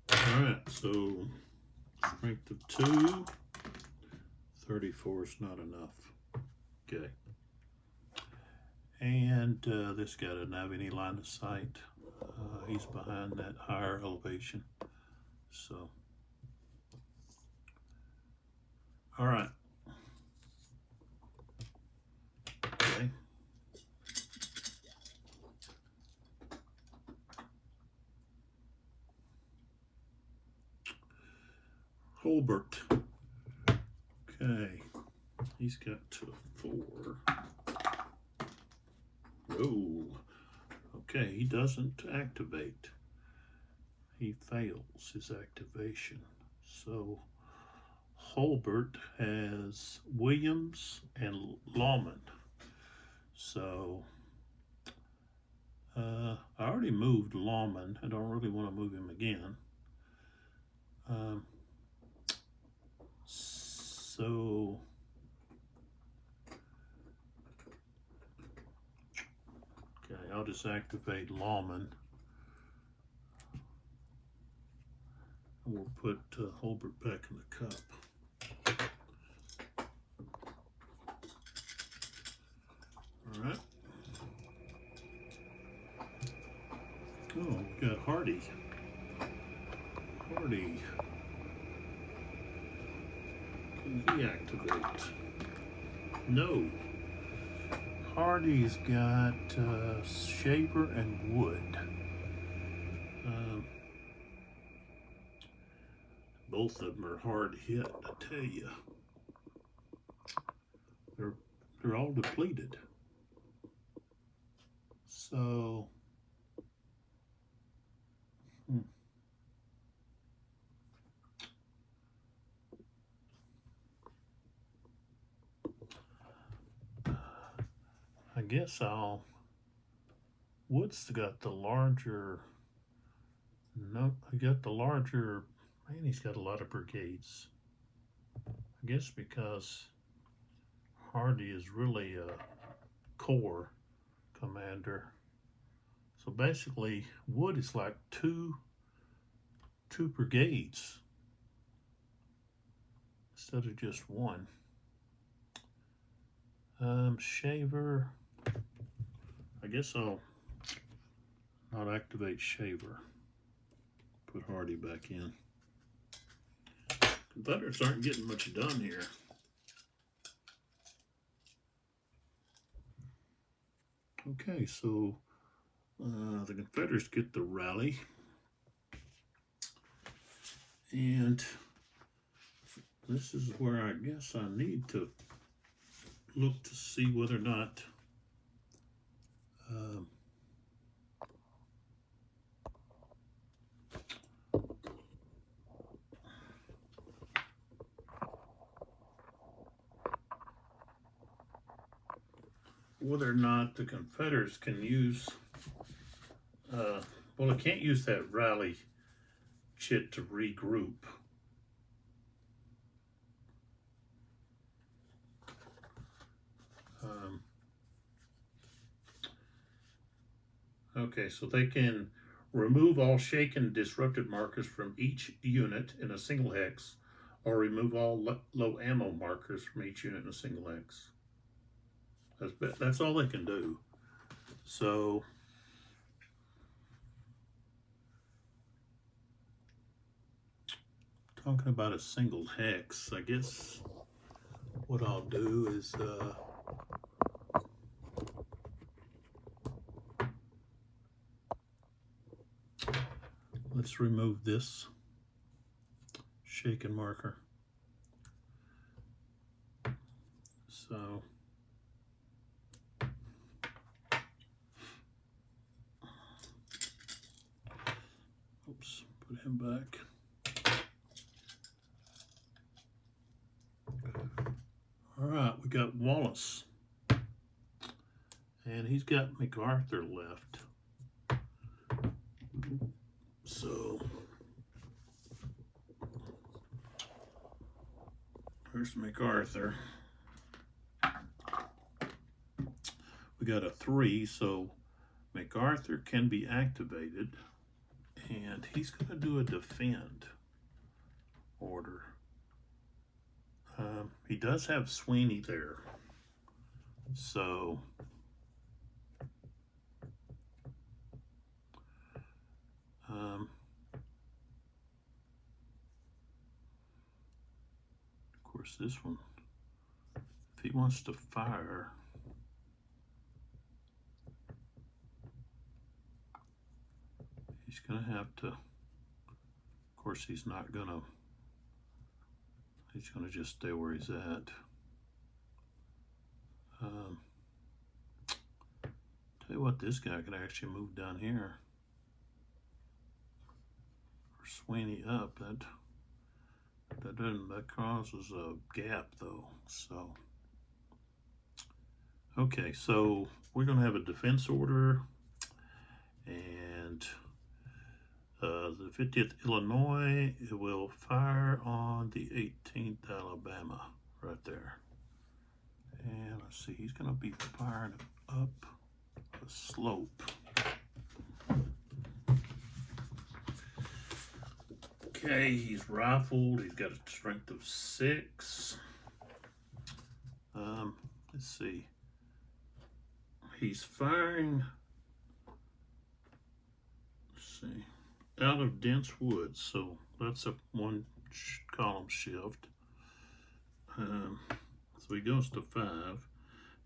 All right, so strength of 2, 34 is not enough. Okay. And this guy doesn't have any line of sight. He's behind that higher elevation. So, all right. Holbert. Okay, he's got to 4. Oh, okay, he doesn't activate. He fails his activation. So Holbert has Williams and Lawman. So I already moved Lawman. I don't really want to move him again. So okay, I'll just activate Lawman. And we'll put Holbert back in the cup. All right. Oh, we got Hardy. Hardy. Can he activate? No. Hardy's got Shaver and Wood. Both of them are hard hit, I tell you. They're all depleted. So I guess Wood's got the larger. No, I got the larger. Man, he's got a lot of brigades. I guess because Hardy is really a corps commander. So basically, Wood is like two brigades instead of just one. Shaver. I guess I'll not activate Shaver. Put Hardy back in. Confederates aren't getting much done here. Okay, so the Confederates get the rally. And this is where I guess I need to look to see whether or not the Confederates can use, well, they can't use that rally chit to regroup. Okay, so they can remove all shaken disrupted markers from each unit in a single hex, or remove all low ammo markers from each unit in a single hex. That's all they can do. So talking about a single hex, I guess what I'll do is let's remove this shaken marker. So oops, put him back. All right, we got Wallace, and he's got MacArthur left. So here's MacArthur. We got a 3, so MacArthur can be activated, and he's going to do a defend order. He does have Sweeney there, so of course this one, if he wants to fire, he's going to have to, of course he's not going to He's going to just stay where he's at. Tell you what, this guy can actually move down here. Or Sweeney up. That causes a gap though. So okay, so we're going to have a defense order, and the 50th Illinois will fire on the 18th Alabama right there. And let's see, he's going to be firing up a slope. Okay, he's rifled. He's got a strength of 6. Let's see. He's firing, let's see, out of dense woods, so that's a 1 column shift. So he goes to 5.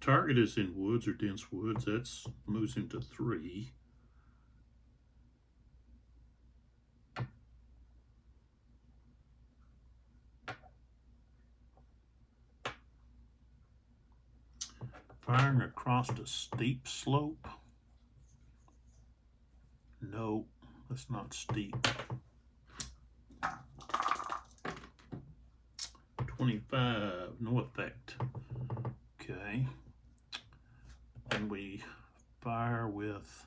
Target is in woods or dense woods. That's moves him to 3. Firing across a steep slope. No, that's not steep. 25, no effect. Okay. And we fire with,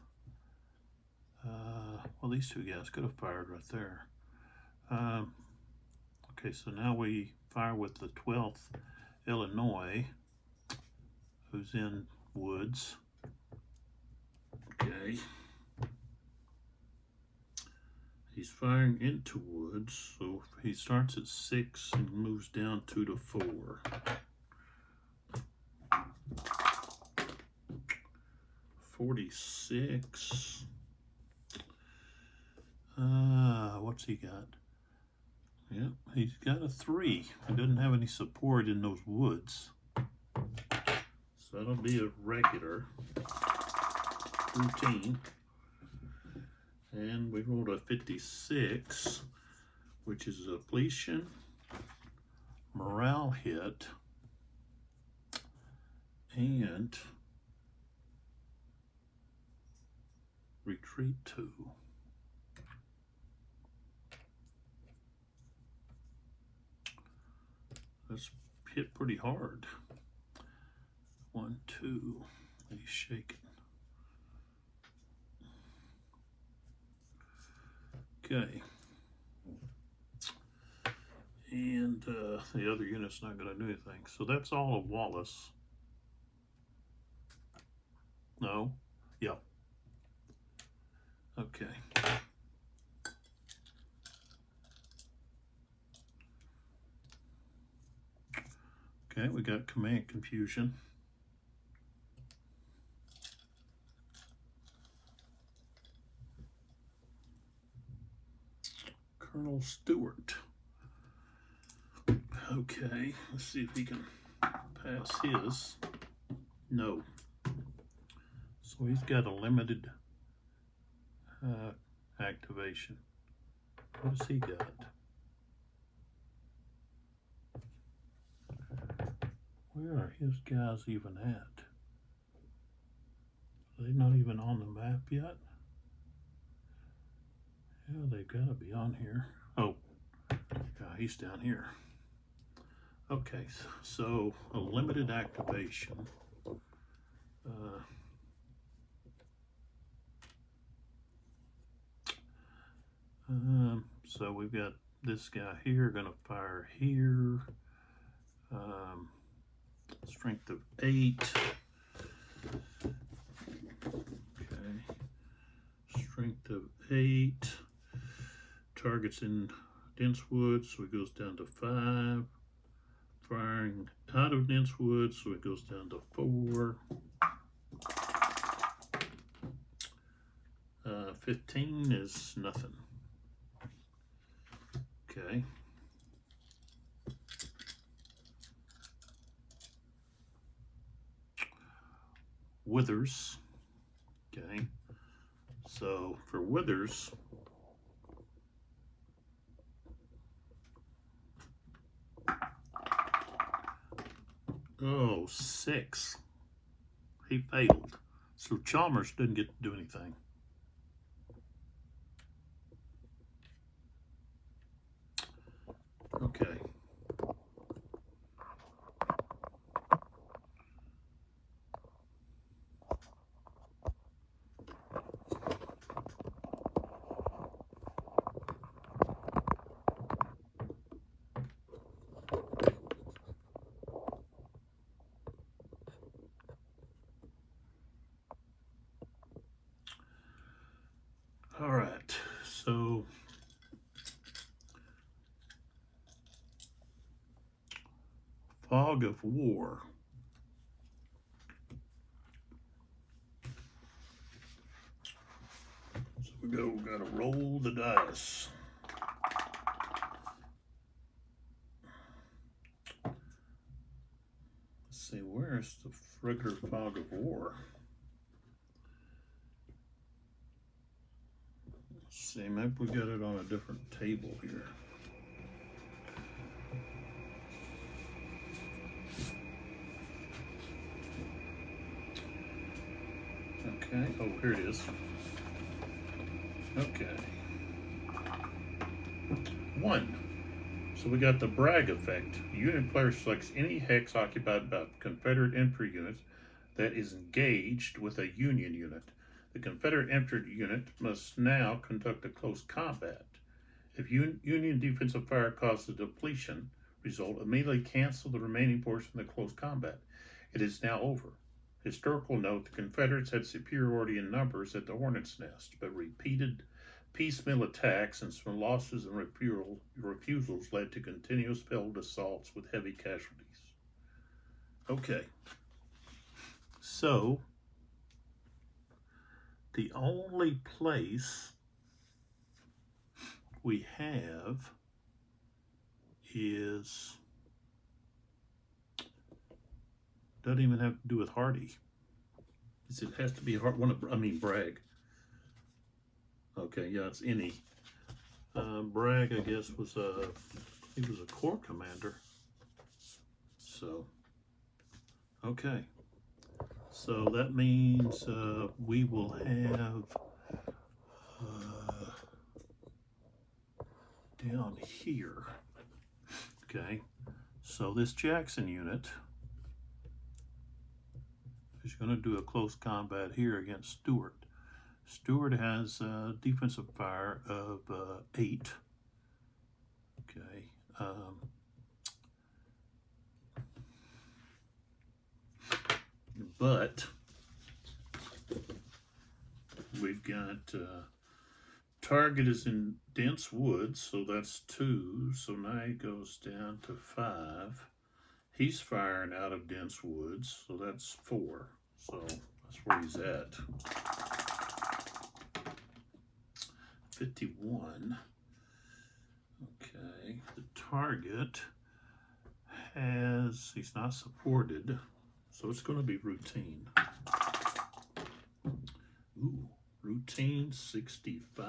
well, these two guys could have fired right there. Okay, so now we fire with the 12th Illinois, who's in woods. Okay. He's firing into woods, so he starts at 6 and moves down 2 to 4. 46. What's he got? Yep, he's got a 3. He doesn't have any support in those woods. So that'll be a regular routine. And we rolled a 56, which is a depletion, morale hit, and retreat 2. That's hit pretty hard. 1, 2, he's shaking. Okay. And the other unit's not going to do anything. So that's all of Wallace. No? Yep. Okay. Okay, we got command confusion. Colonel Stewart. Okay, let's see if he can pass his. No. So he's got a limited activation. What does he got? Where are his guys even at? Are they not even on the map yet? Yeah, they've got to be on here. Oh, yeah, he's down here. Okay, so a limited activation. So we've got this guy here going to fire here. Strength of 8. Okay. Strength of 8. Targets in dense woods, so it goes down to 5. Firing out of dense woods, so it goes down to 4. 15 is nothing. Okay. Withers. Okay. So for Withers, Oh, 6. He failed. So Chalmers didn't get to do anything. Okay. All right, so fog of war. So we gotta roll the dice. Let's see, where's the regular fog of war? Let's see, maybe we got it on a different table here. Okay, oh, here it is. Okay. 1. So we got the Bragg effect. The unit player selects any hex occupied by Confederate infantry unit that is engaged with a Union unit. The Confederate infantry unit must now conduct a close combat. If Union defensive fire causes a depletion result, immediately cancel the remaining portion of the close combat. It is now over. Historical note, the Confederates had superiority in numbers at the Hornet's Nest, but repeated piecemeal attacks and some losses and refusals led to continuous failed assaults with heavy casualties. Okay. So, the only place we have is, doesn't even have to do with Hardy. It has to be Bragg. Okay, yeah, it's any. Bragg, I guess, he was a corps commander. So, okay. So that means we will have down here. Okay, so this Jackson unit is going to do a close combat here against Stewart. Stewart has defensive fire of 8. Okay. But we've got target is in dense woods, so that's 2. So now he goes down to 5. He's firing out of dense woods, so that's 4. So that's where he's at. 51. Okay, the target he's not supported, so it's going to be routine. Ooh, routine 65.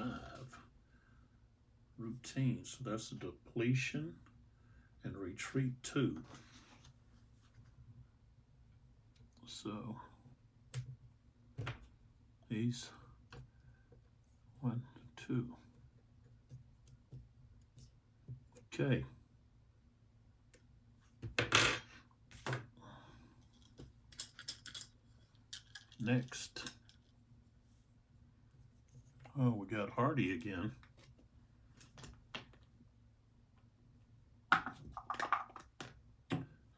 Routine, so that's a depletion and retreat 2. So he's 1, 2. Okay. Next. Oh, we got Hardy again.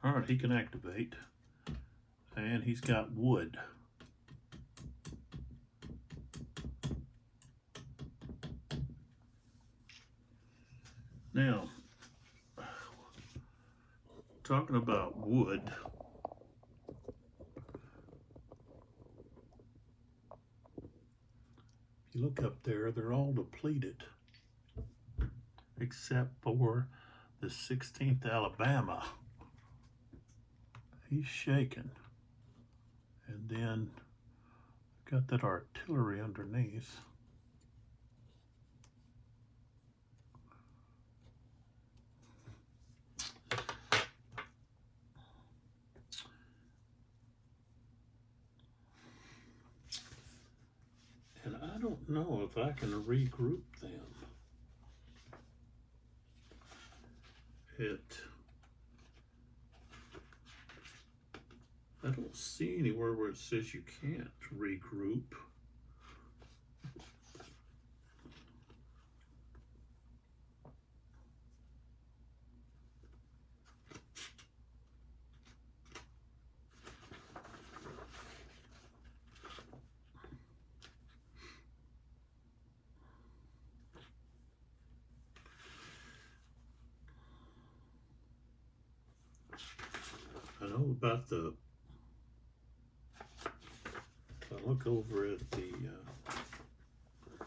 All right, he can activate. And he's got wood. Now, talking about wood, if you look up there, they're all depleted, except for the 16th Alabama. He's shaking. And then got that artillery underneath. I don't know if I can regroup them. I don't see anywhere where it says you can't regroup. I know about if I look over at the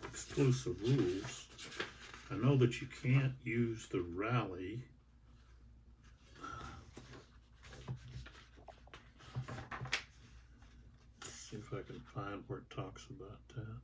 exclusive rules, I know that you can't use the rally. Let's see if I can find where it talks about that.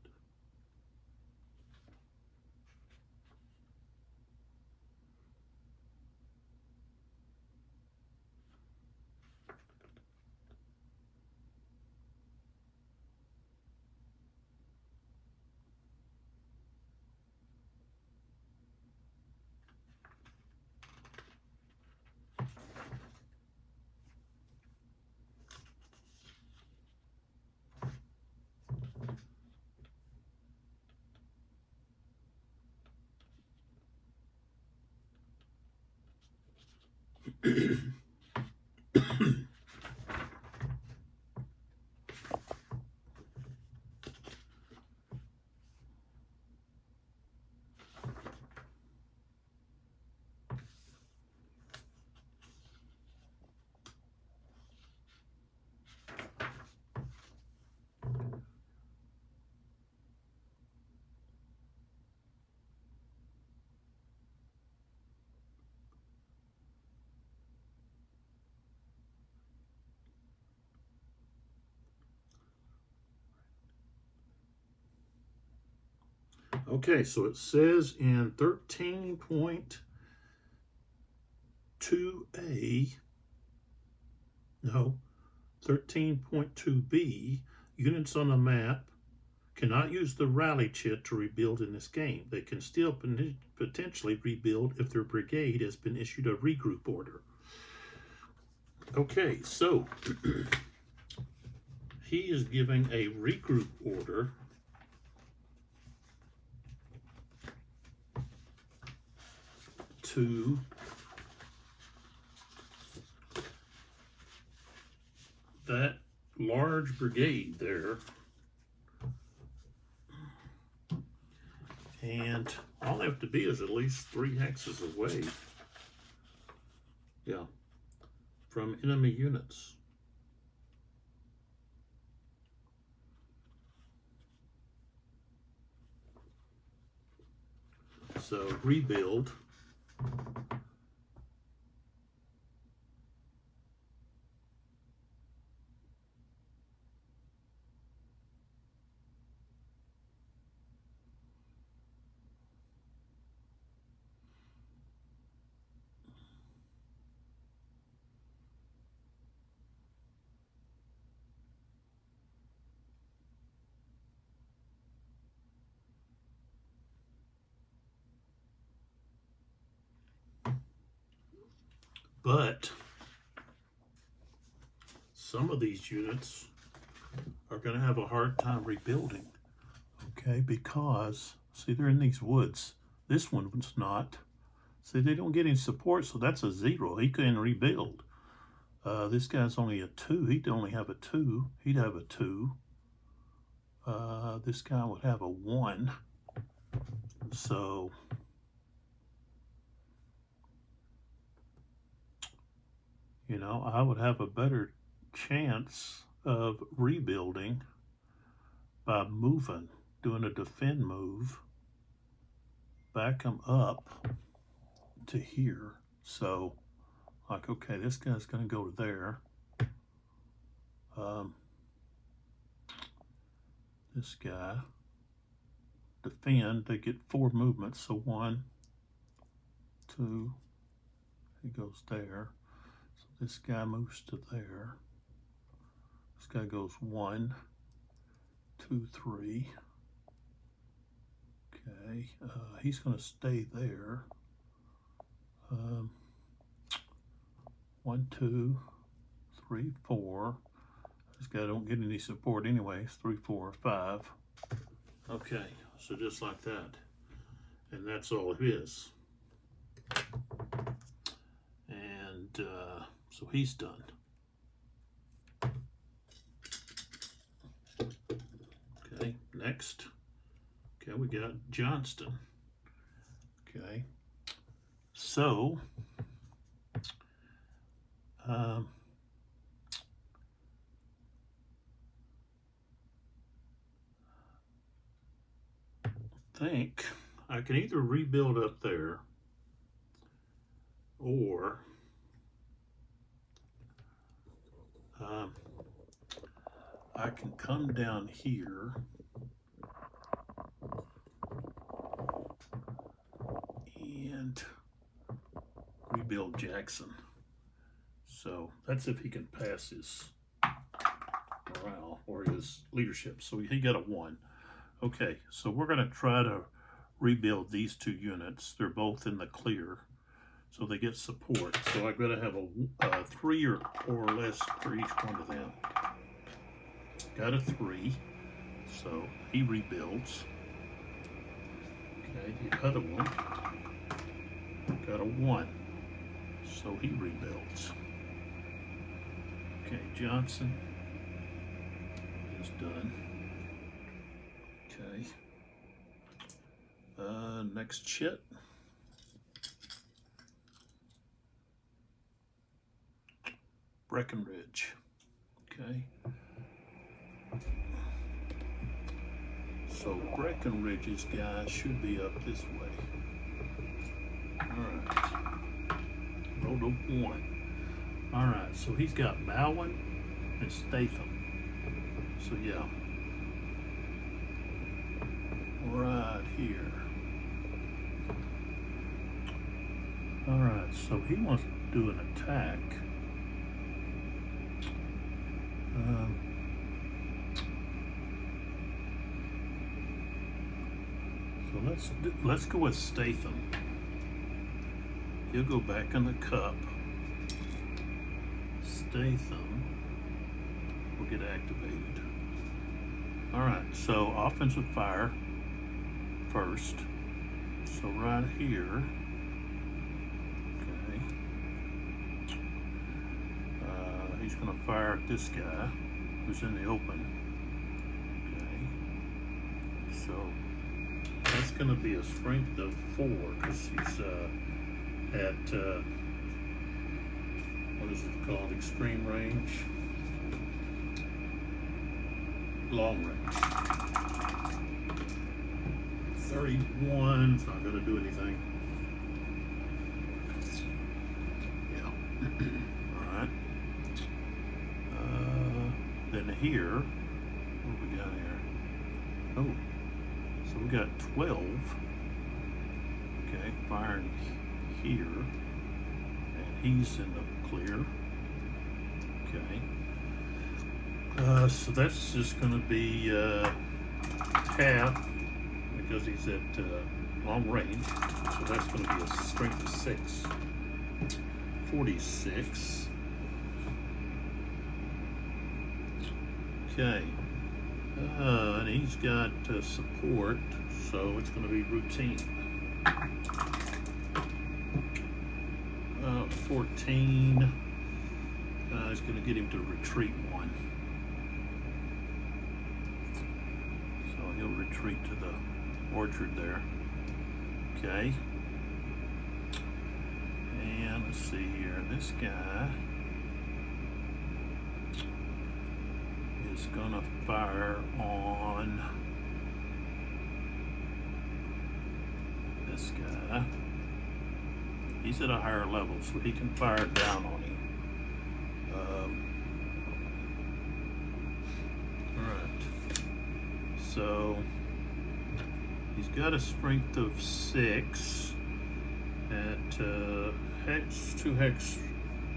Okay, so it says in 13.2a, no, 13.2b, units on a map cannot use the rally chit to rebuild in this game. They can still potentially rebuild if their brigade has been issued a regroup order. Okay, so he is giving a regroup order to that large brigade there, and all they have to be is at least 3 hexes away, yeah, from enemy units. So rebuild. But some of these units are going to have a hard time rebuilding, okay, because, see, they're in these woods. This one's not. See, they don't get any support, so that's a 0. He couldn't rebuild. This guy's only a 2. He'd only have a 2. He'd have a 2. This guy would have a 1. So, you know, I would have a better chance of rebuilding by moving, doing a defend move, back him up to here. So, like, okay, this guy's going to go to there. This guy, defend, they get 4 movements. So 1, 2, he goes there. So this guy moves to there. This guy goes 1, 2, 3. Okay, he's going to stay there. 1, 2, 3, 4. This guy don't get any support anyways. 3, 4, 5. Okay, so just like that. And that's all it is. And so he's done. Okay, next. Okay, we got Johnston. Okay, so I think I can either rebuild up there or I can come down here and rebuild Jackson. So that's if he can pass his morale or his leadership. So he got a 1. Okay, so we're going to try to rebuild these 2 units. They're both in the clear, so they get support. So I've got to have a 3 or less for each one of them. Got a 3, so he rebuilds. Okay, the other one got a 1, so he rebuilds. Okay, Johnson is done. Okay. Next Chit. Breckenridge. Okay. So Breckenridge's guys should be up this way. Alright. Rolled a 1. Alright, so he's got Bowen and Statham. So yeah. Right here. Alright, so he wants to do an attack. So let's go with Statham. He'll go back in the cup. Statham will get activated. Alright, so offensive fire first. So right here, okay, he's going to fire at this guy who's in the open. Okay, so that's going to be a strength of 4 because he's at what is it called? Extreme range, long range. 31, it's not going to do anything. Yeah. Alright. Then here, what do we got here? Oh, so we got 12. Okay, firing here. And he's in the clear. Okay. So that's just going to be half. Because he's at long range, so that's going to be a strength of 6. 46. Okay. And he's got support, so it's going to be routine. 14. Is going to get him to retreat 1. So he'll retreat to the orchard there. Okay. And let's see here. This guy is gonna fire on this guy. He's at a higher level, so he can fire down on him. Alright. So he's got a strength of 6 at 2 hex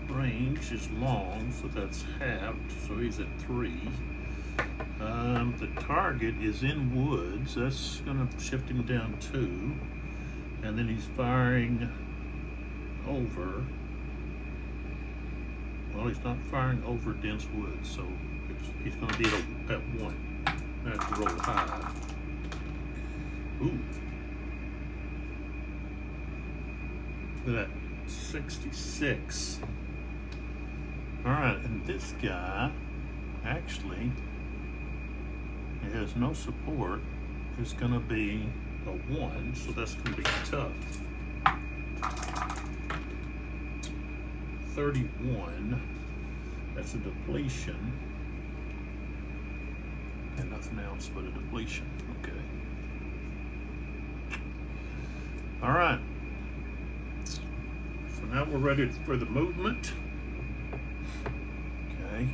range is long, so that's halved, so he's at 3. The target is in woods. That's going to shift him down 2. And then he's firing over. Well, he's not firing over dense woods, so he's going to be at 1. I have to roll high. Ooh. Look at that. 66. Alright, and this guy actually has no support. It's going to be a 1, so that's going to be tough. 31. That's a depletion. And nothing else but a depletion. Okay. Alright. So now we're ready for the movement. Okay.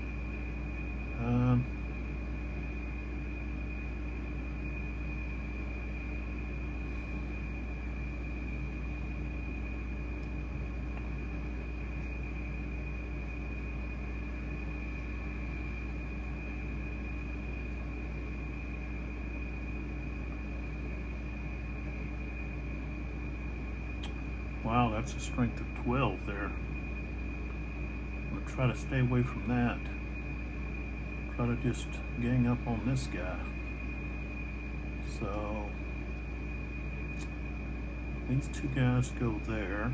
Wow, that's a strength of 12 there. I'm going to try to stay away from that. Try to just gang up on this guy. So, these 2 guys go there.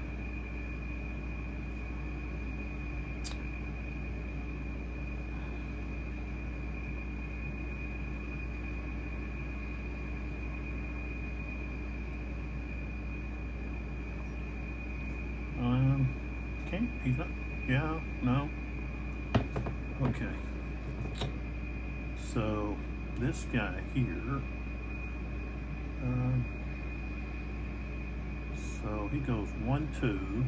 Okay, he's not, yeah, no. Okay. So, this guy here, so he goes 1, 2,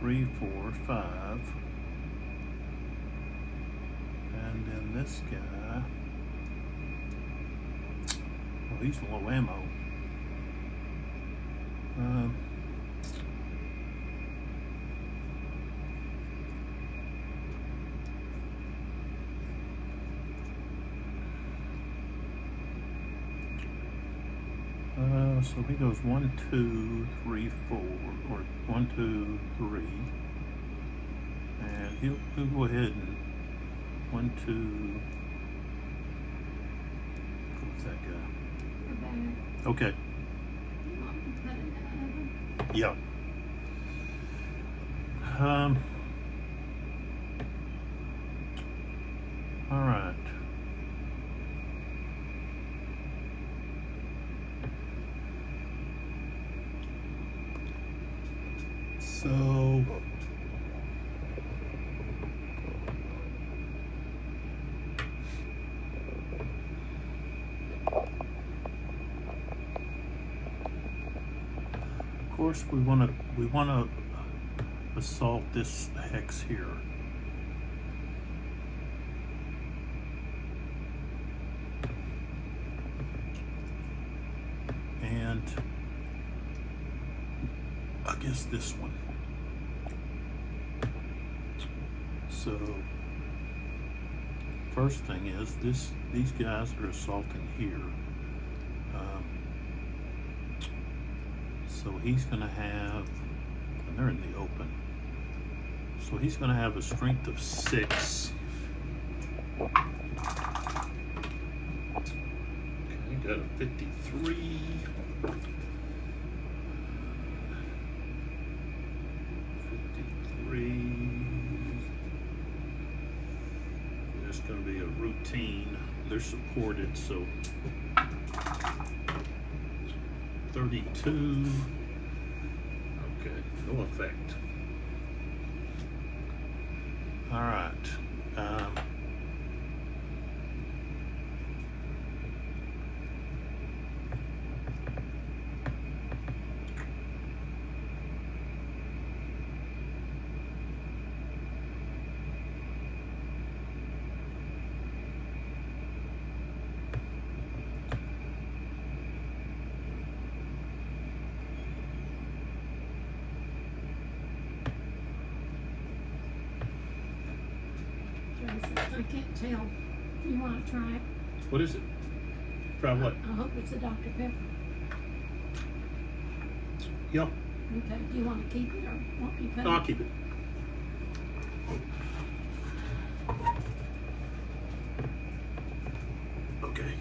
3, 4, 5, and then this guy, oh, he's low ammo. So he goes 1, 2, 3, 4, or 1, 2, 3, and he'll go ahead and 1, 2. What's that guy? Okay. Yeah. All right. So of course we want to assault this hex here. And I guess this one. So first thing is these guys are assaulting here. So he's going to have, and they're in the open. So he's going to have a strength of 6. Okay, got a 53. 53. There's going to be a routine. They're supported, so 32. Okay, no effect. All right.
can't tell. You want to try it?
What is it? Try what?
I hope it's a Dr. Pepper.
Yep.
Okay, do you want to keep it or want me to put
I'll
it?
keep it. Okay.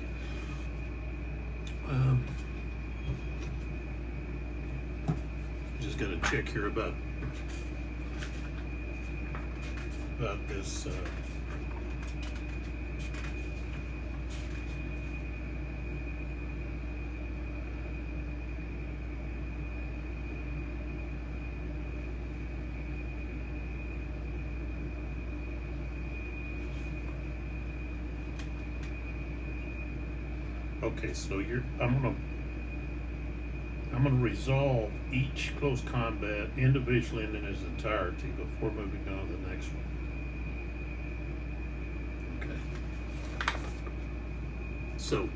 Just got to check here about this. Okay, so I'm gonna resolve each close combat individually and in its entirety before moving on to the next one. Okay. So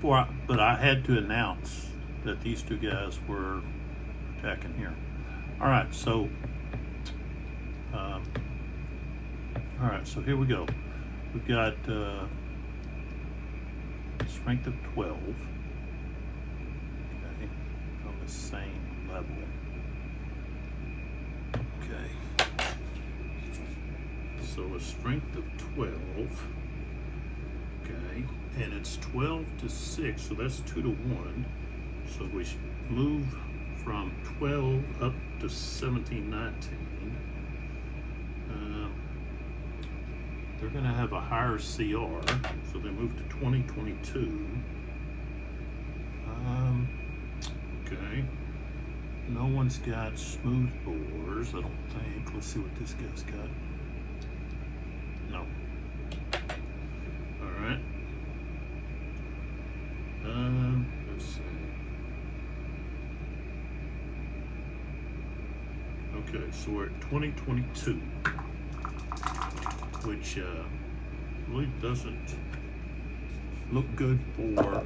but I had to announce that these two guys were attacking here. All right, so so here we go. We've got strength of 12, okay, on the same level. Okay, so a strength of 12, okay, and it's 12 to 6, so that's 2 to 1. So we should move from 12 up to 17, 19. They're going to have a higher CR, so they move to 20, 22. Okay. No one's got smooth bores, I don't think. Let's see what this guy's got. No. All right. Let's see. Okay, so we're at 2022. Which really doesn't look good for,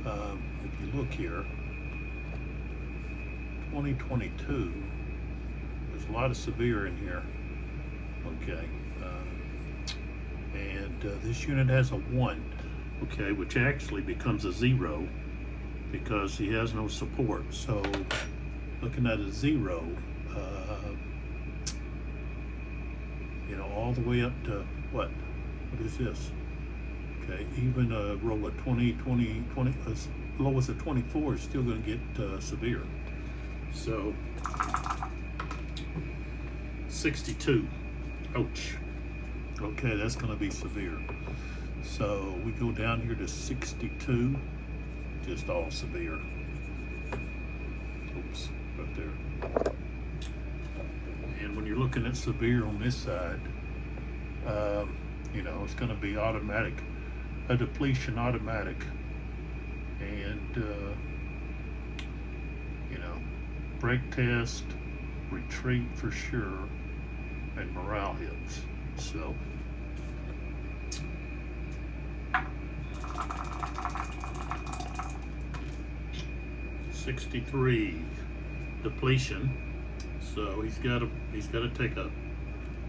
if you look here, 2022, there's a lot of severe in here, okay, and this unit has a 1, okay, which actually becomes a 0 because he has no support, so looking at a 0, all the way up to what is this? Okay, even a roll of 20, 20, 20, as low as a 24 is still going to get severe. So 62. Ouch. Okay, that's going to be severe. So we go down here to 62, just all severe. Oops, right there. And when you're looking at severe on this side, it's going to be automatic, a depletion automatic, and break test, retreat for sure, and morale hits. So $63 depletion. So he's got to take a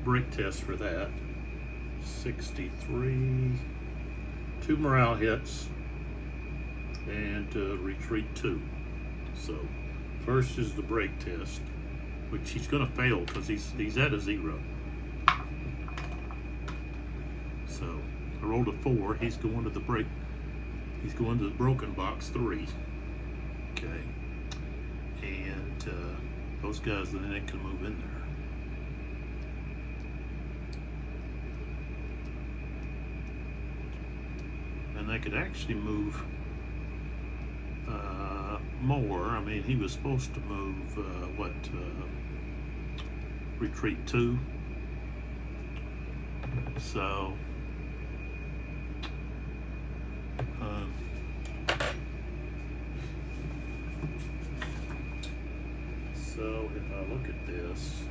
break test for that. 63, 2 morale hits, and retreat 2. So first is the break test, which he's going to fail because he's at a 0. So I rolled a 4. He's going to the break. He's going to the broken box 3. Okay, and those guys then can move in there. And they could actually move more. I mean, he was supposed to move, retreat 2. So, so if I look at this,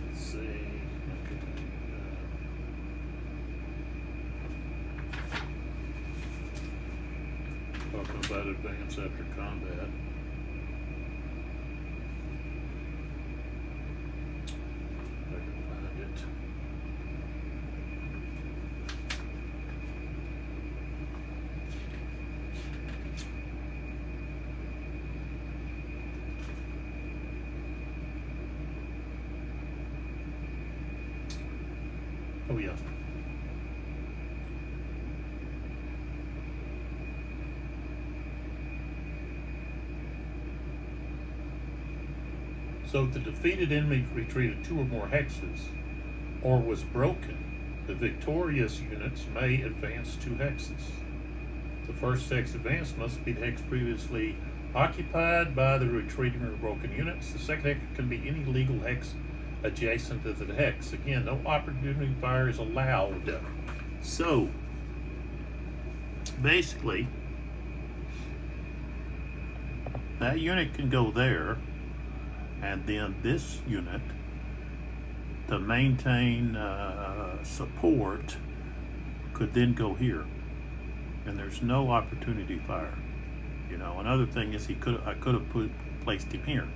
let's see, okay. Talking about advance after combat. Oh yeah. So if the defeated enemy retreated 2 or more hexes or was broken, the victorious units may advance 2 hexes. The first hex advance must be the hex previously occupied by the retreating or broken units. The second hex can be any legal hex adjacent to the hex. Again, no opportunity fire is allowed. So, basically, that unit can go there, and then this unit, to maintain support, could then go here, and there's no opportunity fire. You know, another thing is I could have placed him here.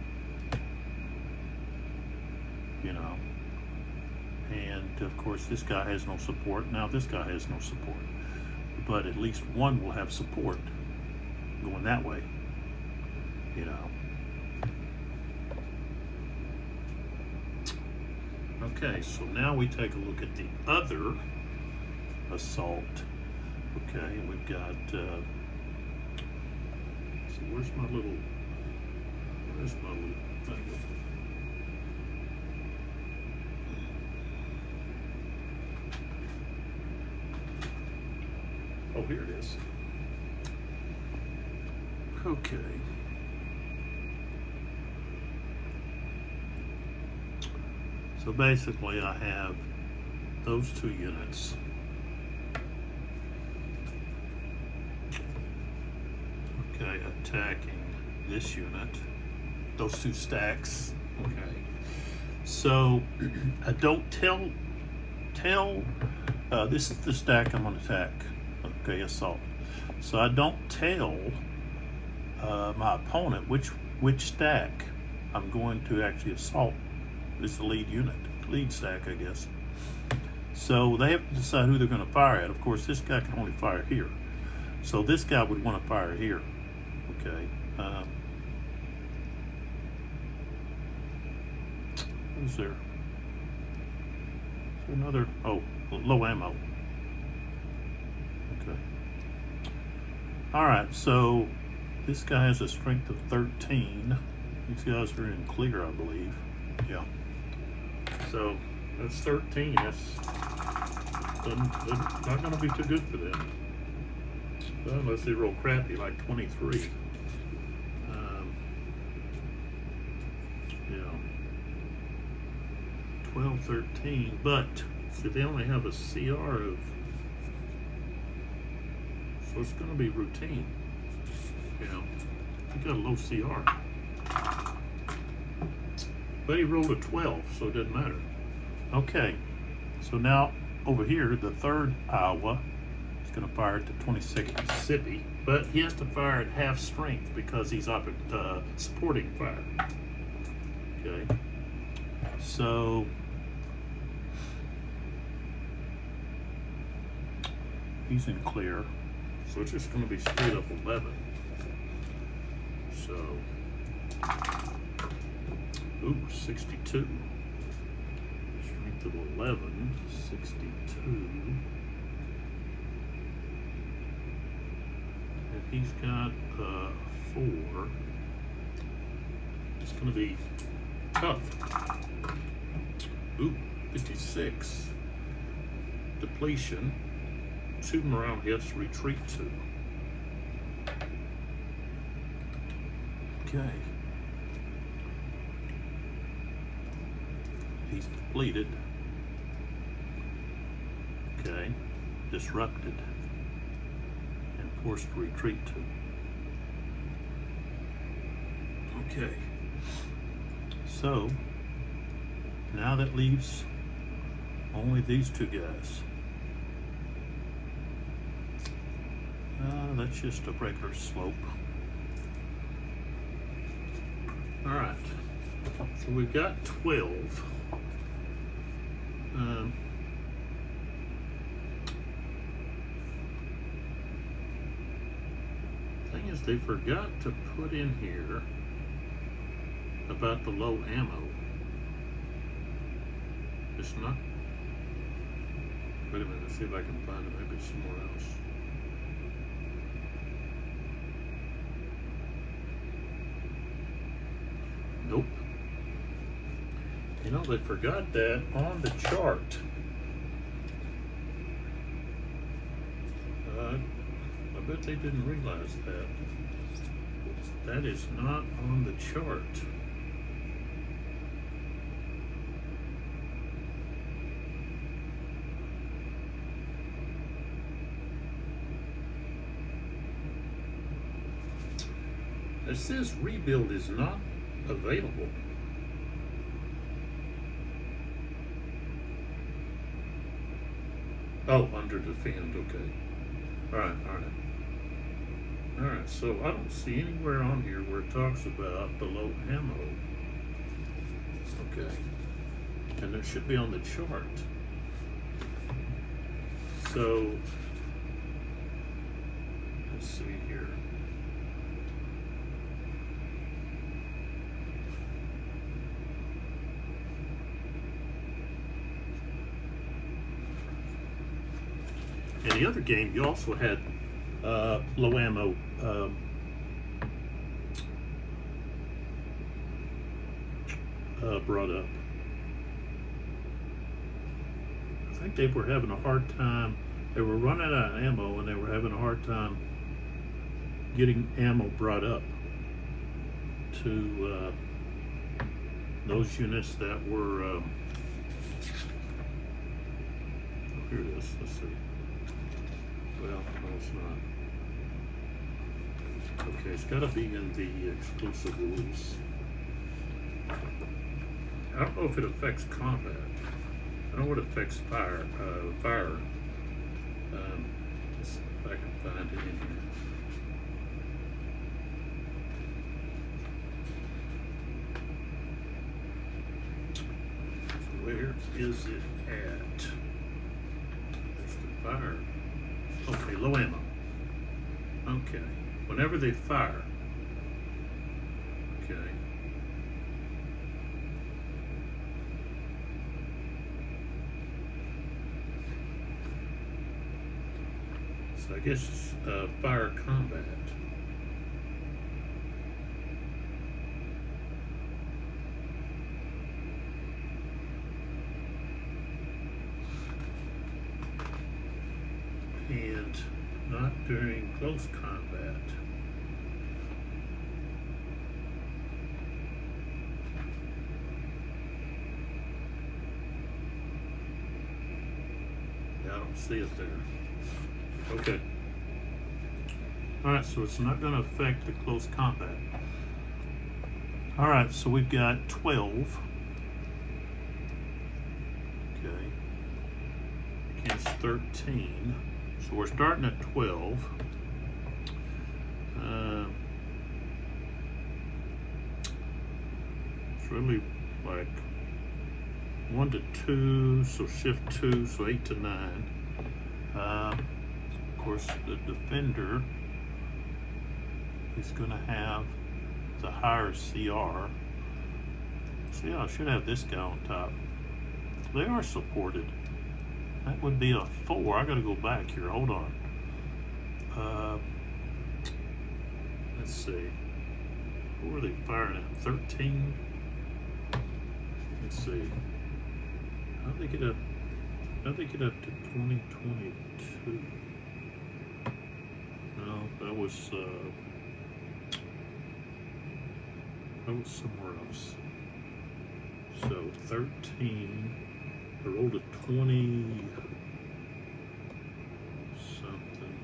You know, and of course this guy has no support. Now this guy has no support, but at least one will have support going that way. You know. Okay, so now we take a look at the other assault. Okay, we've got, so where's my little thing? Oh, here it is. Okay. So basically I have those 2 units. Okay, attacking this unit. Those 2 stacks. Okay. So I don't tell this is the stack I'm gonna attack. Okay, assault. So I don't tell my opponent which stack I'm going to actually assault. This is the lead unit, lead stack, I guess. So they have to decide who they're going to fire at. Of course, this guy can only fire here. So this guy would want to fire here. Okay. Who's there? Is there another? Oh, low ammo. Okay. All right, so this guy has a strength of 13. These guys are in clear, I believe. Yeah. So that's 13. That's not going to be too good for them. Unless they roll crappy like 23. Yeah. 12, 13. But see, they only have a CR of. So it's going to be routine. You know, he got a low CR. But he rolled a 12, so it doesn't matter. Okay, so now over here, the third Iowa is going to fire at the 22nd Mississippi, but he has to fire at half strength because he's up at supporting fire. Okay, so he's in clear, so it's just going to be straight up 11. So. Ooh, 62. Strength of 11, 62. And he's got 4. It's going to be tough. Ooh, 56. Depletion. 2 morale hits, retreat 2. Okay. He's depleted. Okay. Disrupted. And forced to retreat 2. Okay. So, now that leaves only these 2 guys. That's just a regular slope. Alright. So we've got 12. Thing is, they forgot to put in here about the low ammo. It's not. Wait a minute, let's see if I can find it maybe somewhere else. Nope. You know, they forgot that on the chart. I bet they didn't realize that. That is not on the chart. It says rebuild is not available. Oh, under defend, okay. Alright. Alright, so I don't see anywhere on here where it talks about below ammo. Okay. And it should be on the chart. So, let's see here. In the other game, you also had low ammo brought up. I think they were having a hard time. They were running out of ammo, and they were having a hard time getting ammo brought up to those units that were. Oh, here it is. Let's see. Well, no, it's not. Okay, it's got to be in the exclusive rules. I don't know if it affects combat. I know it affects fire. Let's see if I can find it in here. So where is it at? There's the fire. Okay, low ammo. Okay. Whenever they fire. Okay. So I guess it's fire combat. And not during close combat. Yeah, I don't see it there. Okay. Alright, so it's not going to affect the close combat. Alright, so we've got 12. Okay. Against 13. So we're starting at 12. It's really like 1 to 2, so shift 2, so 8 to 9. Of course, the defender is going to have the higher CR. So yeah, I should have this guy on top. They are supported. That would be a 4. I gotta go back here. Hold on. Let's see. What were they firing at? 13? Let's see. How'd they get up? How'd they get up to 2022? No, that was somewhere else. So 13. I rolled a 20 something.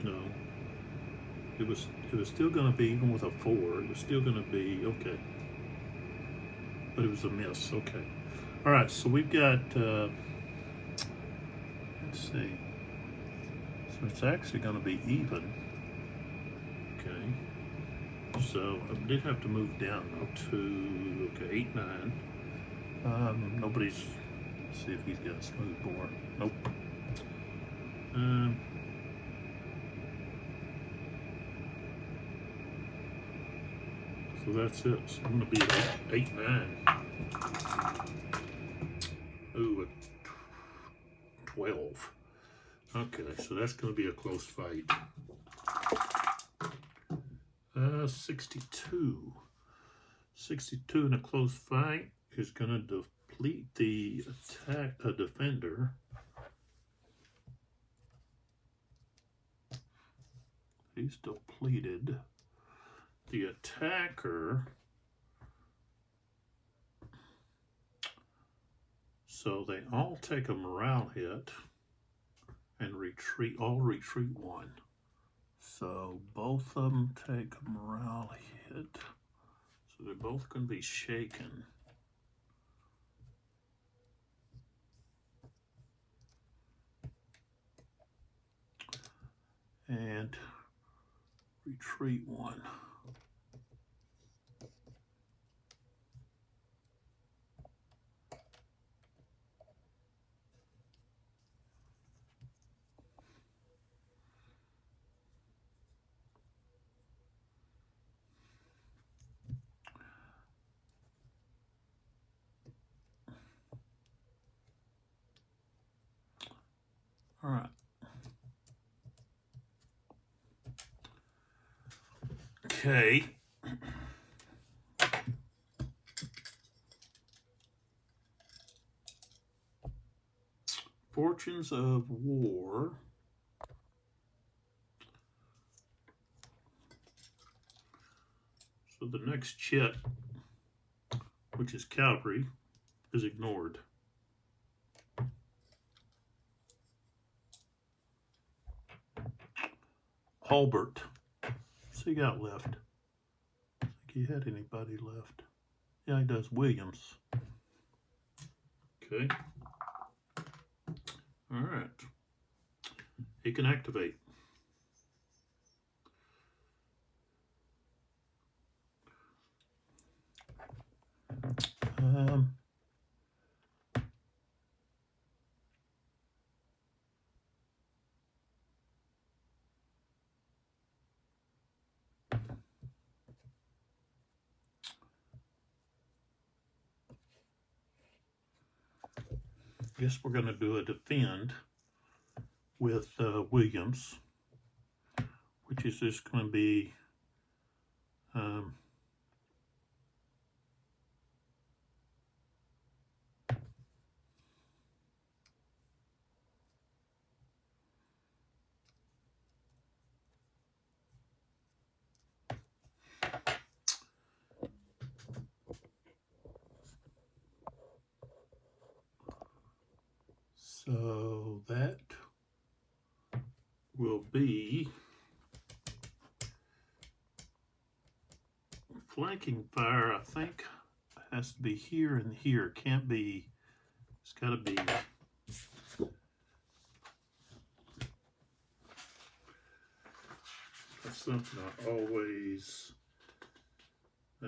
No. It was still gonna be, even with a 4, it was still gonna be okay. But it was a miss, okay. Alright, so we've got let's see. So it's actually gonna be even. Okay. So I did have to move down now to 8, 9. Nobody's. Let's see if he's got a smooth bore. Nope. So that's it. So I'm gonna be at 8, 9. Ooh, 12. Okay, so that's going to be a close fight. 62. 62 in a close fight is going to deplete the defender. He's depleted. The attacker, so they all take a morale hit and retreat, all retreat 1. So both of them take a morale hit. So they're both going to be shaken. And retreat 1. All right. Okay. Fortunes of War. So the next chit, which is cavalry, is ignored. Hulbert. What's he got left? I think he had anybody left. Yeah, he does. Williams. Okay. All right. He can activate. Guess we're going to do a defend with Williams, which is just going to be so that will be flanking fire. I think has to be here and here. Can't be. It's got to be. That's something I always, I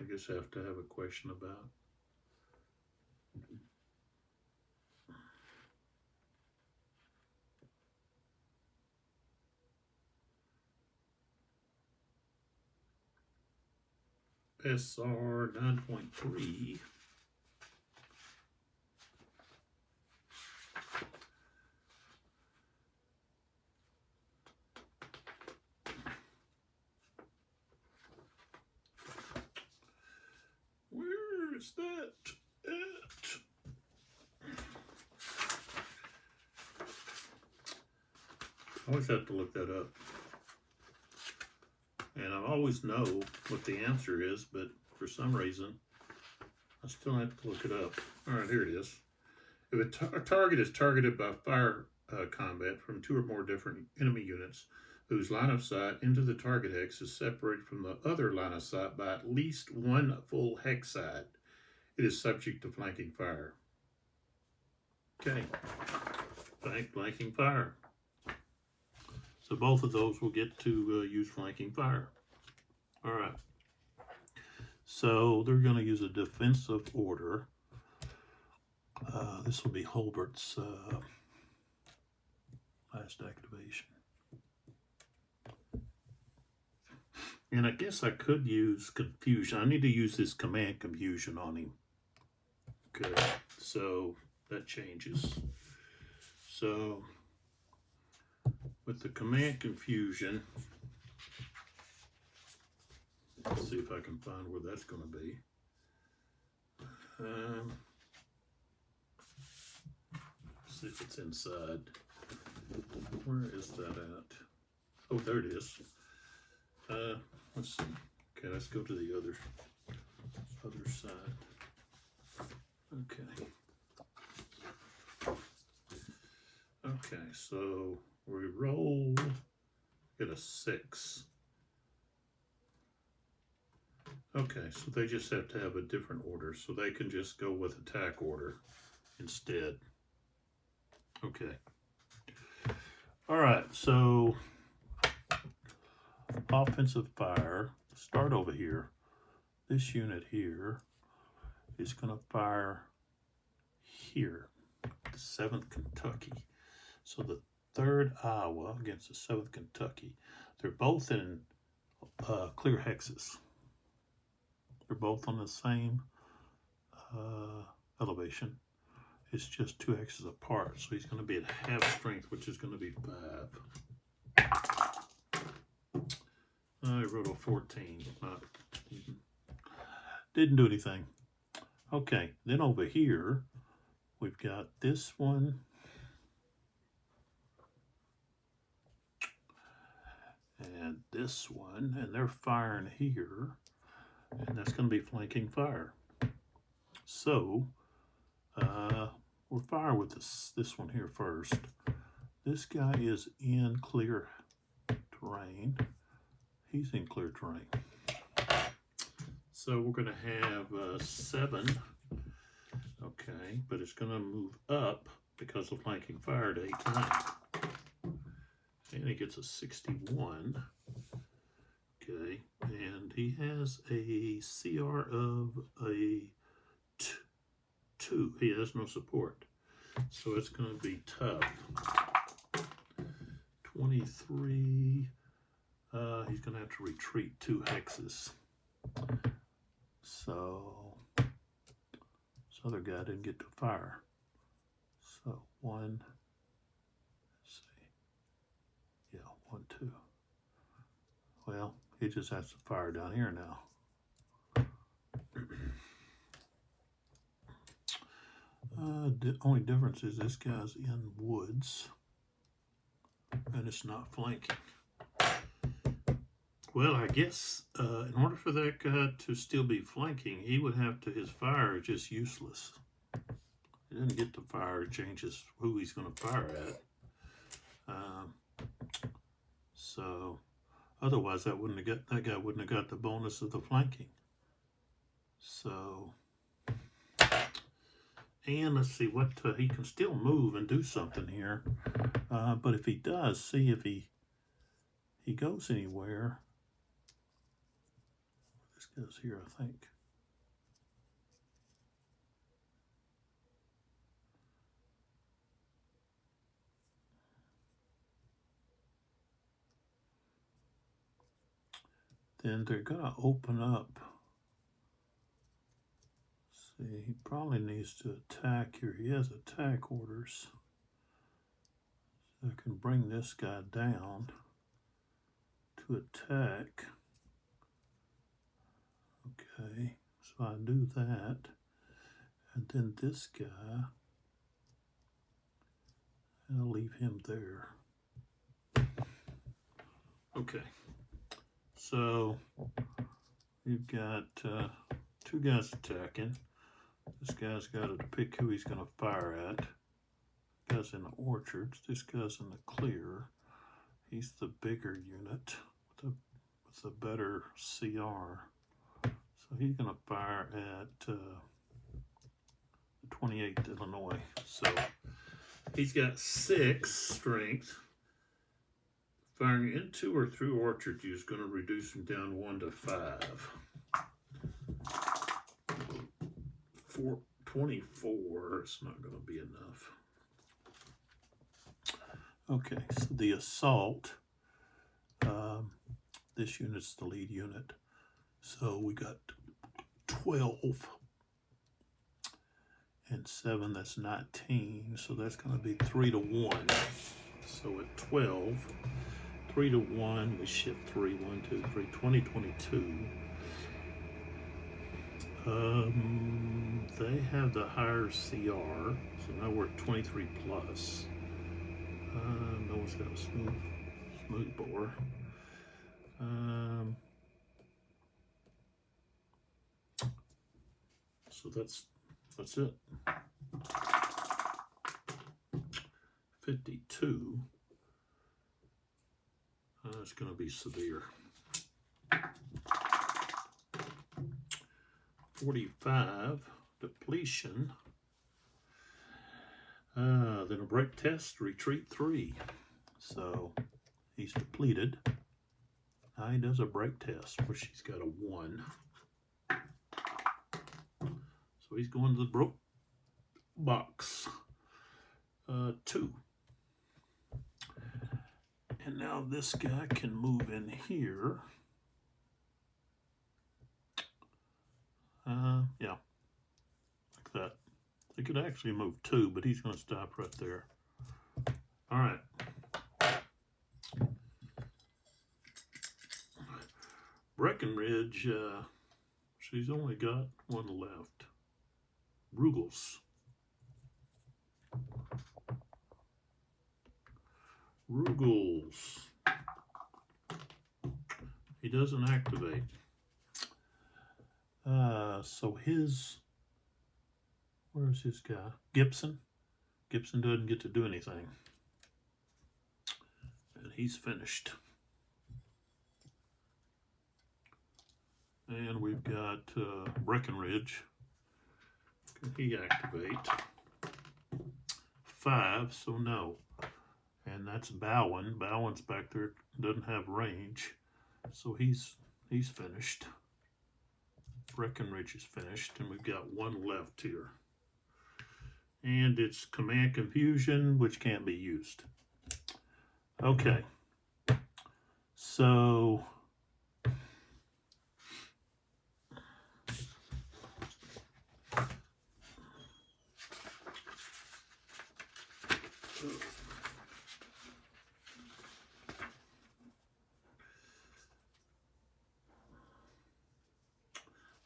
guess, I have to have a question about. SR 9.3. Where is that at? I always have to look that up. And I always know what the answer is, but for some reason, I still have to look it up. All right, here it is. If a target is targeted by fire combat from 2 or more different enemy units whose line of sight into the target hex is separated from the other line of sight by at least 1 full hex side, it is subject to flanking fire. Okay, flanking fire. So both of those will get to use flanking fire. All right. So they're going to use a defensive order. This will be Hulbert's last activation. And I guess I could use confusion. I need to use this command confusion on him. Okay, so that changes. so with the command confusion, let's see if I can find where that's going to be. See if it's inside. Where is that at? Oh, there it is. Let's see. Okay, let's go to the other side. Okay. Okay, so we roll, get a 6. Okay, so they just have to have a different order, so they can just go with attack order instead. Okay. All right, so offensive fire, start over here. This unit here is going to fire here, the 7th Kentucky. So the 3rd Iowa against the 7th Kentucky. They're both in clear hexes. They're both on the same elevation. It's just 2 hexes apart. So he's going to be at half strength, which is going to be 5. I wrote a 14. Didn't do anything. Okay, then over here, we've got this one. And this one, and they're firing here, and that's going to be flanking fire. So, we'll fire with this one here first. This guy is in clear terrain. He's in clear terrain. So we're going to have 7. Okay, but it's going to move up because of flanking fire to 18. And he gets a 61. Okay, and he has a CR of a 2. He has no support. So it's going to be tough. 23. He's going to have to retreat 2 hexes. So this other guy didn't get to fire. So 1. Let's see. Yeah, 1, 2. Well, he just has to fire down here now. The only difference is this guy's in woods and it's not flanking. Well, I guess in order for that guy to still be flanking, he would have to, his fire is just useless. He doesn't get to fire, it changes who he's going to fire at. So otherwise that guy wouldn't have got the bonus of the flanking. So, and let's see what he can still move and do something here. But if he does, see if he goes anywhere. This goes here, I think. Then they're going to open up. See, he probably needs to attack here. He has attack orders. So I can bring this guy down to attack. Okay, so I do that. And then this guy, I'll leave him there. Okay. So you've got 2 guys attacking. This guy's got to pick who he's going to fire at. This guy's in the orchards. This guy's in the clear. He's the bigger unit with the better CR. So he's going to fire at the 28th Illinois. So he's got 6 strength. Firing into or through orchard is going to reduce him down 1 to 5. 24, it's not going to be enough. Okay, so the assault, this unit's the lead unit. So we got 12. and 7, that's 19. So that's going to be 3-1. So at 12, 3-1, we shift 3, 1, 2, 3, 20, 22. They have the higher CR, so now we're at 23 plus. No one's got a smooth bore. So that's it. 52. It's going to be severe. 45, depletion. Then a break test, retreat 3. So he's depleted. Now he does a break test, which he's got a 1. So he's going to the broke box. 2. And now this guy can move in here. Yeah, like that. They could actually move 2, but he's going to stop right there. All right. Breckenridge, she's only got 1 left. Ruggles. He doesn't activate. So where's his guy? Gibson doesn't get to do anything. And he's finished. And we've got Breckenridge. Can he activate? 5, so no. And that's Bowen. Bowen's back there, doesn't have range. So he's finished. Breckenridge is finished, and we've got 1 left here. And it's Command Confusion, which can't be used. Okay. So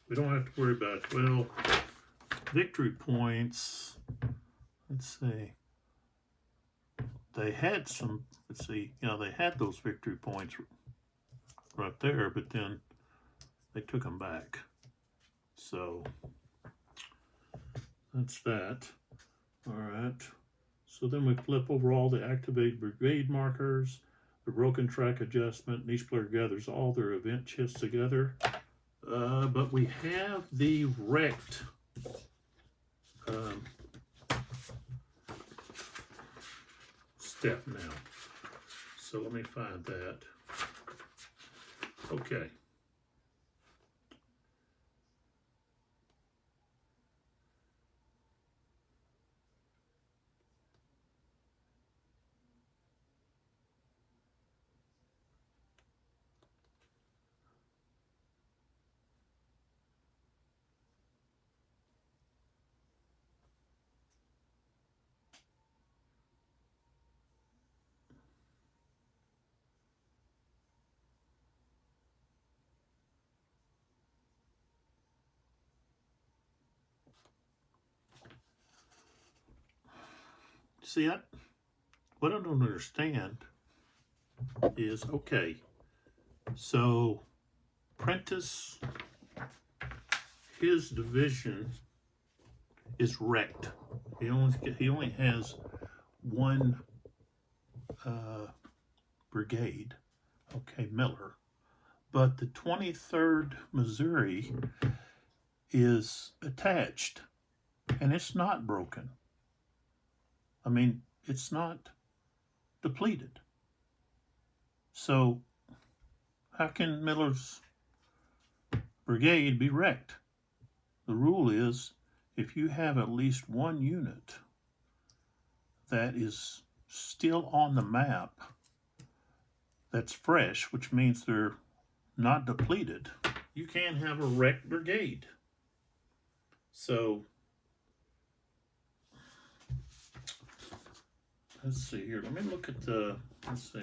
we don't have to worry about it. Well, victory points, let's see. They had some, they had those victory points right there, but then they took them back. So that's that. All right. So then we flip over all the activated brigade markers, the broken track adjustment, and each player gathers all their event chests together. But we have the wrecked step now. So let me find that. Okay. See, what I don't understand is, okay, so Prentice, his division is wrecked. He only has 1 brigade, okay, Miller, but the 23rd Missouri is attached, and it's not broken. I mean, it's not depleted. So how can Miller's brigade be wrecked? The rule is, if you have at least 1 unit that is still on the map, that's fresh, which means they're not depleted, you can't have a wrecked brigade. So let's see here. Let me look at the, let's see.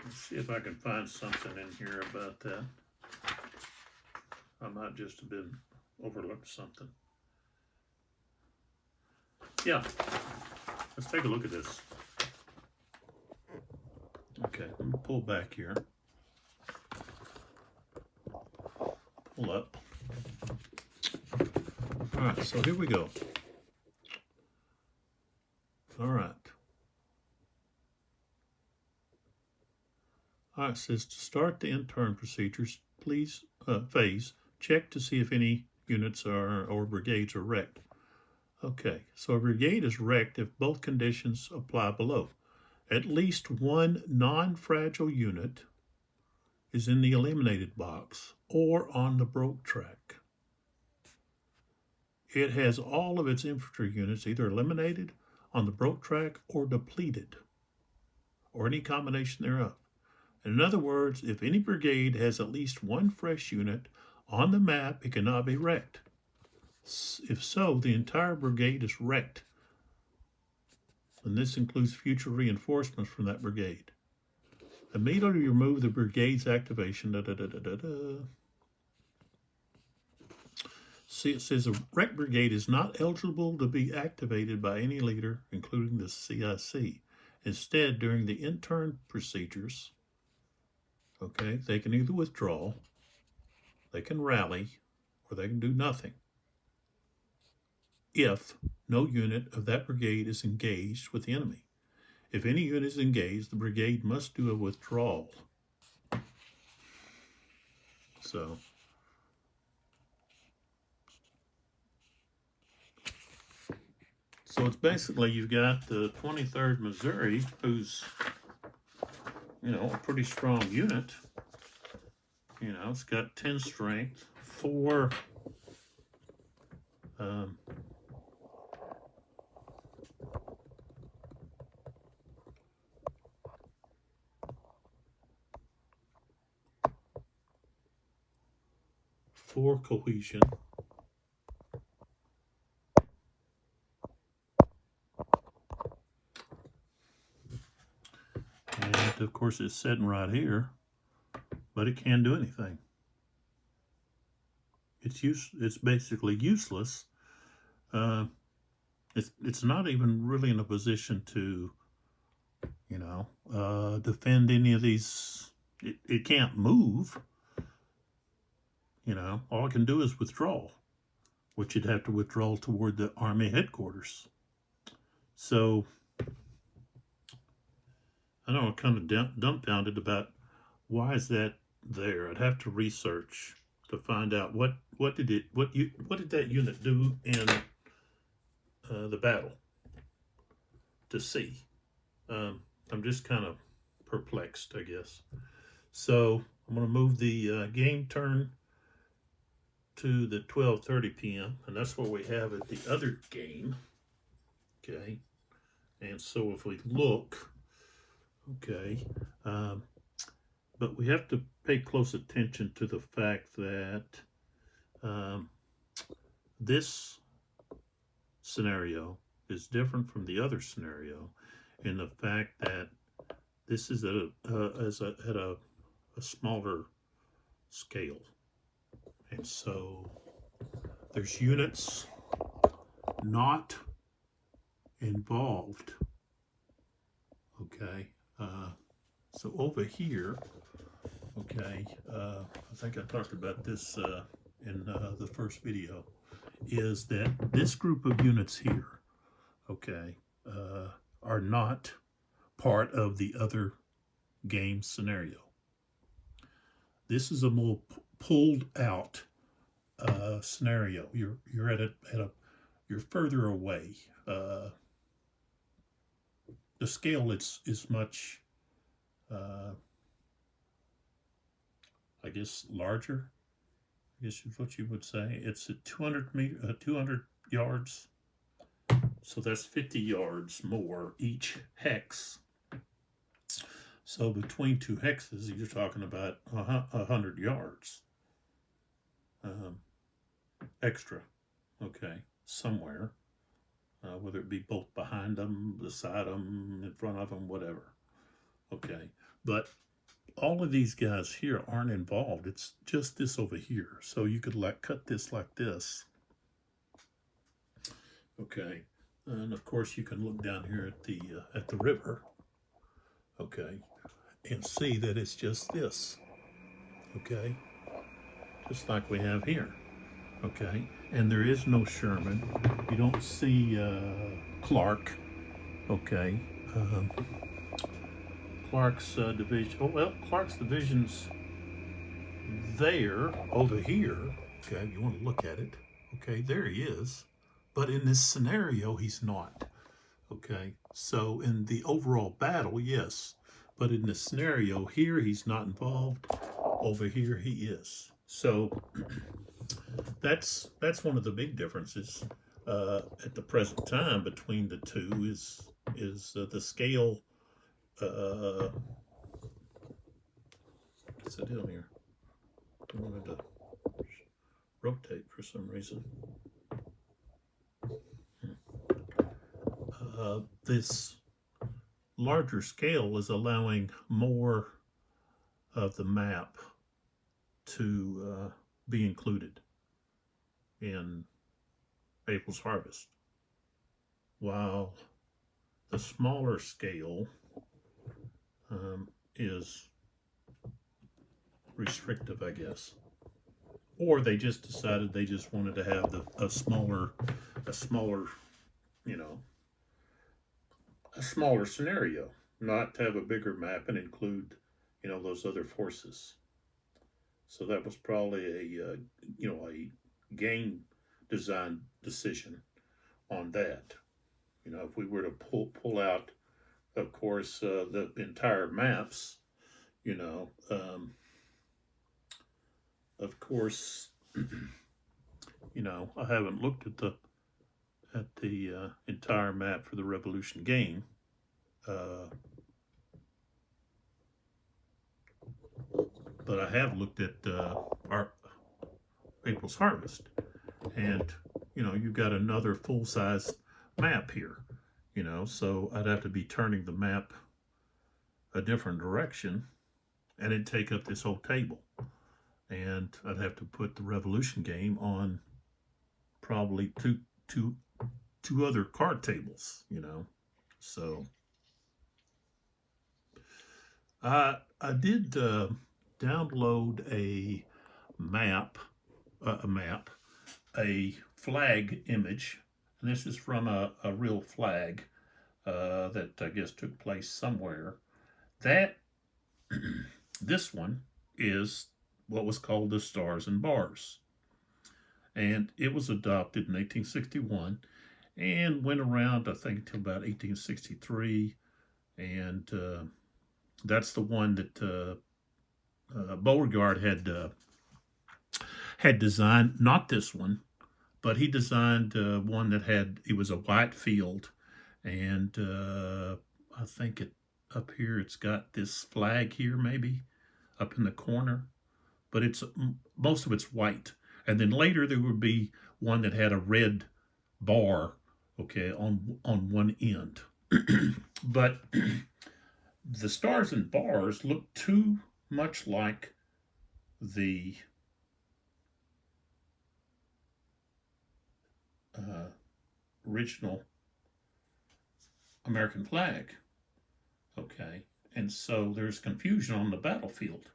Let's see if I can find something in here about that. I might just have been overlooked something. Yeah, let's take a look at this. Okay, let me pull back here. Pull up. All right, so here we go. All right. All right, it says to start the intern procedures, please phase, check to see if any units or brigades are wrecked. Okay, so a brigade is wrecked if both conditions apply below. At least one non-fragile unit is in the eliminated box or on the broke track. It has all of its infantry units either eliminated, on the broke track, or depleted, or any combination thereof. In other words, if any brigade has at least one fresh unit on the map, it cannot be wrecked. If so, the entire brigade is wrecked, and this includes future reinforcements from that brigade. Immediately remove the brigade's activation. See, it says a wreck brigade is not eligible to be activated by any leader, including the CIC. Instead, during the intern procedures, okay, they can either withdraw, they can rally, or they can do nothing. If no unit of that brigade is engaged with the enemy. If any unit is engaged, the brigade must do a withdrawal. So it's basically you've got the 23rd Missouri, who's, you know, a pretty strong unit. You know, it's got 10 strength, 4 4 cohesion. And of course it's sitting right here, but it can't do anything. It's basically useless. It's not even really in a position to, you know, defend any of these. It can't move. You know, all it can do is withdraw, which you'd have to withdraw toward the Army headquarters. So, I know I'm kind of dumbfounded about why is that there. I'd have to research to find out what did that unit do in the battle to see. I'm just kind of perplexed, I guess. So I'm going to move the game turn to the 12:30 p.m. and that's what we have at the other game. Okay, and so if we look, okay, but we have to pay close attention to the fact that this scenario is different from the other scenario in the fact that this is at a smaller scale. And so there's units not involved. Okay, so over here, okay, I think I talked about this in the first video, is that this group of units here, okay, are not part of the other game scenario. This is a more pulled out scenario. You're at a you're further away. The scale is much I guess larger. I guess is what you would say. It's at 200 yards. So that's 50 yards more each hex. So between two hexes, you're talking about 100 yards extra, okay, somewhere. whether it be both behind them, beside them, in front of them, whatever. Okay, but all of these guys here aren't involved. It's just this over here. So you could like cut this like this. Okay, and of course you can look down here at the river. Okay, and see that it's just this. Okay, just like we have here. Okay, and there is no Sherman. You don't see Clark. Okay, Clark's division. Oh well, Clark's division's there over here. Okay, you want to look at it. Okay, there he is. But in this scenario, he's not. Okay, so in the overall battle, yes. But in this scenario here, he's not involved. Over here, he is. So that's one of the big differences at the present time between the two is the scale. What's the deal here? I wanted to rotate for some reason. This larger scale is allowing more of the map to be included in April's harvest, while the smaller scale is restrictive, I guess. Or they just decided they just wanted to have a smaller, you know, a smaller scenario, not to have a bigger map and include, you know, those other forces. So that was probably a game design decision on that. You know, if we were to pull out, of course, the entire maps, you know, of course, you know, I haven't looked at the entire map for the Revolution game. But I have looked at our April's Harvest, and you know, you've got another full-size map here. You know, so I'd have to be turning the map a different direction, and it'd take up this whole table. And I'd have to put the Revolution game on probably two other card tables, you know. So I did download a flag image, and this is from a real flag that I guess took place somewhere. That this one is what was called the Stars and Bars, and it was adopted in 1861 and went around, I think, until about 1863, and that's the one that Beauregard had designed. Not this one, but he designed one that it was a white field, and I think up here it's got this flag here, maybe up in the corner, but most of it's white. And then later there would be one that had a red bar, okay, on one end. But the Stars and Bars look too much like the original American flag, okay? And so there's confusion on the battlefield,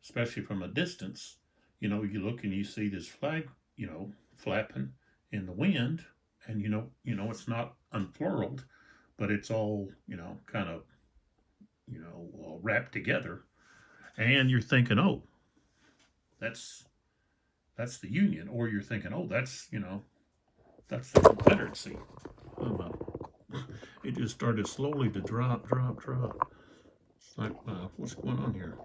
especially from a distance. You know, you look and you see this flag, you know, flapping in the wind, and you know it's not unfurled, but it's all, you know, kind of, you know, wrapped together, and you're thinking, oh, that's the Union, or you're thinking, oh, that's, you know, that's the Confederacy. It just started slowly to drop. It's like, what's going on here?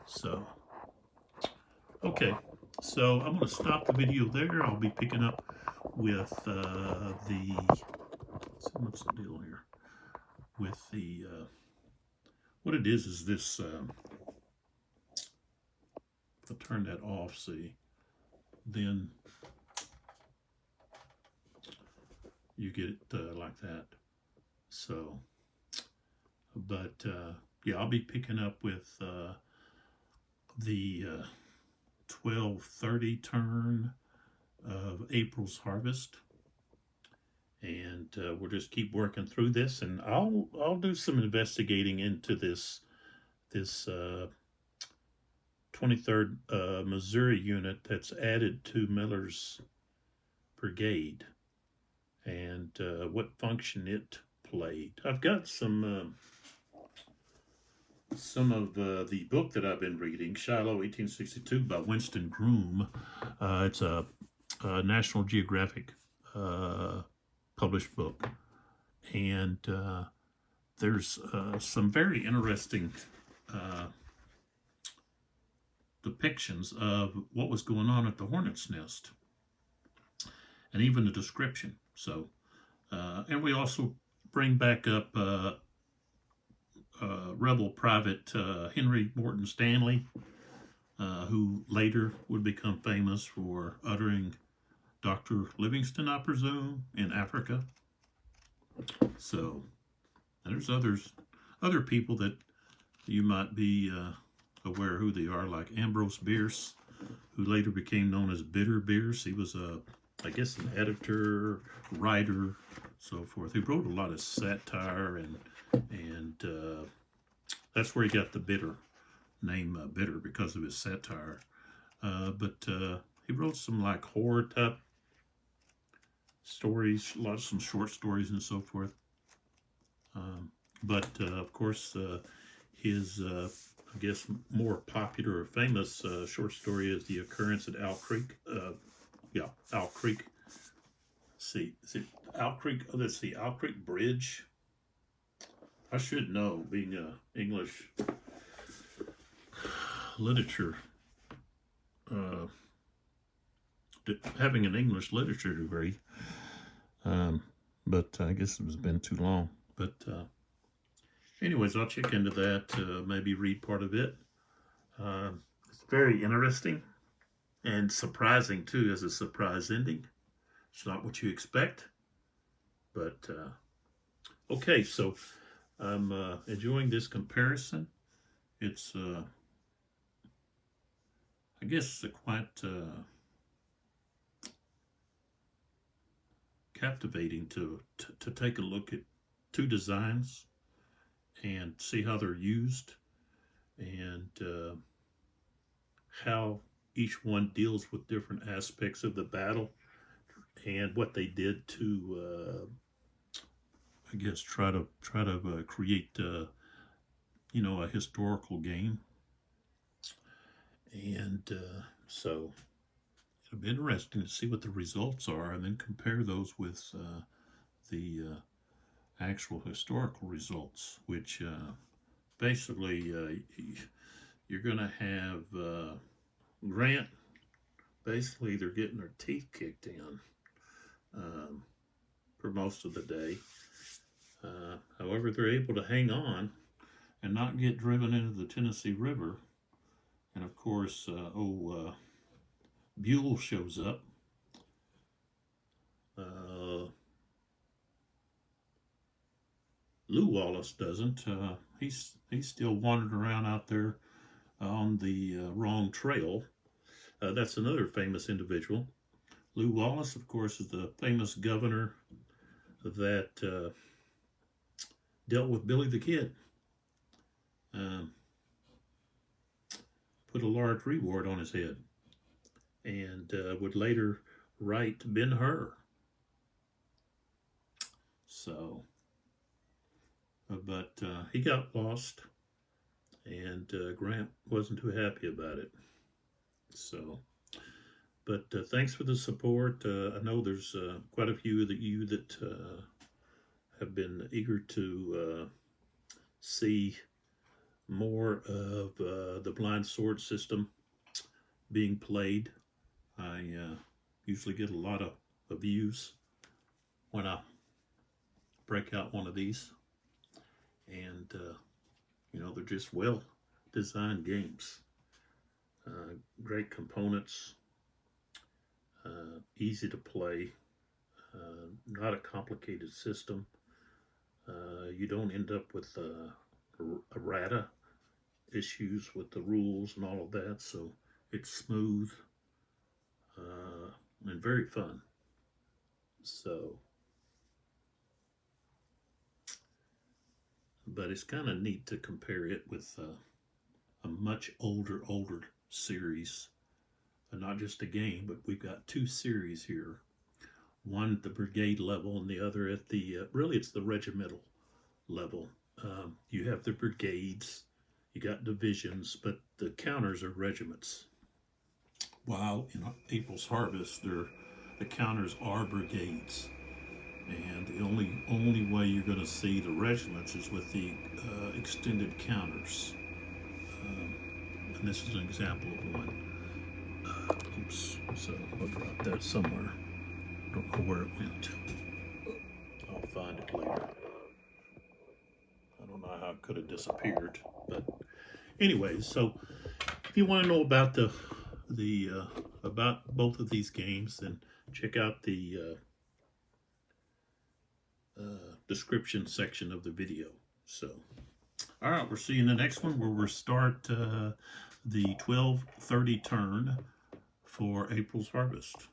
So, okay, so I'm going to stop the video there. I'll be picking up with what's the deal here? With the, what it is this, I'll turn that off, see, then you get it like that. So, but yeah, I'll be picking up with the 12:30 turn of April's Harvest, and we'll just keep working through this, and I'll do some investigating into this 23rd Missouri unit that's added to Miller's brigade, and what function it played. I've got some of the book that I've been reading, Shiloh 1862 by Winston Groom. It's a National Geographic published book, and there's some very interesting depictions of what was going on at the Hornet's Nest, and even the description. So, and we also bring back up rebel private Henry Morton Stanley, who later would become famous for uttering Dr. Livingston, I presume, in Africa. So, and there's other people that you might be aware who they are, like Ambrose Bierce, who later became known as Bitter Bierce. He was I guess an editor, writer, so forth. He wrote a lot of satire, and that's where he got the bitter name, Bitter, because of his satire. But he wrote some like horror type stories, some short stories and so forth. But of course, his I guess more popular or famous short story is The Occurrence at Owl Creek. Owl Creek. See, is it Owl Creek? Oh, let's see, Owl Creek Bridge. I should know, being English literature, having an English literature degree. But I guess it's been too long. But anyways, I'll check into that, maybe read part of it. It's very interesting and surprising, too, as a surprise ending. It's not what you expect. But, okay, so I'm enjoying this comparison. It's, I guess, quite captivating to take a look at two designs and see how they're used, and how each one deals with different aspects of the battle, and what they did to I guess try to create a historical game. And so it'll be interesting to see what the results are, and then compare those with the actual historical results, which basically you're going to have Grant. Basically, they're getting their teeth kicked in for most of the day. However, they're able to hang on and not get driven into the Tennessee River. And of course, Buell shows up. Lew Wallace doesn't. He's still wandering around out there on the wrong trail. That's another famous individual. Lew Wallace, of course, is the famous governor that dealt with Billy the Kid. Put a large reward on his head, and would later write Ben-Hur. So, but he got lost, and Grant wasn't too happy about it. So, but thanks for the support. I know there's quite a few of you that have been eager to see more of the blind sword system being played. I usually get a lot of views when I break out one of these, and they're just well designed games. Great components, easy to play, Not a complicated system. You don't end up with errata issues with the rules and all of that, so it's smooth and very fun. So, but it's kind of neat to compare it with a much older series. Not just a game, but we've got two series here. One at the brigade level, and the other at the really it's the regimental level. You have the brigades, you got divisions, but the counters are regiments. While in April's Harvest, the counters are brigades, and the only way you're going to see the regiments is with the extended counters. And this is an example of one. Oops, so I'll drop that somewhere. Don't know where it went. I'll find it later. I don't know how it could have disappeared, but anyways, so if you want to know about the about both of these games, then check out the description section of the video. So, all right, we'll see you in the next one where we'll start the 12:30 turn for April's Harvest.